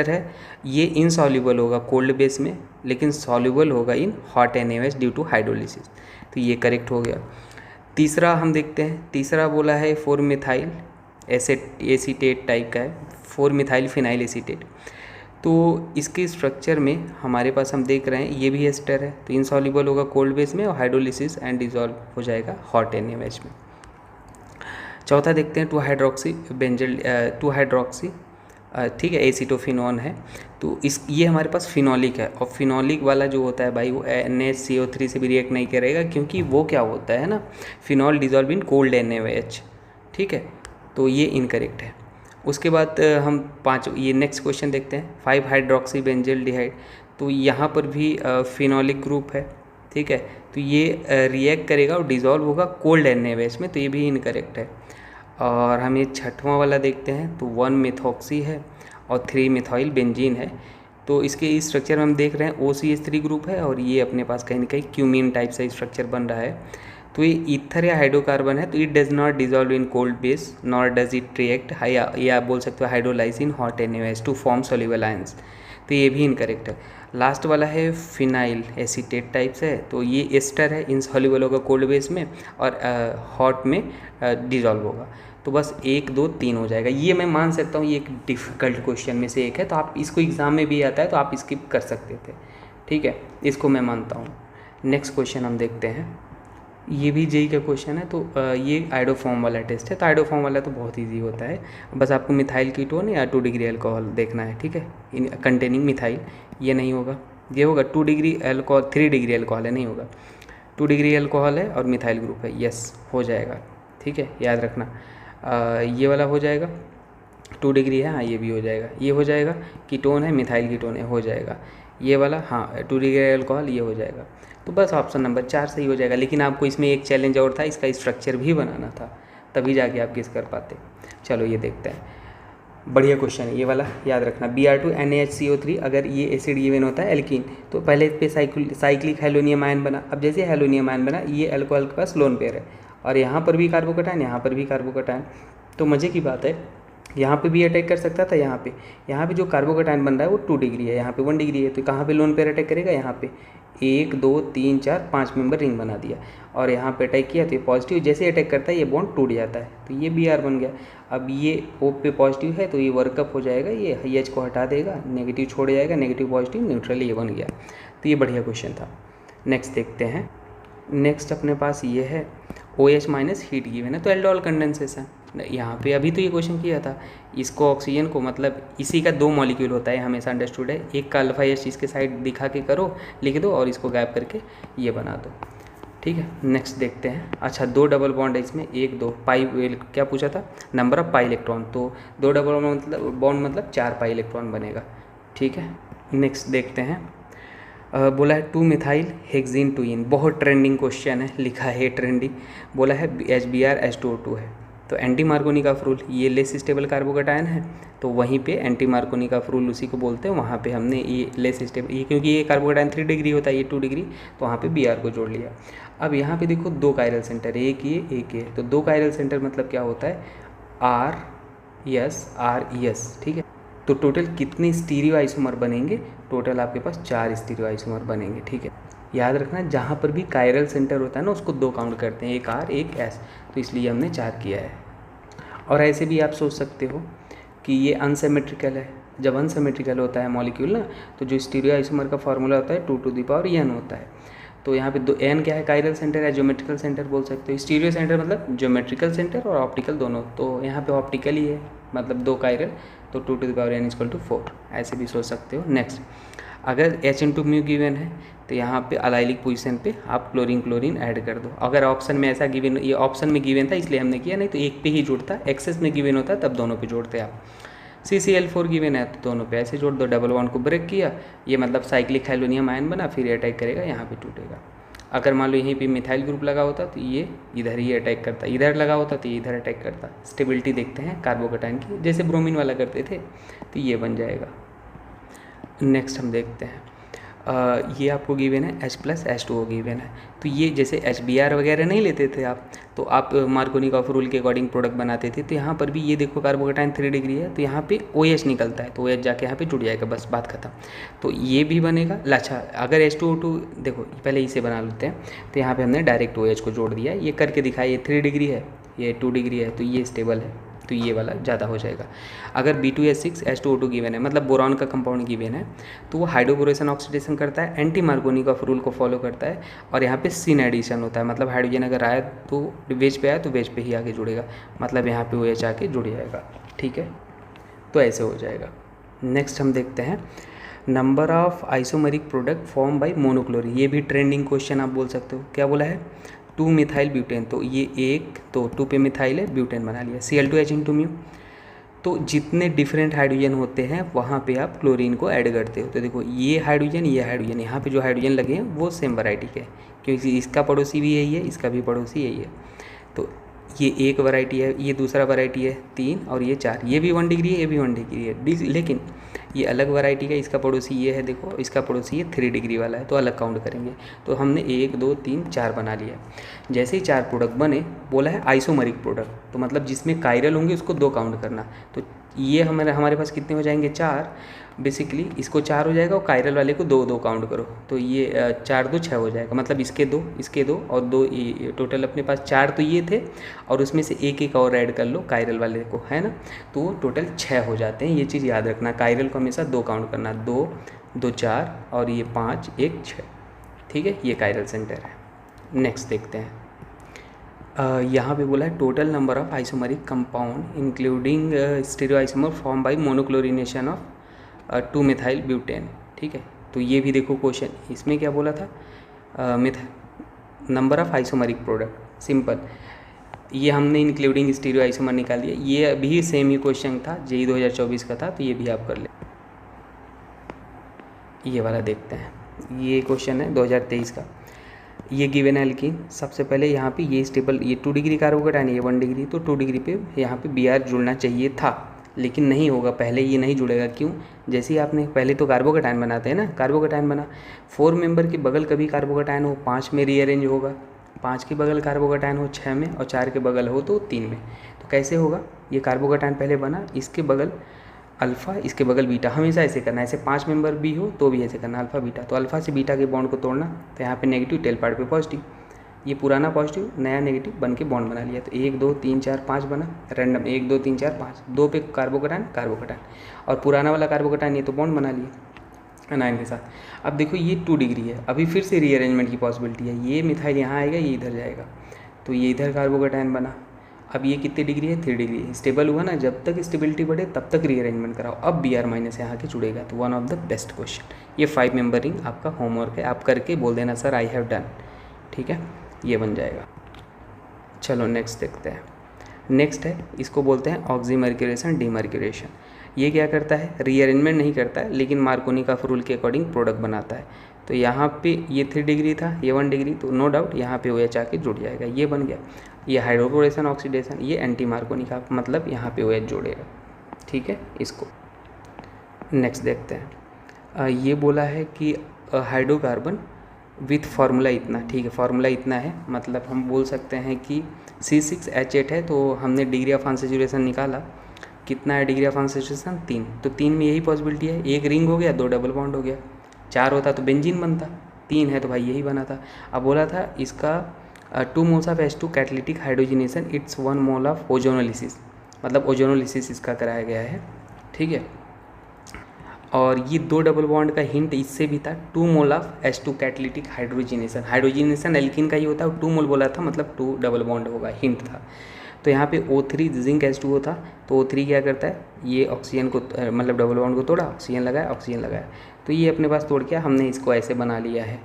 है, ये इनसॉल्युबल होगा कोल्ड बेस में, लेकिन सॉल्युबल होगा in hot NaOH due to hydrolysis, तो ये करेक्ट हो गया। तीसरा हम देखते हैं, तीसरा बोला है 4-मिथाइल एसीटेट टाइप का है, 4-मिथाइल फिनाइल एसीटेट। तो इसके स्ट्रक्चर में हमारे पास हम देख रहे हैं ये भी एस्टर है, तो इनसॉल्युबल होगा कोल्ड बेस में और हाइड्रोलिसिस एंड डिजॉल्व हो जाएगा हॉट NaOH में। चौथा देखते हैं 2-हाइड्रोक्सी, ठीक है, एसीटोफिनोन है, तो ये हमारे पास फिनोलिक है, और फिनोलिक वाला जो होता है भाई वो NaCO3 से भी रिएक्ट नहीं करेगा, क्योंकि वो क्या होता है ना, phenol dissolve in cold NaOH, ठीक है, तो ये इनकरेक्ट है। उसके बाद हम ये नेक्स्ट क्वेश्चन देखते हैं 5-हाइड्रोक्सी बेंजल्डिहाइड, तो यहाँ पर भी फिनोलिक ग्रुप है, ठीक है, तो ये रिएक्ट करेगा और डिजॉल्व होगा कोल्ड NaOH में, तो ये भी इनकरेक्ट है। और हम ये छठवां वाला देखते हैं, तो 1-मिथॉक्सी है और 3-मिथाइल बेंजीन है, तो इसके इस स्ट्रक्चर में हम देख रहे हैं OCH3 ग्रुप है, और ये अपने पास कहीं ना कहीं क्यूमीन टाइप से स्ट्रक्चर बन रहा है। तो ये ईथर या हाइड्रोकार्बन है, तो it does not dissolve in cold base nor does it react, या आप बोल सकते हो hydrolyse in hot NaOH to form soluble ions, तो ये भी इनकरेक्ट है। लास्ट वाला है फिनाइल एसीटेट टाइप्स है, तो ये एस्टर है, इनसॉल्युबल होगा कोल्ड बेस में और हॉट में डिजॉल्व होगा। तो बस 1 2 3 हो जाएगा। ये मैं मान सकता हूँ ये एक डिफ़िकल्ट क्वेश्चन में से एक है, तो आप इसको एग्ज़ाम में भी आता है तो आप स्किप कर सकते थे, ठीक है, इसको मैं मानता हूँ। नेक्स्ट क्वेश्चन हम देखते हैं, ये भी जेई का क्वेश्चन है, तो ये आइडोफॉर्म वाला टेस्ट है। तो आइडोफॉर्म वाला तो बहुत इजी होता है, बस आपको मिथाइल कीटोन या 2 डिग्री अल्कोहल देखना है, ठीक है, इन कंटेनिंग मिथाइल। ये नहीं होगा, ये होगा 2 डिग्री अल्कोहल, 3 डिग्री अल्कोहल है, नहीं होगा, 2 डिग्री अल्कोहल है और मिथाइल ग्रुप है, यस हो जाएगा, ठीक है, याद रखना। ये वाला हो जाएगा, 2 डिग्री है, हाँ ये भी हो जाएगा, ये हो जाएगा, कीटोन है, मिथाइल कीटोन है, हो जाएगा। ये वाला हाँ 2 डिग्री अल्कोहल, ये हो जाएगा। तो बस ऑप्शन नंबर 4 सही हो जाएगा। लेकिन आपको इसमें एक चैलेंज और था, इसका स्ट्रक्चर भी बनाना था, तभी जाके आप गेस कर पाते। चलो ये देखते हैं, बढ़िया क्वेश्चन है ये वाला, याद रखना। Br2 NaHCO3, अगर ये एसिड गिवन होता है एल्कीन, तो पहले इस पे साइक्लिक हेलोनियम आयन बना। अब जैसे हेलोनियम आयन बना, ये अल्कोहल के पास लोन पेयर है और यहाँ पर भी कार्बोकटायन, यहाँ पर भी कार्बोकटायन। तो मज़े की बात है, यहाँ पे भी अटैक कर सकता था, यहाँ पे जो कार्बोकटायन बन रहा है वो 2 डिग्री है, यहाँ पे 1 डिग्री है, तो कहाँ पे लोन पेयर अटैक करेगा, यहाँ पे 1 2 3 4 5 मेंबर रिंग बना दिया और यहाँ पे अटैक किया तो ये पॉजिटिव, जैसे अटैक करता है ये बॉन्ड टूट जाता है, तो ये Br बन गया। अब ये O पे पॉजिटिव है तो ये वर्कअप हो जाएगा, ये H को हटा देगा, नेगेटिव छोड़ जाएगा, नेगेटिव पॉजिटिव न्यूट्रल, ये बन गया। तो ये बढ़िया क्वेश्चन था। नेक्स्ट देखते हैं, नेक्स्ट अपने पास ये है OH माइनस हीट गिवन है, तो एल्डोहल कंडेंसेशन। यहाँ पे अभी तो ये क्वेश्चन किया था, इसको ऑक्सीजन को, मतलब इसी का 2 मॉलिक्यूल होता है, हमेशा अंडरस्टूड है, एक का अल्फा H इसके साइड दिखा के करो, लिख दो और इसको गैप करके ये बना दो, ठीक है। नेक्स्ट देखते हैं, अच्छा 2 डबल बॉन्ड है इसमें, 1 2 पाई, क्या पूछा था, नंबर ऑफ पाई इलेक्ट्रॉन, तो 2 डबल बॉन्ड मतलब 4 पाई इलेक्ट्रॉन बनेगा, ठीक है। नेक्स्ट देखते हैं, बोला है 2 मिथाइल हेक्सीन टूइन, बहुत ट्रेंडिंग क्वेश्चन है, लिखा है ट्रेंडिंग, बोला है HBr H2O2 है, तो एंटी मार्कोनिकॉफ रूल, ये लेस स्टेबल कार्बोकटायन है, तो वहीं पे एंटी मार्कोनिकॉफ रूल उसी को बोलते हैं, वहाँ पे हमने ये लेस स्टेबल, ये क्योंकि ये कार्बोकटायन 3 डिग्री होता है, ये 2 डिग्री, तो वहाँ पे Br को जोड़ लिया। अब यहाँ पे देखो 2 कायरल सेंटर, एक ये, तो 2 कायरल सेंटर मतलब क्या होता है, RS, ठीक है। तो टोटल कितने स्टीरियो आइसोमर बनेंगे, टोटल आपके पास 4 स्टीरियो आइसोमर बनेंगे, ठीक है। याद रखना जहाँ पर भी कायरल सेंटर होता है ना, उसको 2 काउंट करते हैं, एक R एक S, तो इसलिए हमने 4 किया है। और ऐसे भी आप सोच सकते हो कि ये अनसिमेट्रिकल है, जब अनसिमेट्रिकल होता है मॉलिक्यूल ना, तो जो स्टीरियो आइसोमर का फॉर्मूला होता है 2 टू द पावर n होता है, तो यहाँ पे n क्या है, कायरल सेंटर है, ज्योमेट्रिकल सेंटर बोल सकते हो। स्टीरियो सेंटर मतलब ज्योमेट्रिकल सेंटर और ऑप्टिकल दोनों, तो यहाँ पे ऑप्टिकल ही है, मतलब 2 कायरल, तो 2 टू द पावर n = 4, ऐसे भी सोच सकते हो। नेक्स्ट, अगर H/μ गिवन है तो यहाँ पे अलाइलिक पोजीशन पे आप क्लोरीन ऐड कर दो। अगर ऑप्शन में ऐसा गिवन, ये ऑप्शन में गिवन था इसलिए हमने किया, नहीं तो एक पे ही जोड़ता, एक्सेस में गिवन होता तब दोनों पे जोड़ते आप। CCl4 गिवन है तो दोनों पे ऐसे जोड़ दो, डबल बॉन्ड को ब्रेक किया, ये मतलब साइक्लिक हेलोनियम आयन बना, फिर अटैक करेगा, यहाँ पे टूटेगा। अगर मान लो यहीं पे मिथाइल ग्रुप लगा होता तो ये इधर ही अटैक करता, इधर लगा होता तो ये इधर अटैक करता। स्टेबिलिटी देखते हैं कार्बोकटायन की, जैसे ब्रोमीन वाला करते थे, तो ये बन जाएगा। नेक्स्ट हम देखते हैं, ये आपको गिवन है H+H2O गिवन है, तो ये जैसे HBr वगैरह नहीं लेते थे आप, तो आप मार्कोनिकॉफ रूल के अकॉर्डिंग प्रोडक्ट बनाते थे, तो यहाँ पर भी ये देखो कार्बोकटायन 3 डिग्री है, तो यहाँ पे OH निकलता है, तो OH जाके यहाँ पे जुड़ जाएगा, बस बात खत्म। तो ये भी बनेगा। अच्छा, अगर H2O2 देखो पहले इसे बना लेते हैं, तो यहाँ पर हमने डायरेक्ट OH को जोड़ दिया, ये करके दिखाया, ये 3 डिग्री है, ये 2 डिग्री है, तो ये स्टेबल है, तो ये वाला ज़्यादा हो जाएगा। अगर B2H6 H2O2 गिवन है, मतलब बोरॉन का कंपाउंड गिवन है, तो वो हाइड्रोबोरेशन ऑक्सीडेशन करता है, एंटी मार्कोनिकॉफ रूल को फॉलो करता है, और यहाँ पे सिन एडिशन होता है, मतलब हाइड्रोजन अगर आया तो वेज पे आया तो वेज पे ही आके जुड़ेगा, मतलब यहाँ पे OH आके जुड़ जाएगा, ठीक है। तो ऐसे हो जाएगा। नेक्स्ट हम देखते हैं, number of isomeric product form by monochlorine, ये भी ट्रेंडिंग क्वेश्चन आप बोल सकते हो। क्या बोला है, 2 मिथाइल ब्यूटेन, तो ये एक, तो 2 पे मिथाइल है, ब्यूटेन बना लिया, Cl2H/μ। तो जितने डिफरेंट हाइड्रोजन होते हैं वहाँ पे आप क्लोरीन को ऐड करते हो, तो देखो ये हाइड्रोजन, यहाँ पे जो हाइड्रोजन लगे हैं वो सेम वैरायटी के हैं, क्योंकि इसका पड़ोसी भी यही है, इसका भी पड़ोसी यही है, तो ये एक वैरायटी है, ये दूसरा वैरायटी है 3 और ये 4, ये भी 1 डिग्री है, ये भी 1 डिग्री है, लेकिन ये अलग वैरायटी का, इसका पड़ोसी ये है देखो, इसका पड़ोसी ये 3 डिग्री वाला है, तो अलग काउंट करेंगे। तो हमने 1 2 3 4 बना लिया। जैसे ही 4 प्रोडक्ट बने, बोला है आइसोमरिक प्रोडक्ट, तो मतलब जिसमें कायरल होंगे उसको 2 काउंट करना। तो ये हमारे पास कितने हो जाएंगे 4, बेसिकली इसको 4 हो जाएगा और कायरल वाले को 2 2 काउंट करो, तो ये 4 2 6 हो जाएगा, मतलब इसके 2 और 2, ये टोटल अपने पास 4 तो ये थे, और उसमें से एक एक और ऐड कर लो कायरल वाले को, है ना, तो टोटल 6 हो जाते हैं। ये चीज़ याद रखना, कायरल को हमेशा 2 काउंट करना, 2 2 4 और ये 5 1 6, ठीक है, ये कायरल सेंटर है। नेक्स्ट देखते हैं, यहाँ पे बोला है total number of isomeric compound including stereo isomer form by monochlorination of 2 methyl butane, ठीक है। तो ये भी देखो क्वेश्चन, इसमें क्या बोला था, number of isomeric product, simple, ये हमने इंक्लूडिंग स्टीरियो आइसोमर निकाल दिया। ये भी सेम ही क्वेश्चन था, जेई 2024 का था, तो ये भी आप कर ले। ये वाला देखते हैं, ये क्वेश्चन है 2023 का। ये गिवन एल्कीन, सबसे पहले यहाँ पे ये स्टेबल, ये 2 डिग्री कार्बोकेटाइन, ये 1 डिग्री, तो 2 डिग्री पे यहाँ पे Br जुड़ना चाहिए था, लेकिन नहीं होगा, पहले ये नहीं जुड़ेगा। क्यों? जैसे ही आपने पहले तो कार्बोकेटाइन बनाते हैं ना, कार्बोकेटाइन बना, 4 मेंबर के बगल कभी कार्बोकेटाइन हो 5 में रीअरेंज होगा, 5 के बगल कार्बोकेटाइन हो 6 में, और 4 के बगल हो तो 3 में। तो कैसे होगा, ये कार्बोकेटाइन पहले बना, इसके बगल अल्फ़ा, इसके बगल बीटा, हमेशा ऐसे करना है। ऐसे 5 मेंबर भी हो तो भी ऐसे करना, अल्फ़ा बीटा, तो अल्फ़ा से बीटा के बॉन्ड को तोड़ना, तो यहाँ पे नेगेटिव, टेल पार्ट पे पॉजिटिव, ये पुराना पॉजिटिव नया नेगेटिव बन के बॉन्ड बना लिया। तो 1 2 3 4 5 बना, रैंडम 1 2 3 4 5, 2 पे कार्बोकेटाइन और पुराना वाला कार्बोकेटाइन, ये तो बॉन्ड बना लिया अनायन के साथ। अब देखो ये 2 डिग्री है, अभी फिर से रीअरेंजमेंट की पॉसिबिलिटी है, ये मिथाइल यहाँ आएगा, ये इधर जाएगा, तो ये इधर कार्बोकेटाइन बना। अब ये कितनी डिग्री है, 3 डिग्री, स्टेबल हुआ ना, जब तक स्टेबिलिटी बढ़े तब तक रीअरेंजमेंट कराओ। अब Br माइनस यहाँ के जुड़ेगा, तो one of the best question. ये 5 मेंबर रिंग आपका होमवर्क है, आप करके बोल देना सर आई हैव डन, ठीक है, ये बन जाएगा। चलो नेक्स्ट देखते हैं। नेक्स्ट है, इसको बोलते हैं ऑक्सीमर्क्यूरेशन डीमर्क्यूरेशन। ये क्या करता है, रीअरेंजमेंट नहीं करता है, लेकिन मार्कोनी का रूल के अकॉर्डिंग प्रोडक्ट बनाता है। तो यहाँ पे ये 3 डिग्री था, ये 1 डिग्री, तो नो डाउट यहाँ पे OH आके जुड़ जाएगा, ये बन गया। ये हाइड्रोक्लोरेशन ऑक्सीडेशन, ये एंटी मार्कोनी का, मतलब यहाँ पे OH जोड़ेगा, ठीक है। इसको नेक्स्ट देखते हैं। ये बोला है कि हाइड्रोकार्बन विथ फार्मूला इतना, ठीक है, फार्मूला इतना है, मतलब हम बोल सकते हैं कि C6H8 है, तो हमने डिग्री ऑफ अनसैचुरेशन निकाला, कितना है डिग्री ऑफ अनसैचुरेशन, 3, तो 3 में यही पॉसिबिलिटी है, 1 रिंग हो गया, 2 डबल बॉन्ड हो गया, 4 होता तो बेंजीन बनता, 3 है तो भाई यही बना था। अब बोला था इसका 2 moles of H2 catalytic hydrogenation, it's 1 mole of ozonolysis, मतलब ओजोनोलिसिस इसका कराया गया है, ठीक है। और ये 2 डबल बॉन्ड का हिंट इससे भी था, 2 mole of H2 catalytic hydrogenation, hydrogenation alkene का ही होता है, 2 मोल बोला था, मतलब 2 डबल बॉन्ड होगा, हिंट था। तो यहाँ पे O3 जिंक H2O था, तो O3 क्या करता है, ये ऑक्सीजन को, मतलब डबल बॉन्ड को तोड़ा, ऑक्सीजन लगाया, तो ये अपने पास तोड़ के हमने इसको ऐसे बना लिया है।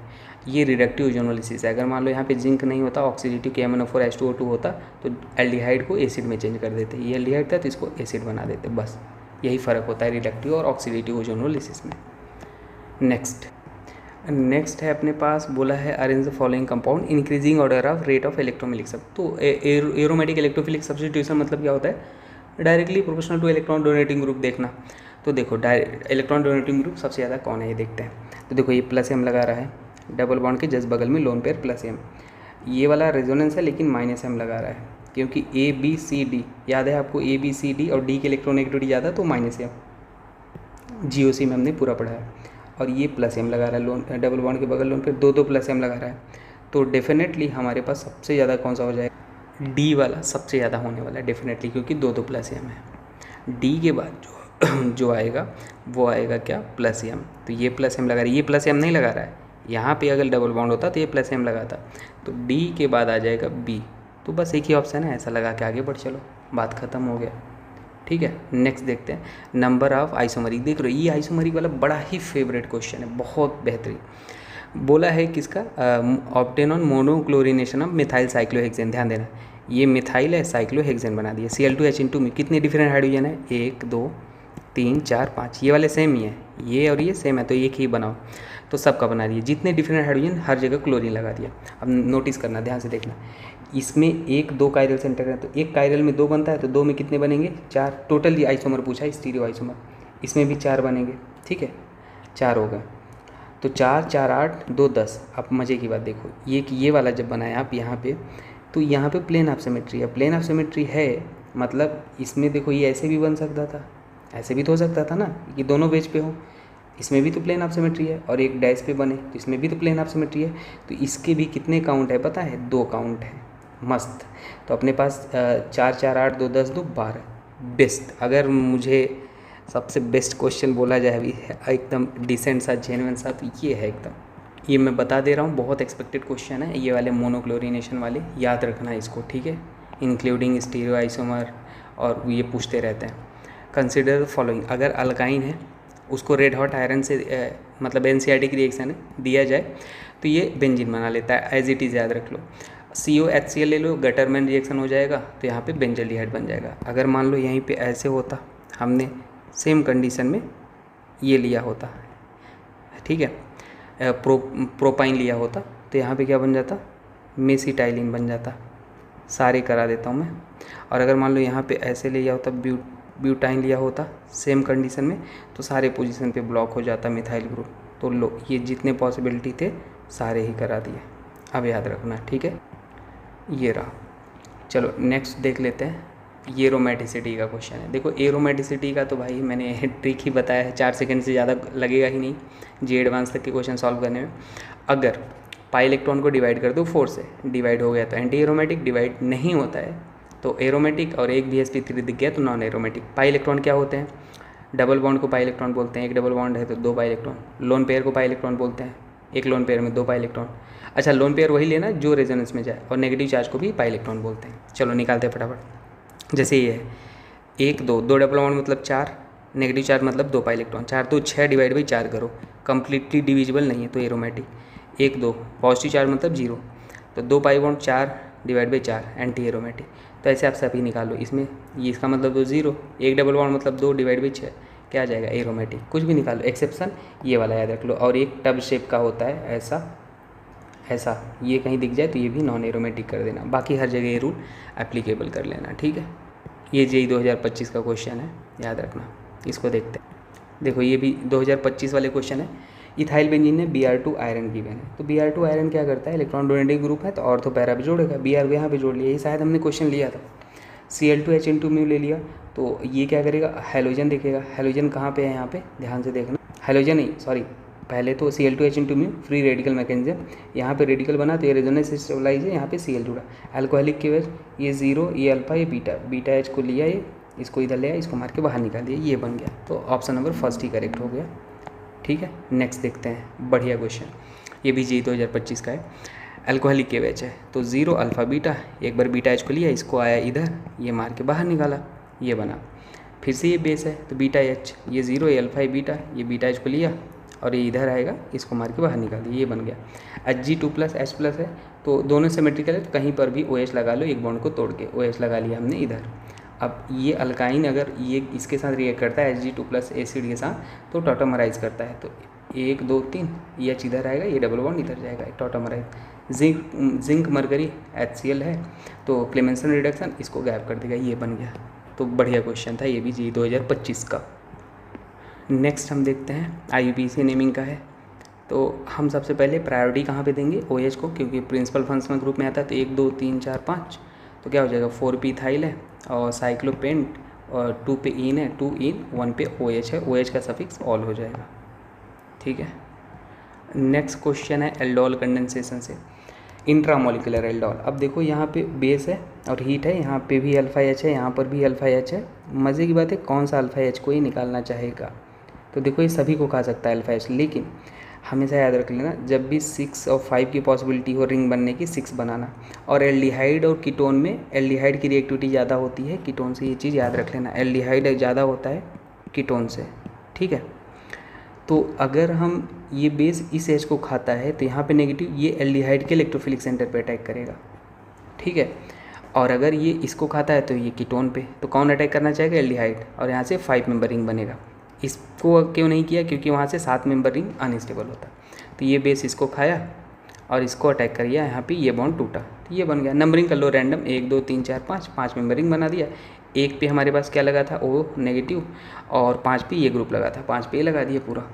ये रिडक्टिव ओजोनोलिसिस है। अगर मान लो यहाँ पे जिंक नहीं होता, ऑक्सीडेटिव KMnO4 H2O2 होता, तो एल्डिहाइड को एसिड में चेंज कर देते, ये एल्डिहाइड था तो इसको एसिड बना देते, बस यही फ़र्क होता है रिडक्टिव और ऑक्सीडेटिव ओजोनोलिसिस में। नेक्स्ट है अपने पास, बोला है arrange the following compound increasing order of rate of electrophilic सब। तो एरोमेटिक इलेक्ट्रोफिलिक सब्स्टिट्यूशन मतलब क्या होता है, directly proportional two electron donating group देखना। तो देखो इलेक्ट्रॉन डोनेटिंग ग्रुप सबसे ज़्यादा कौन है ये देखते हैं। तो देखो ये +M लगा रहा है, डबल बॉन्ड के जस्ट बगल में लोन पेयर +M, ये वाला रेजोनेंस है लेकिन -M लगा रहा है, क्योंकि ABCD याद है आपको, ABCD और D की इलेक्ट्रोनेगेटिविटी ज़्यादा, तो -M, GOC में हमने पूरा पढ़ा है। और ये +M लगा रहा है, लोन डबल बॉन्ड के बगल लोन पे 2 +M लगा रहा है, तो डेफिनेटली हमारे पास सबसे ज़्यादा कौन सा हो जाएगा, D वाला सबसे ज़्यादा होने वाला है डेफिनेटली, क्योंकि 2 +M है। D के बाद जो आएगा वो आएगा क्या, +M, तो ये +M लगा रहा है, ये +M नहीं लगा रहा है, यहाँ पे अगर डबल बॉन्ड होता तो ये +M लगाता, तो D के बाद आ जाएगा B। तो बस एक ही ऑप्शन है, ऐसा लगा के आगे बढ़ चलो, बात ख़त्म हो गया, ठीक है। नेक्स्ट देखते हैं, नंबर ऑफ आइसोमरिक। देख रहे हो ये आइसोमरिक वाला बड़ा ही फेवरेट क्वेश्चन है, बहुत बेहतरीन। बोला है किसका, obtain on monochlorination of methyl cyclohexane. ध्यान देना, ये मिथाइल है, साइक्लोहेक्सेन बना दिया। Cl2H2 में कितने डिफरेंट हाइड्रोजन है, 1 2 3 4 5, ये वाले सेम ही है, ये और ये सेम है, तो एक ही बनाओ। तो सबका बना दिया, जितने डिफरेंट हाइड्रोजन हर जगह क्लोरीन लगा दिया। अब नोटिस करना, ध्यान से देखना, इसमें एक दो कायरल सेंटर है, तो एक कायरल में 2 बनता है, तो 2 में कितने बनेंगे 4। टोटल ये आइसोमर पूछा है, स्टीरियो आइसोमर, इसमें भी 4 बनेंगे, ठीक है, 4 हो गए। तो 4 4 8 2 10। अब मज़े की बात देखो, ये वाला जब बनाया आप यहाँ पे, तो यहाँ पे प्लेन ऑफ सिमेट्री है। प्लेन ऑफ सिमेट्री है मतलब इसमें देखो ये ऐसे भी बन सकता था, ऐसे भी तो हो सकता था ना, कि दोनों बेच पे हो, इसमें भी तो प्लेन ऑफ सिमेट्री है, और एक डैश पे बने तो इसमें भी तो प्लेन ऑफ सिमेट्री है। तो इसके भी कितने काउंट है पता है, 2 काउंट है। मस्त। तो अपने पास 4 4 8 2 10 2 12 बेस्ट। अगर मुझे सबसे बेस्ट क्वेश्चन बोला जाए अभी एकदम डिसेंट सा जेन्युइन सा, तो ये है एकदम, ये मैं बता दे रहा हूँ, बहुत एक्सपेक्टेड क्वेश्चन है ये वाले मोनोक्लोरिनेशन वाले, याद रखना इसको, ठीक है, इंक्लूडिंग स्टीरियो आइसोमर, और ये पूछते रहते हैं। कंसिडर द फॉलोइंग, अगर अल्काइन है उसको रेड हॉट आयरन से मतलब NCERT की रिएक्शन है दिया जाए तो ये बेंजीन बना लेता है, एज इट इज़ याद रख लो। COHCl ले लो, गटरमैन रिएक्शन हो जाएगा तो यहाँ पे बेंजल्डिहाइड बन जाएगा। अगर मान लो यहीं पे ऐसे होता, हमने सेम कंडीशन में ये लिया होता, ठीक है, प्रोपाइन लिया होता, तो यहाँ पे क्या बन जाता, मेसिटाइलिन बन जाता। सारे करा देता हूँ मैं। और अगर मान लो यहाँ पे ऐसे लिया होता, ब्यूटाइन लिया होता सेम कंडीशन में, तो सारे पोजीशन पे ब्लॉक हो जाता मिथाइल ग्रुप। तो लो, ये जितने पॉसिबिलिटी थे सारे ही करा दिए, अब याद रखना, ठीक है, ये रहा। चलो नेक्स्ट देख लेते हैं, एरोमेटिसिटी का क्वेश्चन है। देखो एरोमेटिसिटी का तो भाई मैंने ट्रिक ही बताया है, 4 सेकंड से ज़्यादा लगेगा ही नहीं जी एडवांस तक के क्वेश्चन सॉल्व करने में। अगर पाई इलेक्ट्रॉन को डिवाइड कर दो 4 से, डिवाइड हो गया तो एंटी एरोमेटिक, डिवाइड नहीं होता है तो एरोमेटिक, और एक sp3 दिख गया तो नॉन एरोमेटिक। पाई इलेक्ट्रॉन क्या होते हैं, डबल बॉन्ड को पाई इलेक्ट्रॉन बोलते हैं, एक डबल बॉन्ड है तो 2 पाई इलेक्ट्रॉन। लोन पेयर को पाई इलेक्ट्रॉन बोलते हैं, एक लोन पेयर में 2 पाई इलेक्ट्रॉन। अच्छा, लोन पेयर वही लेना जो रेजोनेंस में जाए, और नेगेटिव चार्ज को भी पाई इलेक्ट्रॉन बोलते हैं। चलो निकालते हैं फटाफट। जैसे ये है 1 2 2 डबल बॉन्ड मतलब 4, नेगेटिव चार्ज मतलब 2 पाई इलेक्ट्रॉन, 4 तो 6 डिवाइड बाई 4 करो, कंप्लीटली डिविजिबल नहीं है तो एरोमेटिक। 1 2 पॉजिटिव चार्ज मतलब 0, तो 2 pi bond 4 divide by 4 anti aromatic. तो ऐसे आप सभी निकालो, इसमें ये इसका मतलब तो 0, 1 डबल बॉन्ड मतलब 2 डिवाइड बाई 6 क्या आ जाएगा एरोमेटिक। कुछ भी निकालो, एक्सेप्शन ये वाला याद रख लो। और एक टब शेप का होता है ऐसा, ऐसा ये कहीं दिख जाए तो ये भी नॉन एरोमेटिक कर देना, बाकी हर जगह ये रूल एप्लीकेबल कर लेना, ठीक है। ये JEE 2025 का क्वेश्चन है, याद रखना। इसको देखते हैं, देखो ये भी 2025 वाले क्वेश्चन है। इथाइल बेंजीन में Br2 आयरन गिवन है, तो Br2 आयरन क्या करता है, इलेक्ट्रॉन डोनेटिंग ग्रुप है तो ऑर्थो पैरा भी जोड़ेगा, Br यहाँ पे जोड़ लिया, ये शायद हमने क्वेश्चन लिया था। Cl2H2 ले लिया तो ये क्या करेगा, हेलोजन देखेगा। हेलोजन कहाँ पे है, यहाँ पे ध्यान से देखना, हेलोजन नहीं सॉरी, पहले तो Cl2H2 फ्री रेडिकल मैकेनिज्म, यहाँ पे रेडिकल बना तो ये रेजोनेंस स्टेबलाइज है, यहाँ पे Cl जुड़ा। अल्कोहलिक के वजह ये 0, ये अल्फा, ये बीटा H को लिया, ये इसको इधर ले आया, इसको मार के बाहर निकाल दिया, ये बन गया। तो ऑप्शन नंबर फर्स्ट ही करेक्ट हो गया, ठीक है। नेक्स्ट देखते हैं, बढ़िया क्वेश्चन, ये भी JEE 2025 का है। अल्कोहलिक के वेज है तो 0 अल्फा बीटा, एक बार बीटा H को लिया, इसको आया इधर, ये मार के बाहर निकाला, ये बना। फिर से ये बेस है तो बीटा H, ये 0 ये अल्फा, ये बीटा, ये बीटा H को लिया और ये इधर आएगा, इसको मार के बाहर निकाल दिया, ये बन गया। Hg2+H+ है तो दोनों सिमेट्रिकल है, तो कहीं पर भी OH लगा लो, एक बॉन्ड को तोड़ के OH लगा लिया हमने इधर। अब ये अल्काइन अगर ये इसके साथ रिएक्ट करता है Hg2+ एसिड के साथ तो टॉटोमराइज करता है, तो 1 2 3 ये H इधर आएगा, ये डबल बॉन्ड इधर जाएगा, टॉटोमराइज। जिंक मरकरी HCl है तो क्लेमेंसन रिडक्शन इसको गैप कर देगा, ये बन गया। तो बढ़िया क्वेश्चन था, ये भी JEE 2025 का। नेक्स्ट हम देखते हैं IUPAC नेमिंग का है, तो हम सबसे पहले प्रायोरिटी कहाँ पे देंगे, OH को, क्योंकि प्रिंसिपल फंक्शनल ग्रुप में आता है। तो 1 2 3 4 5 तो क्या हो जाएगा, 4p इथाइल है और साइक्लोपेंट, और 2 पे इन है, 2 इन 1 पे OH है, OH का सफिक्स ऑल हो जाएगा, ठीक है। नेक्स्ट क्वेश्चन है एल्डोल कंडेंसेशन से, इंट्रामोलिकुलर एल्डोल। अब देखो यहाँ पे बेस है और हीट है, यहाँ पे भी अल्फा H है, यहाँ पर भी अल्फा H है। मज़े की बात है, कौन सा अल्फा H को ही निकालना चाहेगा, तो देखो ये सभी को खा सकता है अल्फा H, लेकिन हमेशा याद रख लेना जब भी 6 और 5 की पॉसिबिलिटी हो रिंग बनने की, 6 बनाना। और एल्डिहाइड और कीटोन में एल्डिहाइड की रिएक्टिविटी ज़्यादा होती है कीटोन से, ये चीज़ याद रख लेना, एल्डिहाइड ज़्यादा होता है कीटोन से, ठीक है। तो अगर हम ये बेस इस H को खाता है तो यहाँ पे नेगेटिव, ये एल्डिहाइड के इलेक्ट्रोफिलिक सेंटर पे अटैक करेगा, ठीक है। और अगर ये इसको खाता है तो ये कीटोन पे, तो कौन अटैक करना चाहेगा, एल्डिहाइड, और यहाँ से 5 मेंबर रिंग बनेगा। इसको क्यों नहीं किया, क्योंकि वहाँ से 7 मेंबर रिंग अनस्टेबल होता है। तो ये बेस इसको खाया और इसको अटैक कर दिया, यहाँ पे ये बॉन्ड टूटा, तो ये बन गया। नंबरिंग कर लो रैंडम, 1 2 3 4 5 मेंबरिंग बना दिया। 1 पे हमारे पास क्या लगा था, O नेगेटिव, और 5 पे ये ग्रुप लगा था, 5 पे ये लगा दिया पूरा।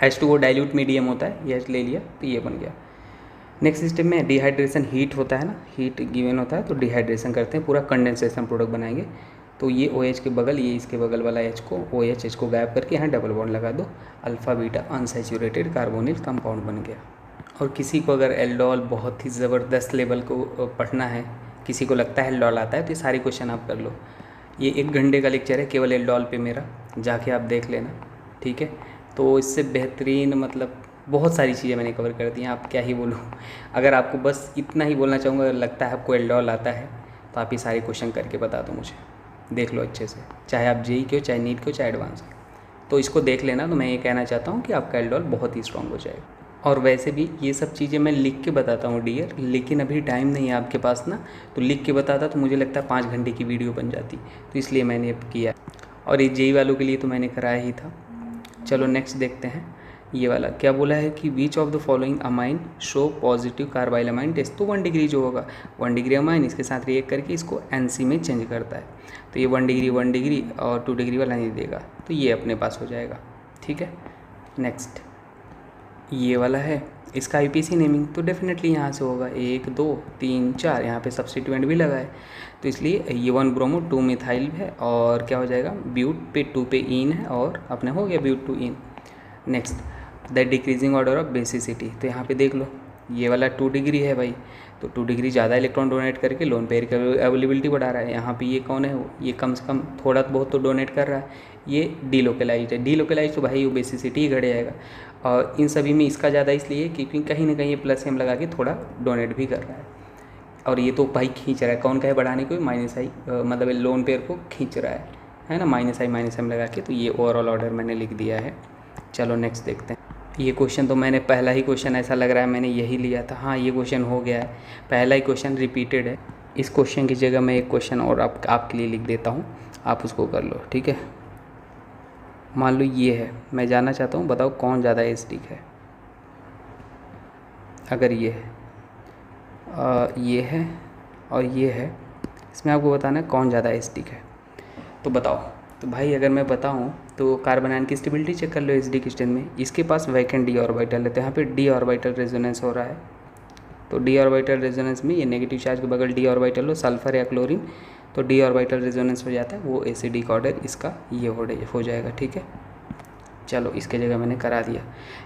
H2O डाइल्यूट मीडियम होता है, ये ले लिया तो ये बन गया। नेक्स्ट स्टेप में डिहाइड्रेशन, हीट होता है ना, हीट गिवन होता है तो डिहाइड्रेशन करते हैं, पूरा कंडेंसेशन प्रोडक्ट बनाएंगे। तो ये OH के बगल, ये इसके बगल वाला H को, OH को गायब करके यहाँ डबल बॉन्ड लगा दो, alpha beta unsaturated carbonyl compound बन गया। और किसी को अगर एल्डोल बहुत ही ज़बरदस्त लेवल को पढ़ना है, किसी को लगता है एल्डोल आता है, तो ये सारे क्वेश्चन आप कर लो। ये 1 घंटे का लेक्चर है केवल एल्डोल पे मेरा, जाके आप देख लेना, ठीक है। तो इससे बेहतरीन मतलब बहुत सारी चीज़ें मैंने कवर कर दी हैं, आप क्या ही बोलूँ। अगर आपको बस इतना ही बोलना चाहूँगा, अगर लगता है आपको एल्डोल आता है तो आप ये सारे क्वेश्चन करके बता दो मुझे, देख लो अच्छे से, चाहे आप जेई के हो, चाहे नीट के हो, चाहे एडवांस हो, तो इसको देख लेना। तो मैं ये कहना चाहता हूँ कि आपका एल्डोल बहुत ही स्ट्रॉन्ग हो जाएगा। और वैसे भी ये सब चीज़ें मैं लिख के बताता हूँ डियर, लेकिन अभी टाइम नहीं है आपके पास ना, तो लिख के बताता तो मुझे लगता है 5 घंटे की वीडियो बन जाती, तो इसलिए मैंने अब किया। और ये जेई वालों के लिए तो मैंने कराया ही था। चलो नेक्स्ट देखते हैं, ये वाला क्या बोला है कि which of the following amine show positive carbylamine test. तो 1 डिग्री जो होगा, 1 डिग्री अमाइन इसके साथ रिएक्ट करके इसको NC में चेंज करता है, तो ये 1 डिग्री और 2 डिग्री वाला नहीं देगा, तो ये अपने पास हो जाएगा, ठीक है। नेक्स्ट ये वाला है, इसका IPC नेमिंग तो डेफिनेटली यहाँ से होगा, 1 2 3 4, यहाँ पे सब्स्टिट्यूएंट भी लगा है, तो इसलिए ये 1 ब्रोमो 2 मिथाइल है, और क्या हो जाएगा, ब्यूट पे 2 पे इन है, और अपने हो गया but 2 yne. Next the decreasing order of basicity, तो यहाँ पे देख लो ये वाला 2 डिग्री है भाई, तो 2 डिग्री ज़्यादा इलेक्ट्रॉन डोनेट करके लोन पेयर की अवेलेबिलिटी बढ़ा रहा है। यहाँ पे ये कौन है, ये कम से कम थोड़ा बहुत तो डोनेट कर रहा है, ये डीलोकलाइज्ड है। डीलोकलाइज्ड तो भाई वो बेसिसिटी ही घट जाएगा, और इन सभी में इसका ज़्यादा इसलिए क्योंकि कहीं ना कहीं ये प्लस एम लगा के थोड़ा डोनेट भी कर रहा है, और ये तो भाई खींच रहा है, कौन का है बढ़ाने को, -I मतलब लोन पेयर को खींच रहा है ना, -I -M लगा के, तो ये ओवरऑल ऑर्डर मैंने लिख दिया है। चलो नेक्स्ट देखते हैं। ये क्वेश्चन तो मैंने पहला ही क्वेश्चन ऐसा लग रहा है मैंने यही लिया था, हाँ ये क्वेश्चन हो गया है, पहला ही क्वेश्चन रिपीटेड है। इस क्वेश्चन की जगह मैं एक क्वेश्चन और आपके लिए लिख देता हूँ, आप उसको कर लो, ठीक है। मान लो ये है, मैं जानना चाहता हूँ बताओ कौन ज़्यादा एसिडिक है। अगर ये है और ये है, इसमें आपको बताना है कौन ज़्यादा एसिडिक है, तो बताओ। तो भाई अगर मैं बताऊँ तो कार्बन आयन की स्टेबिलिटी चेक कर लो एसिडिक स्टेट में, इसके पास वैकेंट d ऑर्बिटल है, तो यहाँ पे d ऑर्बिटल रेजोनेंस हो रहा है, तो d ऑर्बिटल रेजोनेंस में ये नेगेटिव चार्ज के बगल d ऑर्बिटल हो, सल्फर या क्लोरीन, तो d ऑर्बिटल रेजोनेंस हो जाता है, वो एसिडिक ऑर्डर इसका ये हो जाएगा, ठीक है। चलो इसके जगह मैंने करा दिया,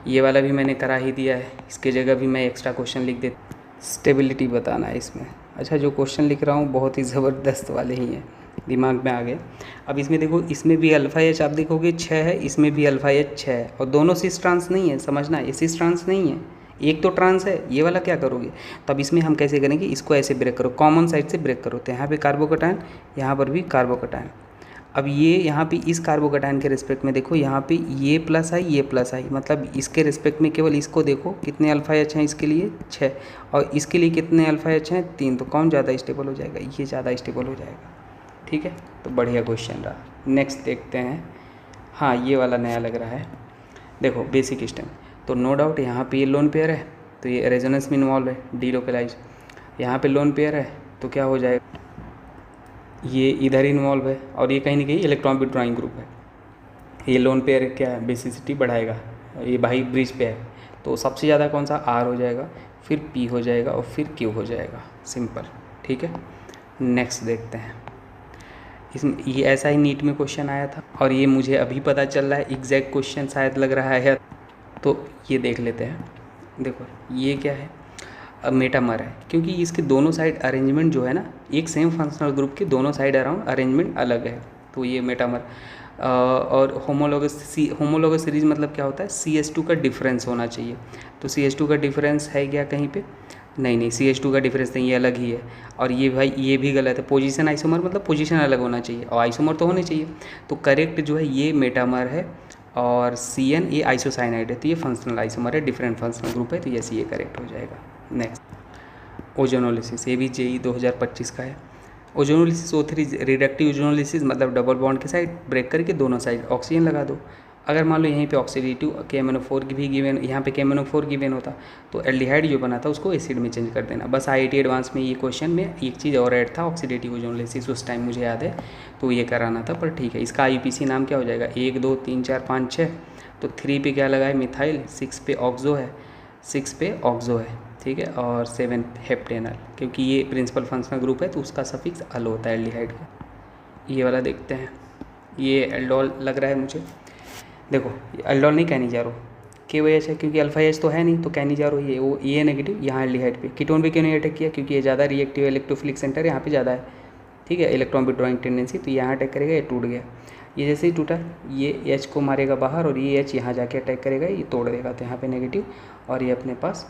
ये वाला भी मैंने करा ही दिया है, इसके जगह भी मैं एक्स्ट्रा क्वेश्चन लिख देता, स्टेबिलिटी बताना है इसमें। अच्छा जो क्वेश्चन लिख रहा हूँ बहुत ही ज़बरदस्त वाले ही हैं, दिमाग में आ गए। अब इसमें देखो, इसमें भी अल्फ़ा एच आप देखोगे 6 है, इसमें भी अल्फ़ा एच 6 है, और दोनों सिस ट्रांस नहीं है, समझना ये सिस ट्रांस नहीं है, एक तो ट्रांस है, ये वाला क्या करोगे। तो अब इसमें हम कैसे करेंगे, इसको ऐसे ब्रेक करो, कॉमन साइड से ब्रेक करो, तो यहाँ पे कार्बोकटायन, यहाँ पर भी कार्बोकटायन। अब ये यहाँ पे इस कार्बोकटायन के रिस्पेक्ट में देखो, यहाँ पे ये प्लस आई, ये प्लस आई, मतलब इसके रिस्पेक्ट में केवल इसको देखो कितने अल्फ़ा एच हैं, इसके लिए 6, और इसके लिए कितने अल्फ़ा एच हैं 3, तो कौन ज़्यादा स्टेबल हो जाएगा, ये ज़्यादा स्टेबल हो जाएगा, ठीक है। तो बढ़िया क्वेश्चन रहा। नेक्स्ट देखते हैं, हाँ ये वाला नया लग रहा है, देखो बेसिक स्टेम, तो नो डाउट यहाँ पे ये लोन पेयर है, तो ये रेजोनेंस में इन्वॉल्व है, डीलोकलाइज, यहाँ पे लोन पेयर है, तो क्या हो जाएगा, ये इधर इन्वॉल्व है, और ये कहीं ना कहीं इलेक्ट्रॉन विथड्रॉइंग ग्रुप है, ये लोन पेयर क्या है, बेसिसिटी बढ़ाएगा, ये भाई ब्रिज पे है, तो सबसे ज़्यादा कौन सा, R हो जाएगा, फिर P हो जाएगा, और फिर Q हो जाएगा, सिंपल, ठीक है। नेक्स्ट देखते हैं, इसमें ये ऐसा ही नीट में क्वेश्चन आया था, और ये मुझे अभी पता चल रहा है एग्जैक्ट क्वेश्चन शायद लग रहा है, तो ये देख लेते हैं। देखो ये क्या है, अब मेटामर है, क्योंकि इसके दोनों साइड अरेंजमेंट जो है ना, एक सेम फंक्शनल ग्रुप के दोनों साइड अराउंड अरेंजमेंट अलग है, तो ये मेटामर। और होमोलोगस सीरीज मतलब क्या होता है, CH2 का डिफरेंस होना चाहिए, तो CH2 का डिफरेंस है क्या कहीं पे, नहीं CH2 का डिफरेंस नहीं, ये अलग ही है। और ये भाई ये भी गलत है, पोजीशन आइसोमर मतलब पोजीशन अलग होना चाहिए, और आइसोमर तो होने चाहिए, तो करेक्ट जो है ये मेटामर है, और CN ये आइसोसाइनाइड है, तो ये फंक्शनल आइसोमर है, डिफरेंट फंक्शनल ग्रुप है, तो ये करेक्ट हो जाएगा। नेक्स्ट ओजोनोलिसिस, ये भी JEE 2025 का है। ओजोनोलिसिस O3 रिडक्टिव ओजोनोलिसिस मतलब डबल बॉन्ड के साइड ब्रेक करके दोनों साइड ऑक्सीजन लगा दो, अगर मान लो यहीं पे ऑक्सीडेटिव KMnO4 की भी गिवन, यहाँ पे KMnO4 गिवन होता तो एल्डिहाइड जो बना था उसको एसिड में चेंज कर देना। बस IIT एडवांस में ये क्वेश्चन में एक चीज़ और ऐड था, ऑक्सीडेटिव ओजोनोलाइसिस, उस टाइम मुझे याद है, तो ये कराना था। पर ठीक है, इसका IUPAC नाम क्या हो जाएगा, 1 2 3 4 5 6, तो 3 पे क्या लगा है, मिथाइल, 6 पे ऑक्सो है, 6 पे ऑक्सो है, ठीक है, और 7 हेप्टेनल, क्योंकि ये प्रिंसिपल फंक्शनल ग्रुप है तो उसका सफिक्स अल होता है एल्डिहाइड का। ये वाला देखते हैं, ये एल्डोल लग रहा है मुझे, देखो एल्डोल नहीं कैनिजारो, KOH है क्योंकि अल्फा H तो है नहीं, तो कैनिजारो ये वो ये नेगेटिव, यहाँ एल्डिहाइड पे। कीटोन पे क्यों नहीं अटैक किया, क्योंकि ये ज़्यादा रिएक्टिव इलेक्ट्रोफिलिक सेंटर यहाँ पे ज़्यादा है, ठीक है, इलेक्ट्रॉन विड्रॉइंग टेंडेंसी, तो यहाँ अटैक करेगा, ये टूट गया। ये जैसे ही टूटा, ये H को मारेगा बाहर और ये H यहाँ जाके अटैक करेगा, ये तोड़ देगा, तो यहाँ पे नेगेटिव, और ये अपने पास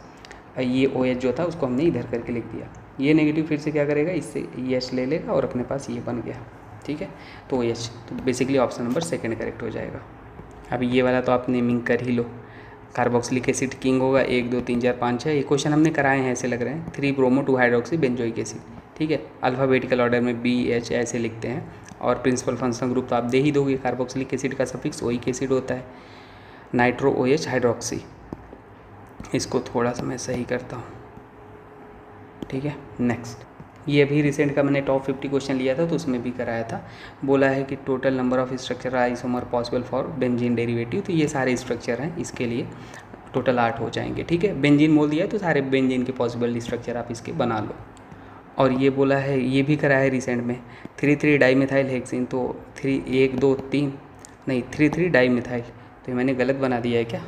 ये OH जो था उसको हमने इधर करके लिख दिया। ये नेगेटिव फिर से क्या करेगा, इससे ये H ले लेगा और अपने पास ये बन गया, ठीक है, तो OH, तो बेसिकली ऑप्शन नंबर 2 करेक्ट हो जाएगा। अभी ये वाला तो आप नेमिंग कर ही लो, कार्बोक्सिलिक एसिड किंग होगा, 1 2 3 4 5 6, ये क्वेश्चन हमने कराए हैं, ऐसे लग रहे हैं, 3 ब्रोमो 2 हाइड्रोक्सी बेंजोइक एसिड, ठीक है, अल्फ़ाबेटिकल ऑर्डर में BH ऐसे लिखते हैं, और प्रिंसिपल फंक्शनल ग्रुप तो आप दे ही दोगे, कार्बोक्सिलिक एसिड का सफिक्स ओइक एसिड होता है, नाइट्रो OH हाइड्रोक्सी। इसको थोड़ा सा मैं सही करता हूँ, ठीक है। नेक्स्ट, ये अभी रिसेंट का मैंने टॉप 50 क्वेश्चन लिया था तो उसमें भी कराया था, बोला है कि total number of structure isomer possible for benzene derivative, तो ये सारे स्ट्रक्चर हैं, इसके लिए टोटल 8 हो जाएंगे, ठीक है। बेंजीन बोल दिया है तो सारे बेंजीन के पॉसिबल स्ट्रक्चर आप इसके बना लो। और ये बोला है, ये भी कराया है रिसेंट में, 3 डाईमिथाइल हेक्सेन, तो 1 2 3 नहीं 3 डाईमिथाइल, तो ये मैंने गलत बना दिया है क्या,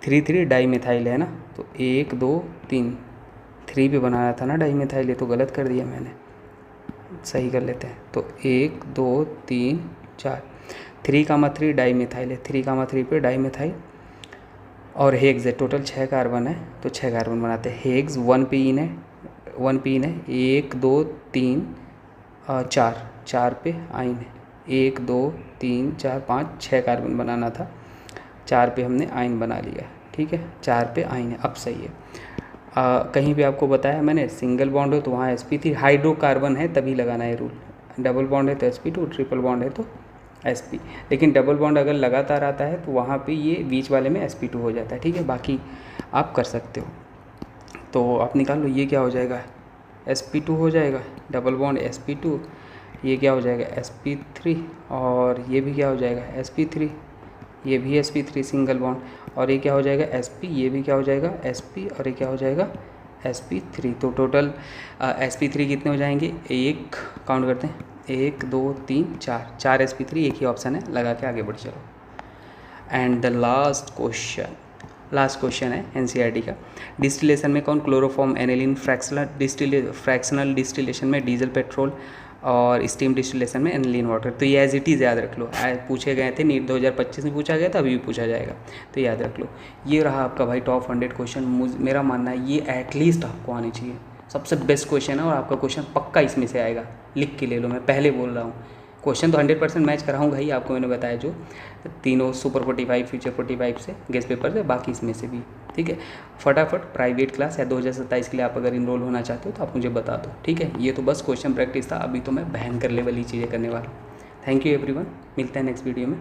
3 डाईमिथाइल है ना, तो 1 2 3 3 पे बनाया था ना डाईमिथाइल, ये तो गलत कर दिया मैंने, सही कर लेते हैं। तो 1 2 3 4 3 डाईमिथाइल है, 3 पे डाईमिथाइल और हेक्स है, टोटल 6 कार्बन है, तो 6 कार्बन बनाते हैं। हेक्स 1 पे इन है, 1 2 3 4 पे आइन है, 1 2 3 4 5 6 कार्बन बनाना था, 4 पे हमने आइन बना लिया, ठीक है, 4 पे आइन है, अब सही है। कहीं भी आपको बताया मैंने, सिंगल बॉन्ड हो तो वहाँ sp3, हाइड्रोकार्बन है तभी लगाना है रूल, डबल बॉन्ड है तो sp2, ट्रिपल बॉन्ड है तो sp, लेकिन डबल बॉन्ड अगर लगातार आता है तो वहाँ पे ये बीच वाले में sp2 हो जाता है, ठीक है, बाकी आप कर सकते हो। तो आप निकाल लो, ये क्या हो जाएगा, sp2 हो जाएगा, डबल बॉन्ड sp2, ये क्या हो जाएगा sp3, और ये भी क्या हो जाएगा sp3, ये भी sp3 सिंगल बॉन्ड, और ये क्या हो जाएगा sp, ये भी क्या हो जाएगा sp, और ये क्या हो जाएगा sp3। तो टोटल sp3 कितने हो जाएंगे, एक काउंट करते हैं, 1 2 3 4 sp3, एक ही ऑप्शन है, लगा के आगे बढ़ चलो। एंड द लास्ट क्वेश्चन है NCERT का, डिस्टिलेशन में कौन, क्लोरोफॉर्म एनिलीन, फ्रैक्शनल डिस्टिलेशन में डीजल पेट्रोल, और स्टीम डिस्टिलेशन में एनिलीन वाटर। तो ये एज इट इज़ याद रख लो, पूछे गए थे, नीट 2025 में पूछा गया था, अभी भी पूछा जाएगा, तो याद रख लो। ये रहा आपका भाई टॉप 100 क्वेश्चन, मेरा मानना है ये एटलीस्ट आपको आनी चाहिए, सबसे बेस्ट क्वेश्चन है, और आपका क्वेश्चन पक्का इसमें से आएगा, लिख के ले लो, मैं पहले बोल रहा हूँ, क्वेश्चन तो 100% मैच कराऊंगा ही, आपको मैंने बताया जो तीनों सुपर 45 फ्यूचर 45 से गेस्ट पेपर से, बाकी इसमें से भी, ठीक है। फटाफट प्राइवेट क्लास या 2027 के लिए आप अगर इनरोल होना चाहते हो तो आप मुझे बता दो, ठीक है। ये तो बस क्वेश्चन प्रैक्टिस था, अभी तो मैं भयंकर लेवल ही चीज़ें करने वाला हूँ। थैंक यू एवरीवन, मिलते हैं नेक्स्ट वीडियो में।